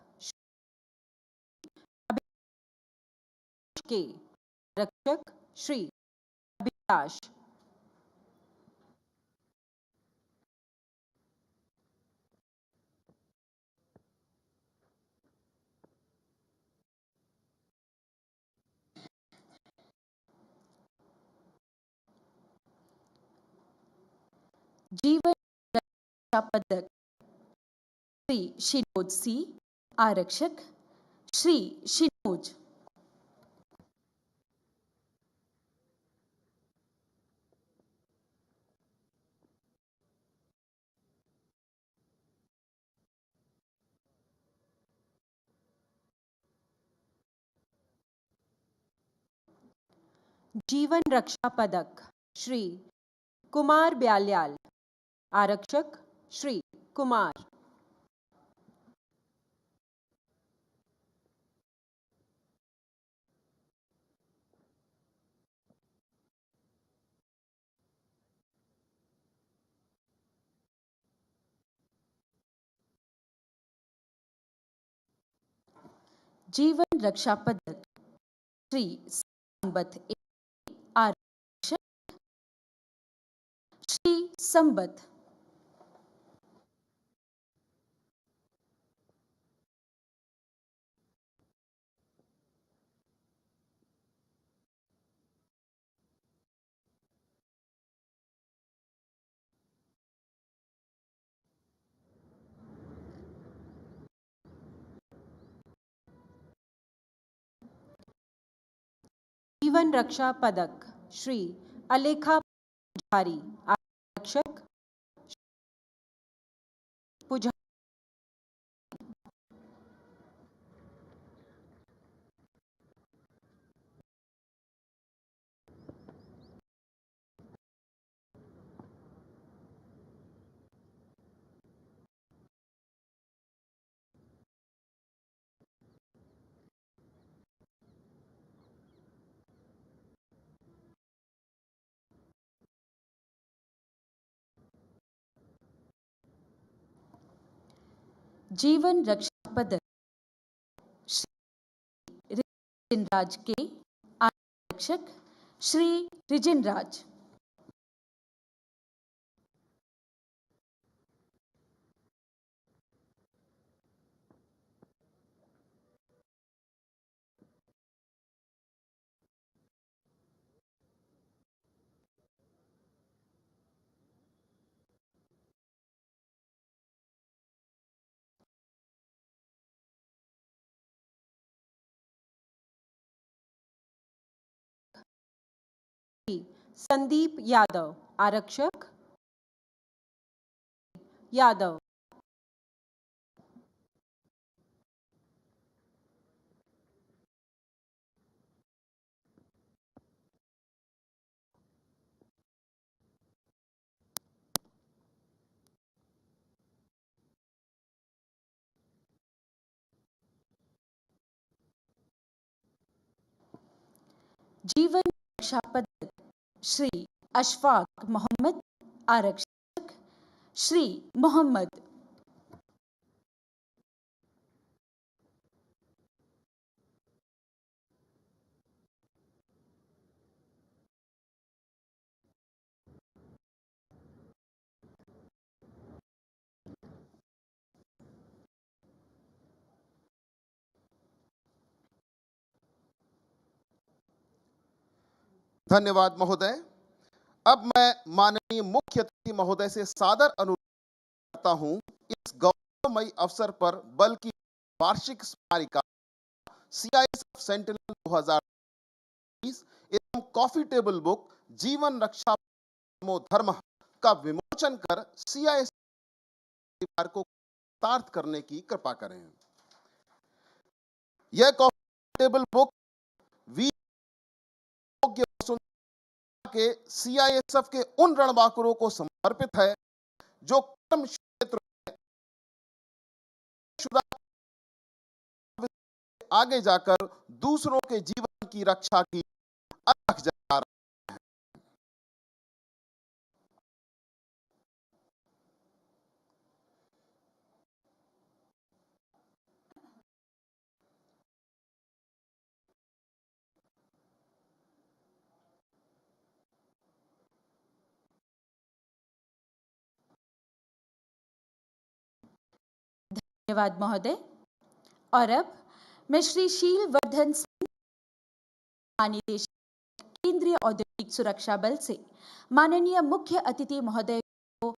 के रक्षक श्री अभिलाष। जीवन रक्षा पदक श्री शिनोज सी, आरक्षक श्री शिनोज। जीवन रक्षा पदक श्री कुमार ब्याल्याल, आरक्षक श्री कुमार। जीवन रक्षा पदक श्री संबत आरक्षक श्री संबत। जीवन रक्षा पदक श्री अलेखा पुजारी आरक्षक पुजारी जीवन रक्षा पदक श्री रिजिनराज के आरक्षक श्री रिजिनराज। संदीप यादव आरक्षक यादव। जीवन रक्षा पदक श्री अशफाक मोहम्मद आरक्षक श्री मोहम्मद। धन्यवाद महोदय। अब मैं माननीय मुख्य अतिथि महोदय से सादर अनुरोध करता हूं इस गौरवमयी अवसर पर बल की वार्षिक स्मारिका सीआईएसएफ सेंटिनल 2020 एवं कॉफी टेबल बुक जीवन रक्षा परमो धर्मः का विमोचन कर सीआईएसएफ परिवार को कृतार्थ करने की कृपा करें। यह कॉफी टेबल बुक वीर योग्य वसुंधरा के सीआईएसएफ के उन रणबांकुरों को समर्पित है जो कर्म क्षेत्र में आगे जाकर दूसरों के जीवन की रक्षा की अलख जगा रहे हैं। धन्यवाद महोदय। और अब मैं श्री शीलवर्धन सिंह महानिदेशक केंद्रीय औद्योगिक सुरक्षा बल से माननीय मुख्य अतिथि महोदय को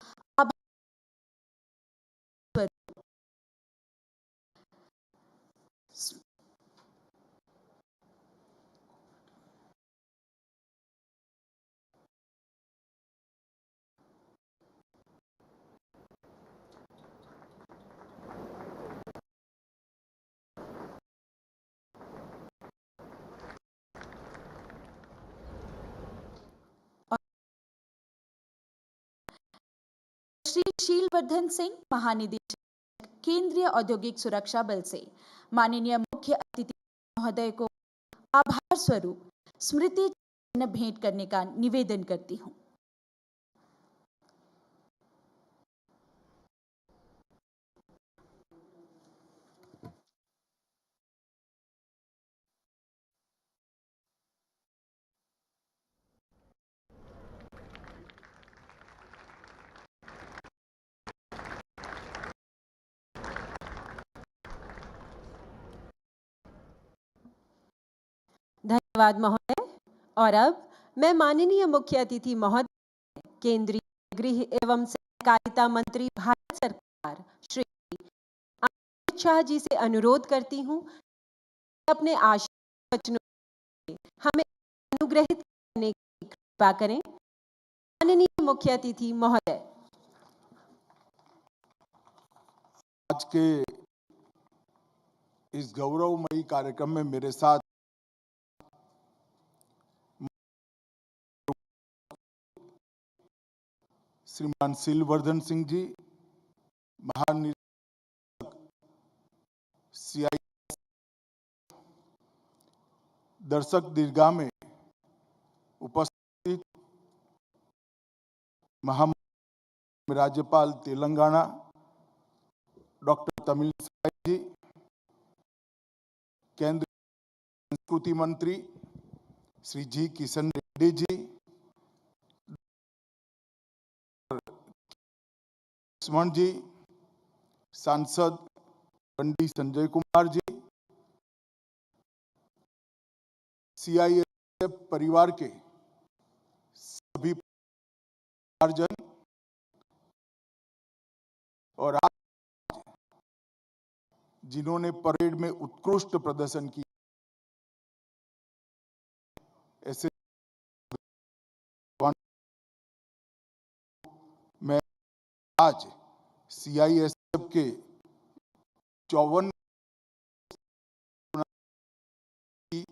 श्री शीलवर्धन सिंह महानिदेशक केंद्रीय औद्योगिक सुरक्षा बल से माननीय मुख्य अतिथि महोदय को आभार स्वरूप स्मृति चिन्ह भेंट करने का निवेदन करती हूं। धन्यवाद महोदय। और अब मैं माननीय मुख्य अतिथि महोदय केंद्रीय गृह एवं सहकारिता मंत्री भारत सरकार श्री अमित शाह जी से अनुरोध करती हूं अपने आशीर्वाद वचनों से हमें अनुग्रहित करने की कृपा करें माननीय मुख्य अतिथि महोदय। आज के इस गौरवमयी कार्यक्रम में मेरे साथ श्रीमान सिलवर्धन सिंह जी, महानिदेशक CI, दर्शक दीर्घा में उपस्थित महामहिम राज्यपाल तेलंगाना डॉक्टर तमिलिसाई जी, केंद्रीय संस्कृति मंत्री श्री जी किशन रेड्डी जी, लक्ष्मण जी, सांसद बंडी संजय कुमार जी, CISF परिवार के सभी परिवारजन और आज जिन्होंने परेड में उत्कृष्ट प्रदर्शन किया, ऐसे मैं आज CISF के 54 की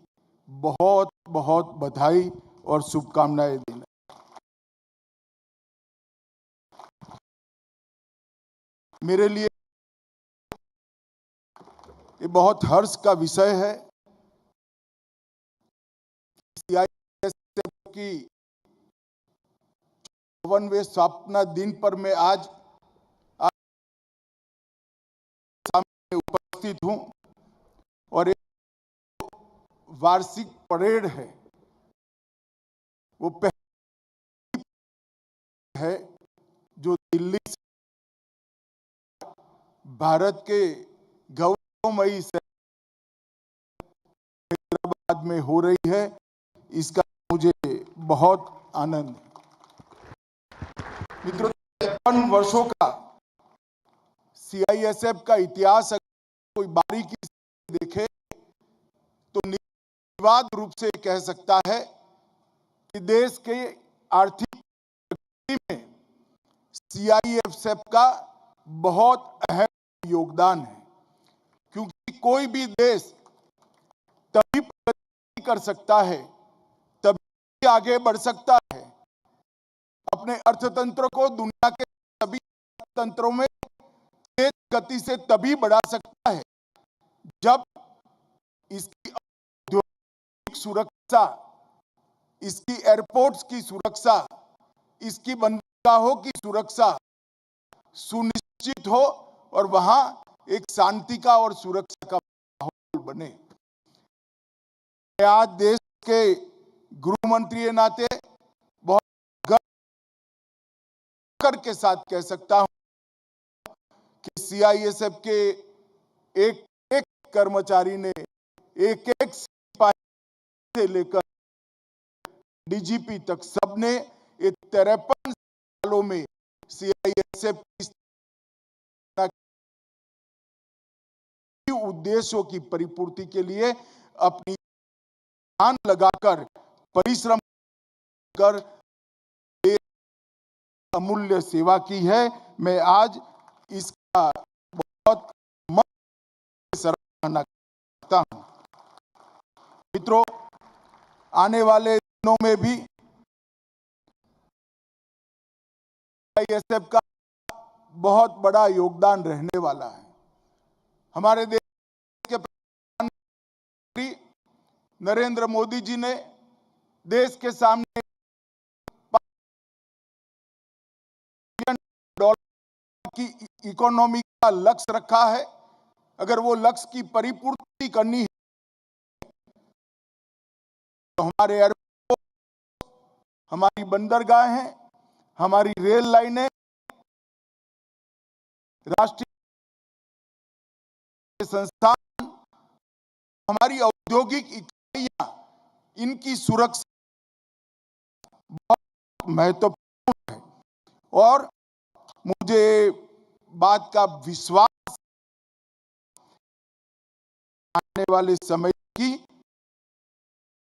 बहुत बहुत बधाई और शुभकामनाएं देना। मेरे लिए ये बहुत हर्ष का विषय है। CISF की 54वें स्थापना दिन पर मैं आज सामने उपस्थित हूं और एक वार्षिक परेड है, वो पहली है जो दिल्ली से भारत के गौरवमयी शहर हैदराबाद में हो रही है। इसका मुझे बहुत आनंद है। मित्रों, 53 वर्षों का CISF का इतिहास अगर कोई बारीकी से देखे तो निर्विवाद रूप से कह सकता है कि देश के आर्थिक प्रगति में CISF का बहुत अहम योगदान है, क्योंकि कोई भी देश तभी प्रगति कर सकता है, तभी आगे बढ़ सकता है, अपने अर्थतंत्र को दुनिया के सभी तंत्रों में तेज गति से तभी बढ़ा सकता है जब इसकी औद्योगिक सुरक्षा, इसकी एयरपोर्ट्स की सुरक्षा, इसकी बंदरगाहों की सुरक्षा सुनिश्चित हो और वहां एक शांति का और सुरक्षा का माहौल बने। मैं आज देश के गृह मंत्री के नाते बहुत गर्व के साथ कह सकता हूं कि CISF के एक एक कर्मचारी ने, एक एक सिपाही से लेकर DGP तक सबने ये 53 सालों में CISF की उद्देश्यों की परिपूर्ति के लिए अपनी जान लगाकर परिश्रम कर अमूल्य सेवा की है। मैं आज इसका बहुत सराहना करता हूं। मित्रों, आने वाले दिनों में भी CISF का बहुत बड़ा योगदान रहने वाला है। हमारे देश के प्रधानमंत्री नरेंद्र मोदी जी ने देश के सामने $5 की इकोनॉमी का लक्ष्य रखा है। अगर वो लक्ष्य की परिपूर्ति करनी है तो हमारे एयरपोर्ट, हमारी बंदरगाहें, हमारी रेल लाइनें, राष्ट्रीय संस्थान, हमारी औद्योगिक इकाइयां, इनकी सुरक्षा बहुत महत्वपूर्ण है। और मुझे बात का विश्वास आने वाले समय की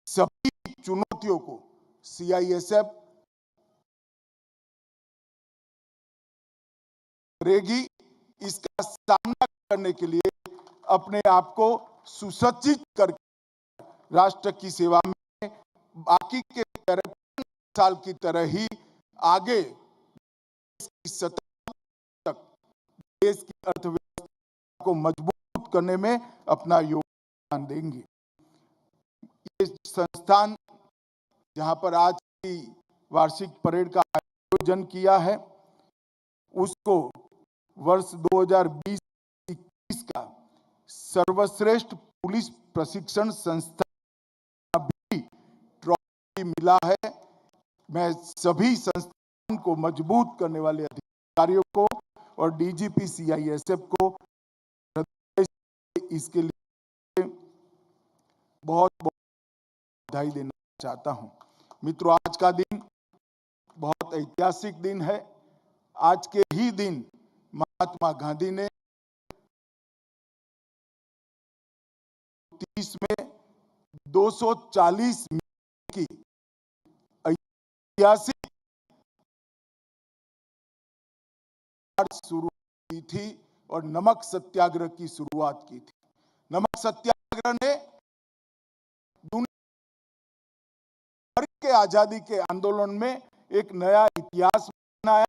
सभी चुनौतियों को CISF करेगी। इसका सामना करने के लिए अपने आप को सुसज्जित करके राष्ट्र की सेवा में बाकी के 53 साल की तरह ही आगे की सतत तक देश की अर्थव्यवस्था को मजबूत करने में अपना योगदान देंगे। ये संस्थान जहां पर आज की वार्षिक परेड का आयोजन किया है, उसको वर्ष 2020-21 का सर्वश्रेष्ठ पुलिस प्रशिक्षण संस्थान भी ट्रॉफी मिला है। मैं सभी संस्थान को मजबूत करने वाले अधिकारियों को और DGP CISF को इसके लिए बहुत बहुत बधाई देना चाहता हूं। मित्रों, आज का दिन बहुत ऐतिहासिक दिन है। आज के ही दिन महात्मा गांधी ने 30 में 240 की ऐतिहासिक शुरू की थी और नमक सत्याग्रह की शुरुआत की थी। नमक सत्याग्रह ने दुनिया भर के आजादी के आंदोलन में एक नया इतिहास बनाया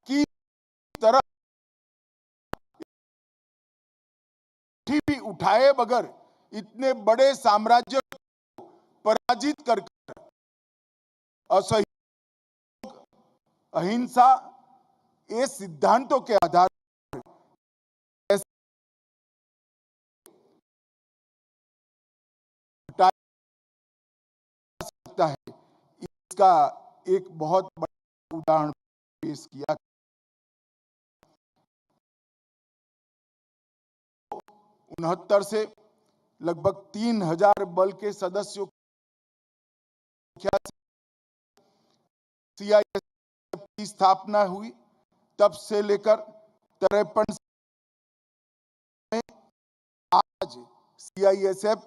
कि तरह भी उठाए बगैर इतने बड़े साम्राज्य को पराजित कर असहयोग, अहिंसा, ये सिद्धांतों के आधार पर सकता है, इसका एक बहुत बड़ा उदाहरण पेश किया। 69 से लगभग 3000 बल के सदस्यों CISF की स्थापना हुई। तब से लेकर 53 में आज CISF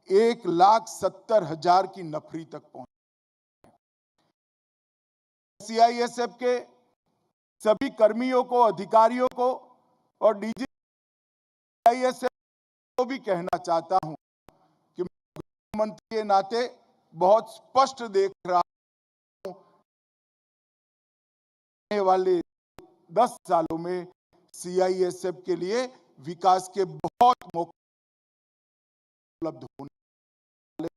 1,70,000 की नफरी तक पहुंच। CISF के सभी कर्मियों को, अधिकारियों को और DGP CISF को भी कहना चाहता हूं कि मैं गृहमंत्री के नाते बहुत स्पष्ट देख रहा हूं आने वाले 10 सालों में CISF के लिए विकास के बहुत मौके उपलब्ध होने वाले।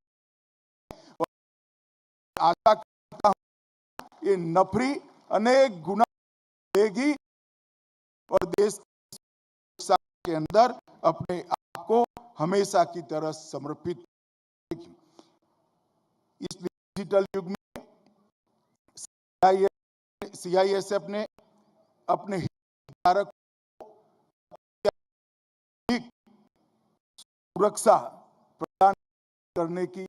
आशा करता हूं ये नफरी अनेक गुना बढ़ेगी और देश की सुरक्षा के अंदर अपने आप को हमेशा की तरह समर्पित करेगी। इस डिजिटल युग में CISF ने अपने हितधारक को सुरक्षा प्रदान करने की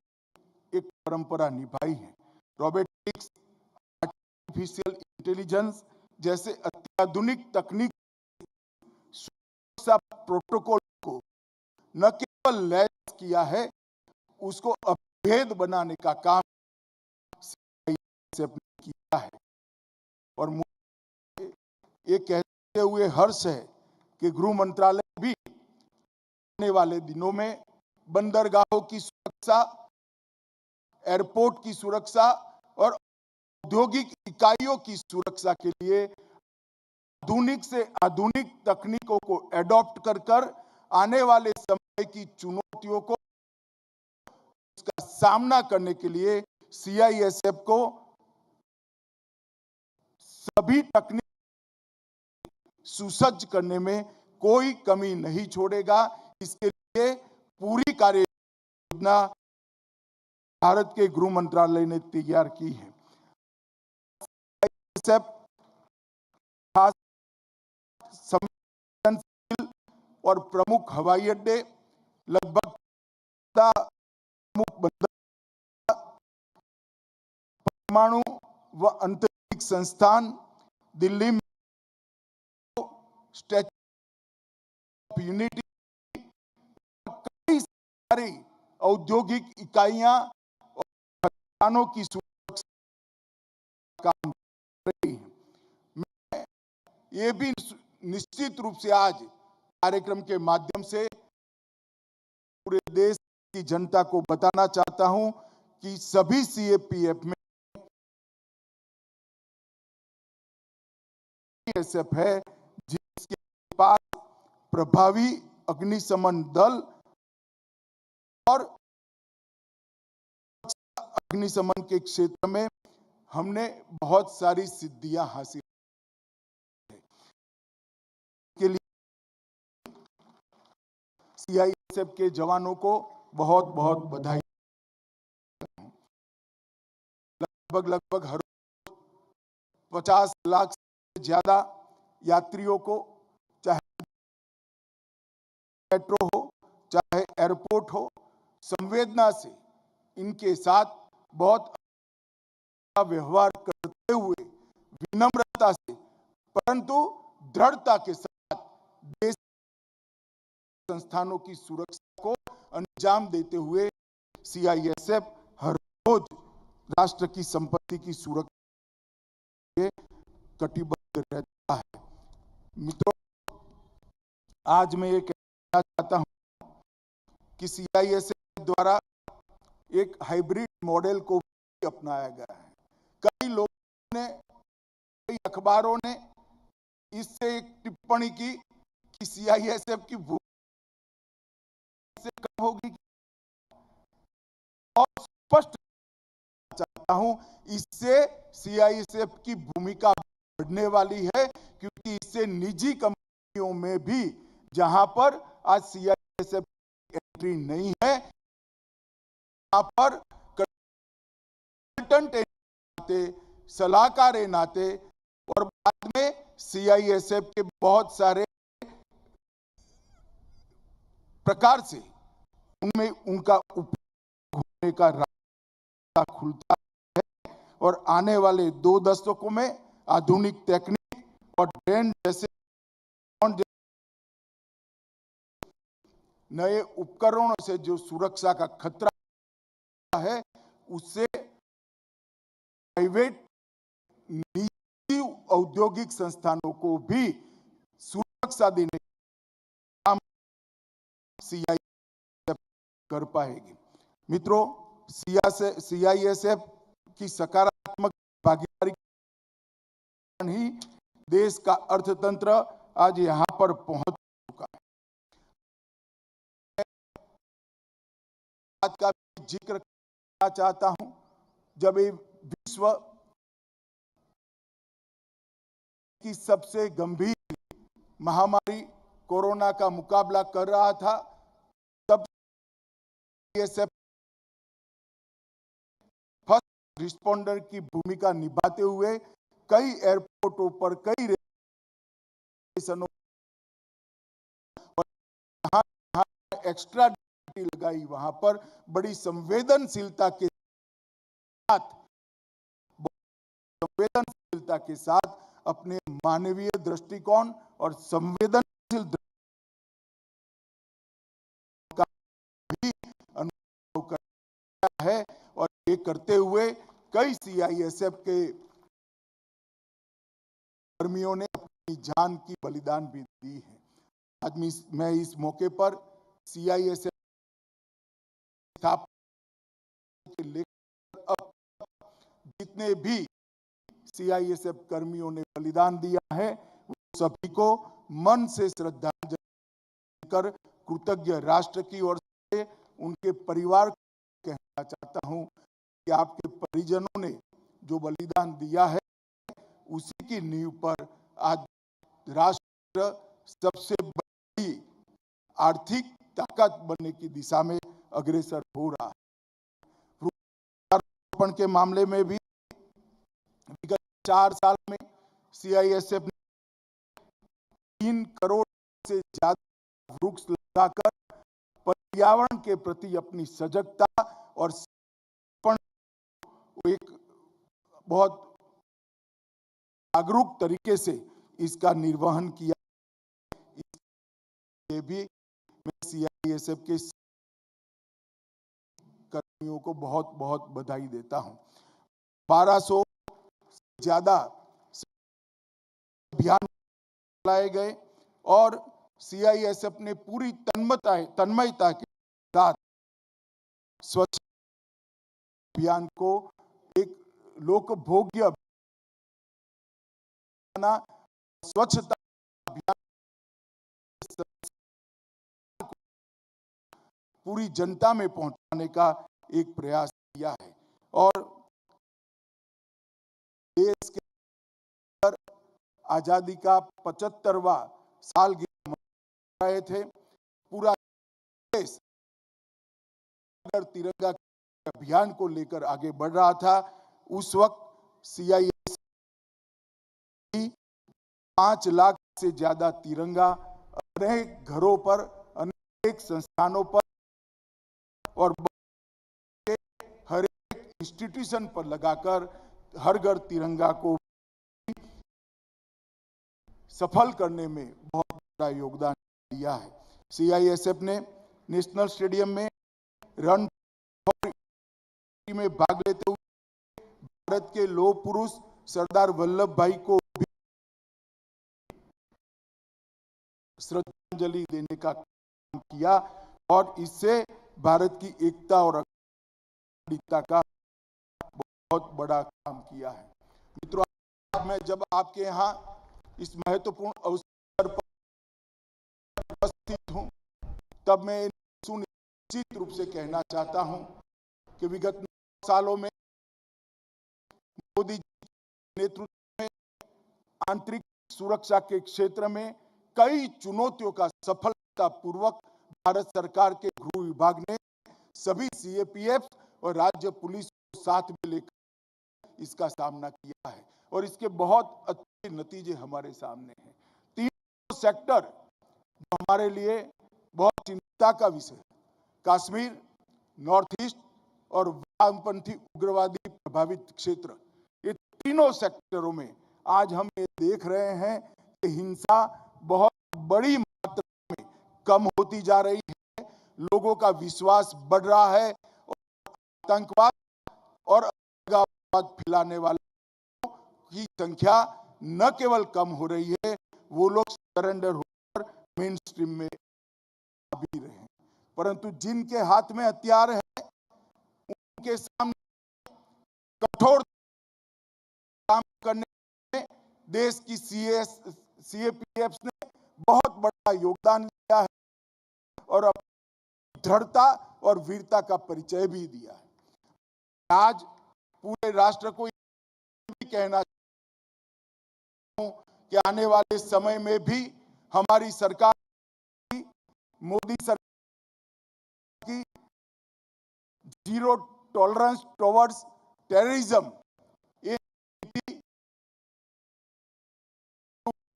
एक परंपरा निभाई है। रोबोटिक्स, आर्टिफिशियल इंटेलिजेंस जैसे अत्याधुनिक तकनीक सुरक्षा प्रोटोकॉल को न केवल लैस किया है, उसको अभेद बनाने का काम CISF ने किया है। और मुझे ये कहते हुए हर्ष है कि गृह मंत्रालय भी आने वाले दिनों में बंदरगाहों की सुरक्षा, एयरपोर्ट की सुरक्षा और औद्योगिक इकाइयों की सुरक्षा के लिए आधुनिक से आधुनिक तकनीकों को एडॉप्ट कर आने वाले समय की चुनौतियों को उसका सामना करने के लिए CISF को सभी तकनीक सुसज्ज करने में कोई कमी नहीं छोड़ेगा। इसके लिए पूरी कार्य योजना भारत के गृह मंत्रालय ने तैयार की है। CISF खास संवेदनशील और प्रमुख हवाई अड्डे, लगभग प्रमुख बंदर, परमाणु व अंतरिक्ष संस्थान, दिल्ली में स्टैच्यू ऑफ यूनिटी, कई सारी औद्योगिक इकाइयां और किसानों की सुरक्षा काम कर रही है। मैं ये भी निश्चित रूप से आज कार्यक्रम के माध्यम से पूरे देश की जनता को बताना चाहता हूं कि सभी सीएपीएफ में एसएफ है जिसके पास प्रभावी अग्निशमन दल और अग्निशमन के क्षेत्र में हमने बहुत सारी सिद्धियां हासिल के लिए सीआईएसएफ के जवानों को बहुत बहुत बधाई। लगभग हर 50 लाख से ज्यादा यात्रियों को, चाहे मेट्रो हो चाहे एयरपोर्ट हो, संवेदना से इनके साथ बहुत अच्छा व्यवहार करते हुए, विनम्रता से परंतु दृढ़ता के साथ देश संस्थानों की सुरक्षा को अंजाम देते हुए सीआईएसएफ हर रोज राष्ट्र की संपत्ति की सुरक्षा के कटिबद्ध रहता है। मित्रों, आज मैं ये कहना चाहता हूं कि सीआईएसएफ द्वारा एक हाइब्रिड मॉडल को भी अपनाया गया है। कई लोगों ने, कई अखबारों ने इससे एक टिप्पणी की कि सीआईएसएफ की भूमिका से कम होगी, और स्पष्ट चाहता हूं इससे सीआईएसएफ की भूमिका बढ़ने वाली है, क्योंकि इससे निजी कंपनियों में भी, जहां पर आज सीआईएसएफ की एंट्री नहीं है, वहां पर कंसल्टेंट नाते, सलाहकार नाते और बाद में सीआईएसएफ के बहुत सारे प्रकार से उनमें उनका उपयोग होने का रास्ता खुलता है, और आने वाले 2 दशकों में आधुनिक तकनीक और ड्रोन जैसे नए उपकरणों से जो सुरक्षा का खतरा है, उससे प्राइवेट निजी औद्योगिक संस्थानों को भी सुरक्षा देने का काम सीआईएसएफ कर पाएगी। मित्रों, सीआईएसएफ की सकारात्मक भागीदारी ही देश का अर्थतंत्र आज यहां पर पहुंच चुका है। बात का जिक्र करना चाहता हूं, जब ये विश्व की सबसे गंभीर महामारी कोरोना का मुकाबला कर रहा था, तब सीआईएसएफ फर्स्ट रिस्पॉन्डर की भूमिका निभाते हुए कई एयरपोर्टों पर, कई स्टेशनों पर जहां एक्स्ट्रा ड्यूटी लगाई, वहां पर बड़ी संवेदनशीलता के साथ अपने मानवीय दृष्टिकोण और संवेदनशील का भी अनुभव करता है, और ये करते हुए कई सीआईएसएफ के कर्मियों ने अपनी जान की बलिदान भी दी है। आज मैं इस मौके पर सीआईएसएफ स्थापना के लेकर अब जितने भी सीआईएसएफ कर्मियों ने बलिदान दिया है, वो सभी को मन से श्रद्धांजलि देकर कृतज्ञ राष्ट्र की ओर से उनके परिवार को कहना चाहता हूं कि आपके परिजनों ने जो बलिदान दिया है, उसी की नींव पर आज राष्ट्र सबसे बड़ी आर्थिक ताकत बनने की दिशा में अग्रसर हो रहा है। वृक्षारोपण के मामले में भी विगत 4 साल में सीआईएसएफ ने 3 करोड़ से ज्यादा वृक्ष लगाकर पर्यावरण के प्रति अपनी सजगता और एक बहुत जागरूक तरीके से इसका निर्वहन किया। ये भी मैं सीआईएसएफ के कर्मियों को बहुत बहुत बधाई देता हूं। 1200 से ज्यादा अभियान चलाए गए और सीआईएसएफ ने पूरी तन्मयता के साथ स्वच्छ अभियान को एक लोकभोग्य स्वच्छता अभियान पूरी जनता में पहुंचाने का एक प्रयास किया है। और देश के आजादी का 75वां सालगिरह मना रहे थे, पूरा देश अगर तिरंगा अभियान को लेकर आगे बढ़ रहा था, उस वक्त सीआईएस 5 लाख से ज्यादा तिरंगा अनेक घरों पर, अनेक संस्थानों पर और हर एक इंस्टीट्यूशन पर लगाकर हर घर तिरंगा को सफल करने में बहुत बड़ा योगदान दिया है। सीआईएसएफ ने नेशनल स्टेडियम में रन फॉर में भाग लेते हुए भारत के लौह पुरुष सरदार वल्लभ भाई को भी श्रद्धांजलि देने का काम किया और इससे भारत की एकता और अखंडता का बहुत बड़ा काम किया है। मित्रों, मैं जब आपके यहाँ इस महत्वपूर्ण अवसर पर उपस्थित हूं, तब मैं सुनिश्चित रूप से कहना चाहता हूं कि विगत 9 सालों में मोदी जी के नेतृत्व में आंतरिक सुरक्षा के क्षेत्र में कई चुनौतियों का सफलतापूर्वक भारत सरकार के गृह विभाग ने सभी सीएपीएफ और राज्य पुलिस को साथ में लेकर इसका सामना किया है और इसके बहुत अच्छे नतीजे हमारे सामने हैं। 3 सेक्टर जो हमारे लिए बहुत चिंता का विषय है, कश्मीर, नॉर्थ ईस्ट और वामपंथी उग्रवादी प्रभावित क्षेत्र, ये तीनों सेक्टरों में आज हम ये देख रहे हैं कि हिंसा बहुत बड़ी मात्रा में कम होती जा रही है, लोगों का विश्वास बढ़ रहा है और आतंकवाद और अलगाववाद फैलाने वालों की संख्या न केवल कम हो रही है, वो लोग सरेंडर होकर मेन स्ट्रीम में आ भी रहे हैं, परंतु जिनके हाथ में हथियार है उनके सामने कठोर काम करने में देश की सीएपीएफ ने बहुत बड़ा योगदान दिया है और अपनी दृढ़ता और वीरता का परिचय भी दिया है। आज पूरे राष्ट्र को भी कहना चाहता हूं कि आने वाले समय में भी हमारी सरकार, मोदी सरकार की जीरो टॉलरेंस टुवर्ड्स टेररिज्म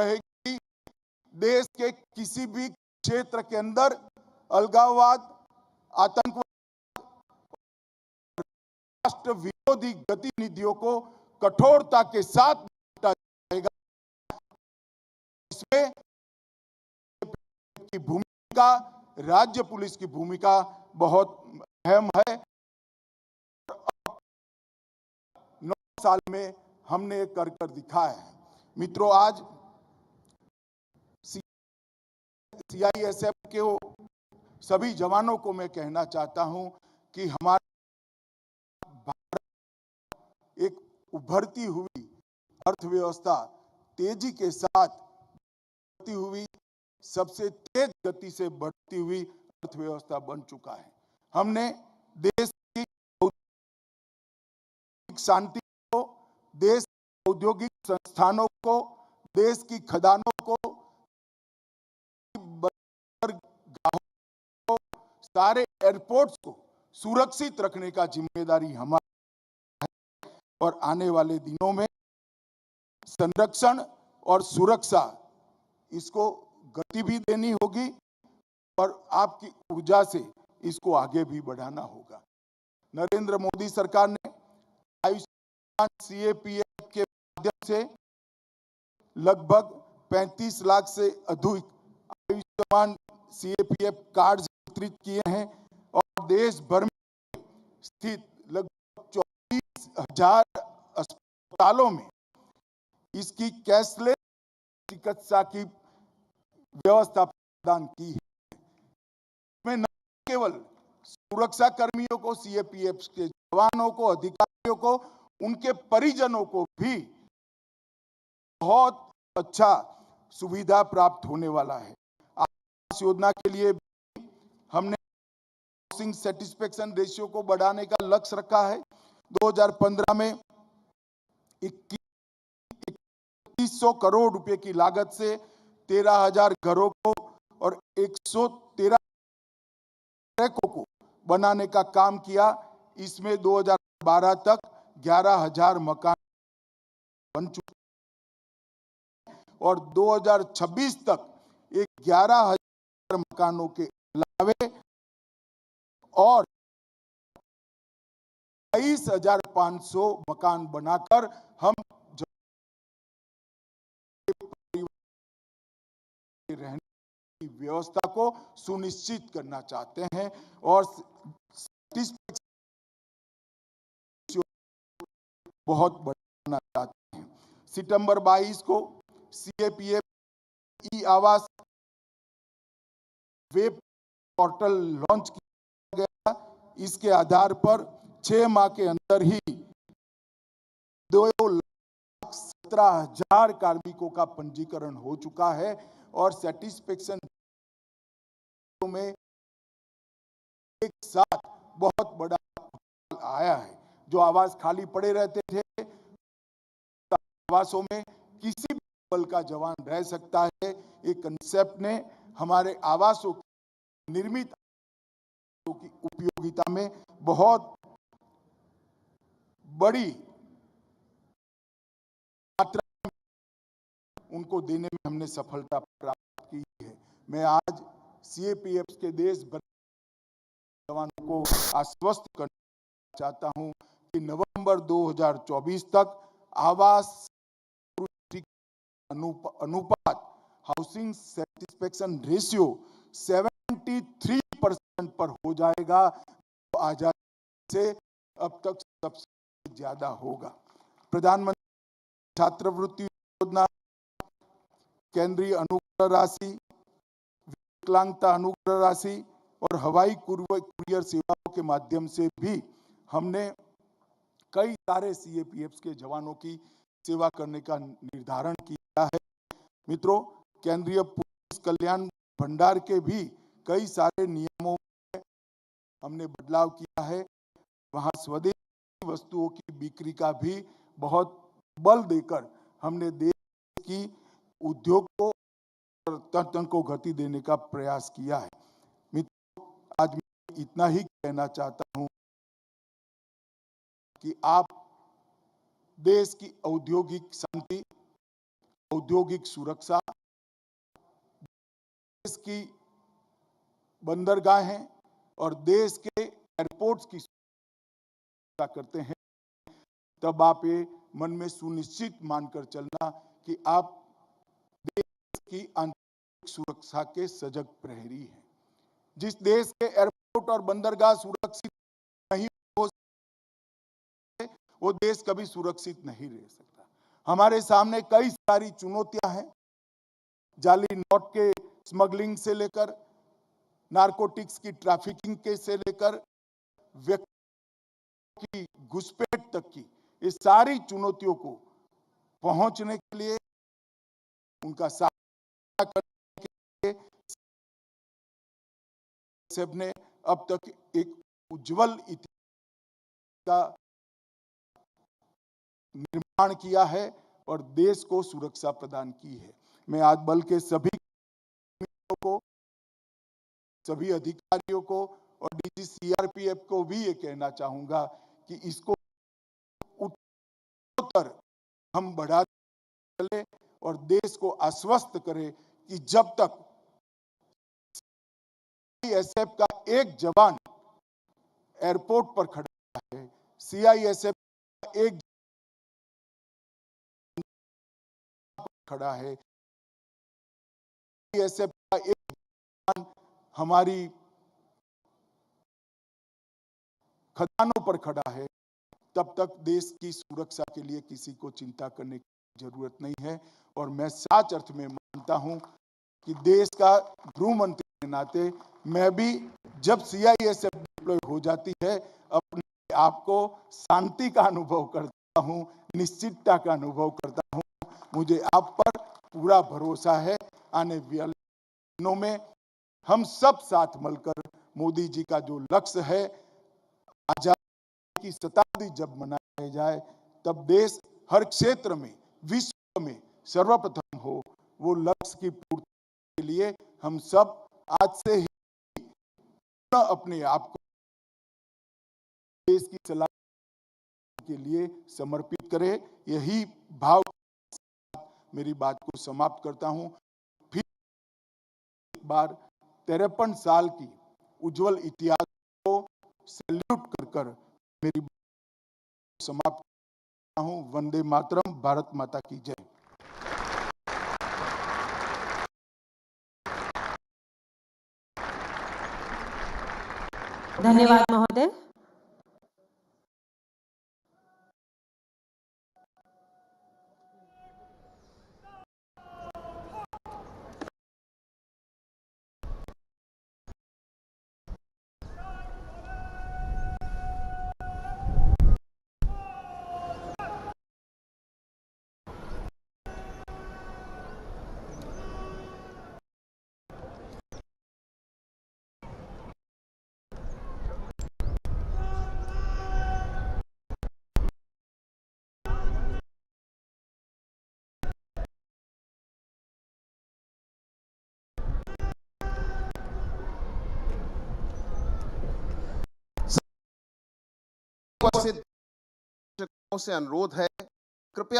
रहेगी। देश के किसी भी क्षेत्र के अंदर अलगाववाद, आतंकवाद, राष्ट्र विरोधी गतिविधियों को कठोरता के साथ निपटा जाएगा। इसमें की भूमिका, राज्य पुलिस की भूमिका बहुत अहम है। 9 साल में हमने कर दिखाया है। मित्रों, आज सीआईएसएफ के सभी जवानों को मैं कहना चाहता हूं कि हमारा भारत एक उभरती हुई अर्थव्यवस्था, तेजी के साथ बढ़ती हुई, सबसे तेज गति से बढ़ती हुई अर्थव्यवस्था बन चुका है। हमने देश की शांति को, देश के औद्योगिक संस्थानों को, देश की खदानों को, सारे एयरपोर्ट्स को सुरक्षित रखने का जिम्मेदारी हमारी है और आने वाले दिनों में संरक्षण और सुरक्षा, इसको गति भी देनी होगी और आपकी ऊर्जा से इसको आगे भी बढ़ाना होगा। नरेंद्र मोदी सरकार ने आयुष्मान सीएपीएफ के माध्यम से लगभग 35 लाख से अधिक आयुष्मान सीएपीएफ कार्ड वितरित किए हैं और देश भर में स्थित लगभग 24,000 अस्पतालों में इसकी कैशलेस चिकित्सा की व्यवस्था प्रदान की है। इसमें न केवल सुरक्षा कर्मियों को, सीएपीएफ के जवानों को, अधिकारियों को, उनके परिजनों को भी बहुत अच्छा सुविधा प्राप्त होने वाला है। आवास योजना के लिए भी हमने हाउसिंग सेटिस्फेक्शन रेशियो को बढ़ाने का लक्ष्य रखा है। 2015 में 2100 करोड़ रुपए की लागत से 13,000 घरों को और 113 ट्रैकों को बनाने का काम किया। इसमें 2012 तक 11,000 मकान बन चुके और 2026 तक 11,000 मकानों के अलावे और 22,500 मकान बनाकर हम रहने की व्यवस्था को सुनिश्चित करना चाहते हैं और बहुत बढ़ाना चाहते हैं। सितंबर 22 को सीएपीएफ ई आवास वेब पोर्टल लॉन्च किया गया। इसके आधार पर 6 माह के अंदर ही 2,17,000 कार्मिकों का पंजीकरण हो चुका है और सेटिस्फेक्शन में एक साथ बहुत बड़ा आया है। जो आवास खाली पड़े रहते थे, आवासों में किसी भी बल का जवान रह सकता है। एक कंसेप्ट ने हमारे आवासों की निर्मित की उपयोगिता में बहुत बड़ी मात्रा उनको देने में हमने सफलता प्राप्त की है। मैं आज सीएपीएफ के देश भर जवानों को आश्वस्त करना चाहता हूं कि नवंबर 2024 तक आवास अनुपात हाउसिंग सेटिस्फेक्शन रेशियो 73% पर हो जाएगा। तो आजादी से अब तक सबसे ज्यादा होगा। प्रधानमंत्री छात्रवृत्ति योजना, केंद्रीय अनुग्रह राशि, विकलांगता अनुग्रह राशि और हवाई कुरियर सेवाओं के माध्यम से भी हमने कई सारे सीएपीएफ के जवानों की सेवा करने का निर्धारण किया है। मित्रों, केंद्रीय पुलिस कल्याण भंडार के भी कई सारे नियमों में हमने बदलाव किया है। वहां स्वदेशी वस्तुओं की बिक्री का भी बहुत बल देकर हमने देश की उद्योग को और तंत्र को गति देने का प्रयास किया है। मित्रों, आज मैं इतना ही कहना चाहता हूं कि आप देश की औद्योगिक शांति, औद्योगिक सुरक्षा, देश की बंदरगाहें और देश के एयरपोर्ट्स की सुरक्षा करते हैं, तब आप ये मन में सुनिश्चित मानकर चलना कि आप देश की आंतरिक सुरक्षा के सजग प्रहरी हैं। जिस देश के एयरपोर्ट और बंदरगाह सुरक्षित नहीं हो सकते, वो देश कभी सुरक्षित नहीं रह सकता। हमारे सामने कई सारी चुनौतियां हैं। जाली नोट के स्मगलिंग से लेकर नारकोटिक्स की ट्रैफिकिंग के से लेकर व्यक्ति की घुसपैठ तक की, इस सारी चुनौतियों को पहुंचने के लिए, उनका सामना करने के लिए सबने अब तक एक उज्जवल इतिहास का निर्माण किया है और देश को सुरक्षा प्रदान की है। मैं आज बल के सभी को, सभी अधिकारियों को और डीजी सीआरपीएफ को भी ये कहना चाहूंगा कि इसको उत्तर हम बढ़ा चले और देश को आश्वस्त करें कि जब तक सीआईएसएफ का एक जवान एयरपोर्ट पर खड़ा है, सीआईएसएफ का एक खड़ा है, सीआईएसएफ का एक जवान हमारी खदानों पर खड़ा है, तब तक देश की सुरक्षा के लिए किसी को चिंता करने की जरूरत नहीं है। और मैं सच अर्थ में मानता हूं कि देश का गृह मंत्री के नाते मैं भी जब CISF डिप्लॉय हो जाती है अपने आप को शांति का अनुभव करता हूं, निश्चितता का अनुभव करता हूं। मुझे आप पर पूरा भरोसा है। आने वाले दिनों में हम सब साथ मिलकर मोदी जी का जो लक्ष्य है, आजादी की शताब्दी जब मनाया जाए तब देश हर क्षेत्र में विश्व में सर्वप्रथम हो, वो लक्ष्य की पूर्ति के लिए हम सब आज से ही अपने आप को देश की सलाह के लिए समर्पित करें। यही भाव मेरी बात को समाप्त करता हूं। फिर एक बार 53 साल की उज्जवल इतिहास को सैल्यूट कर मेरी बात को समाप्त करता हूं। वंदे मातरम, भारत माता की जय। धन्यवाद महोदय। उपस्थित दर्शकों से अनुरोध है, कृपया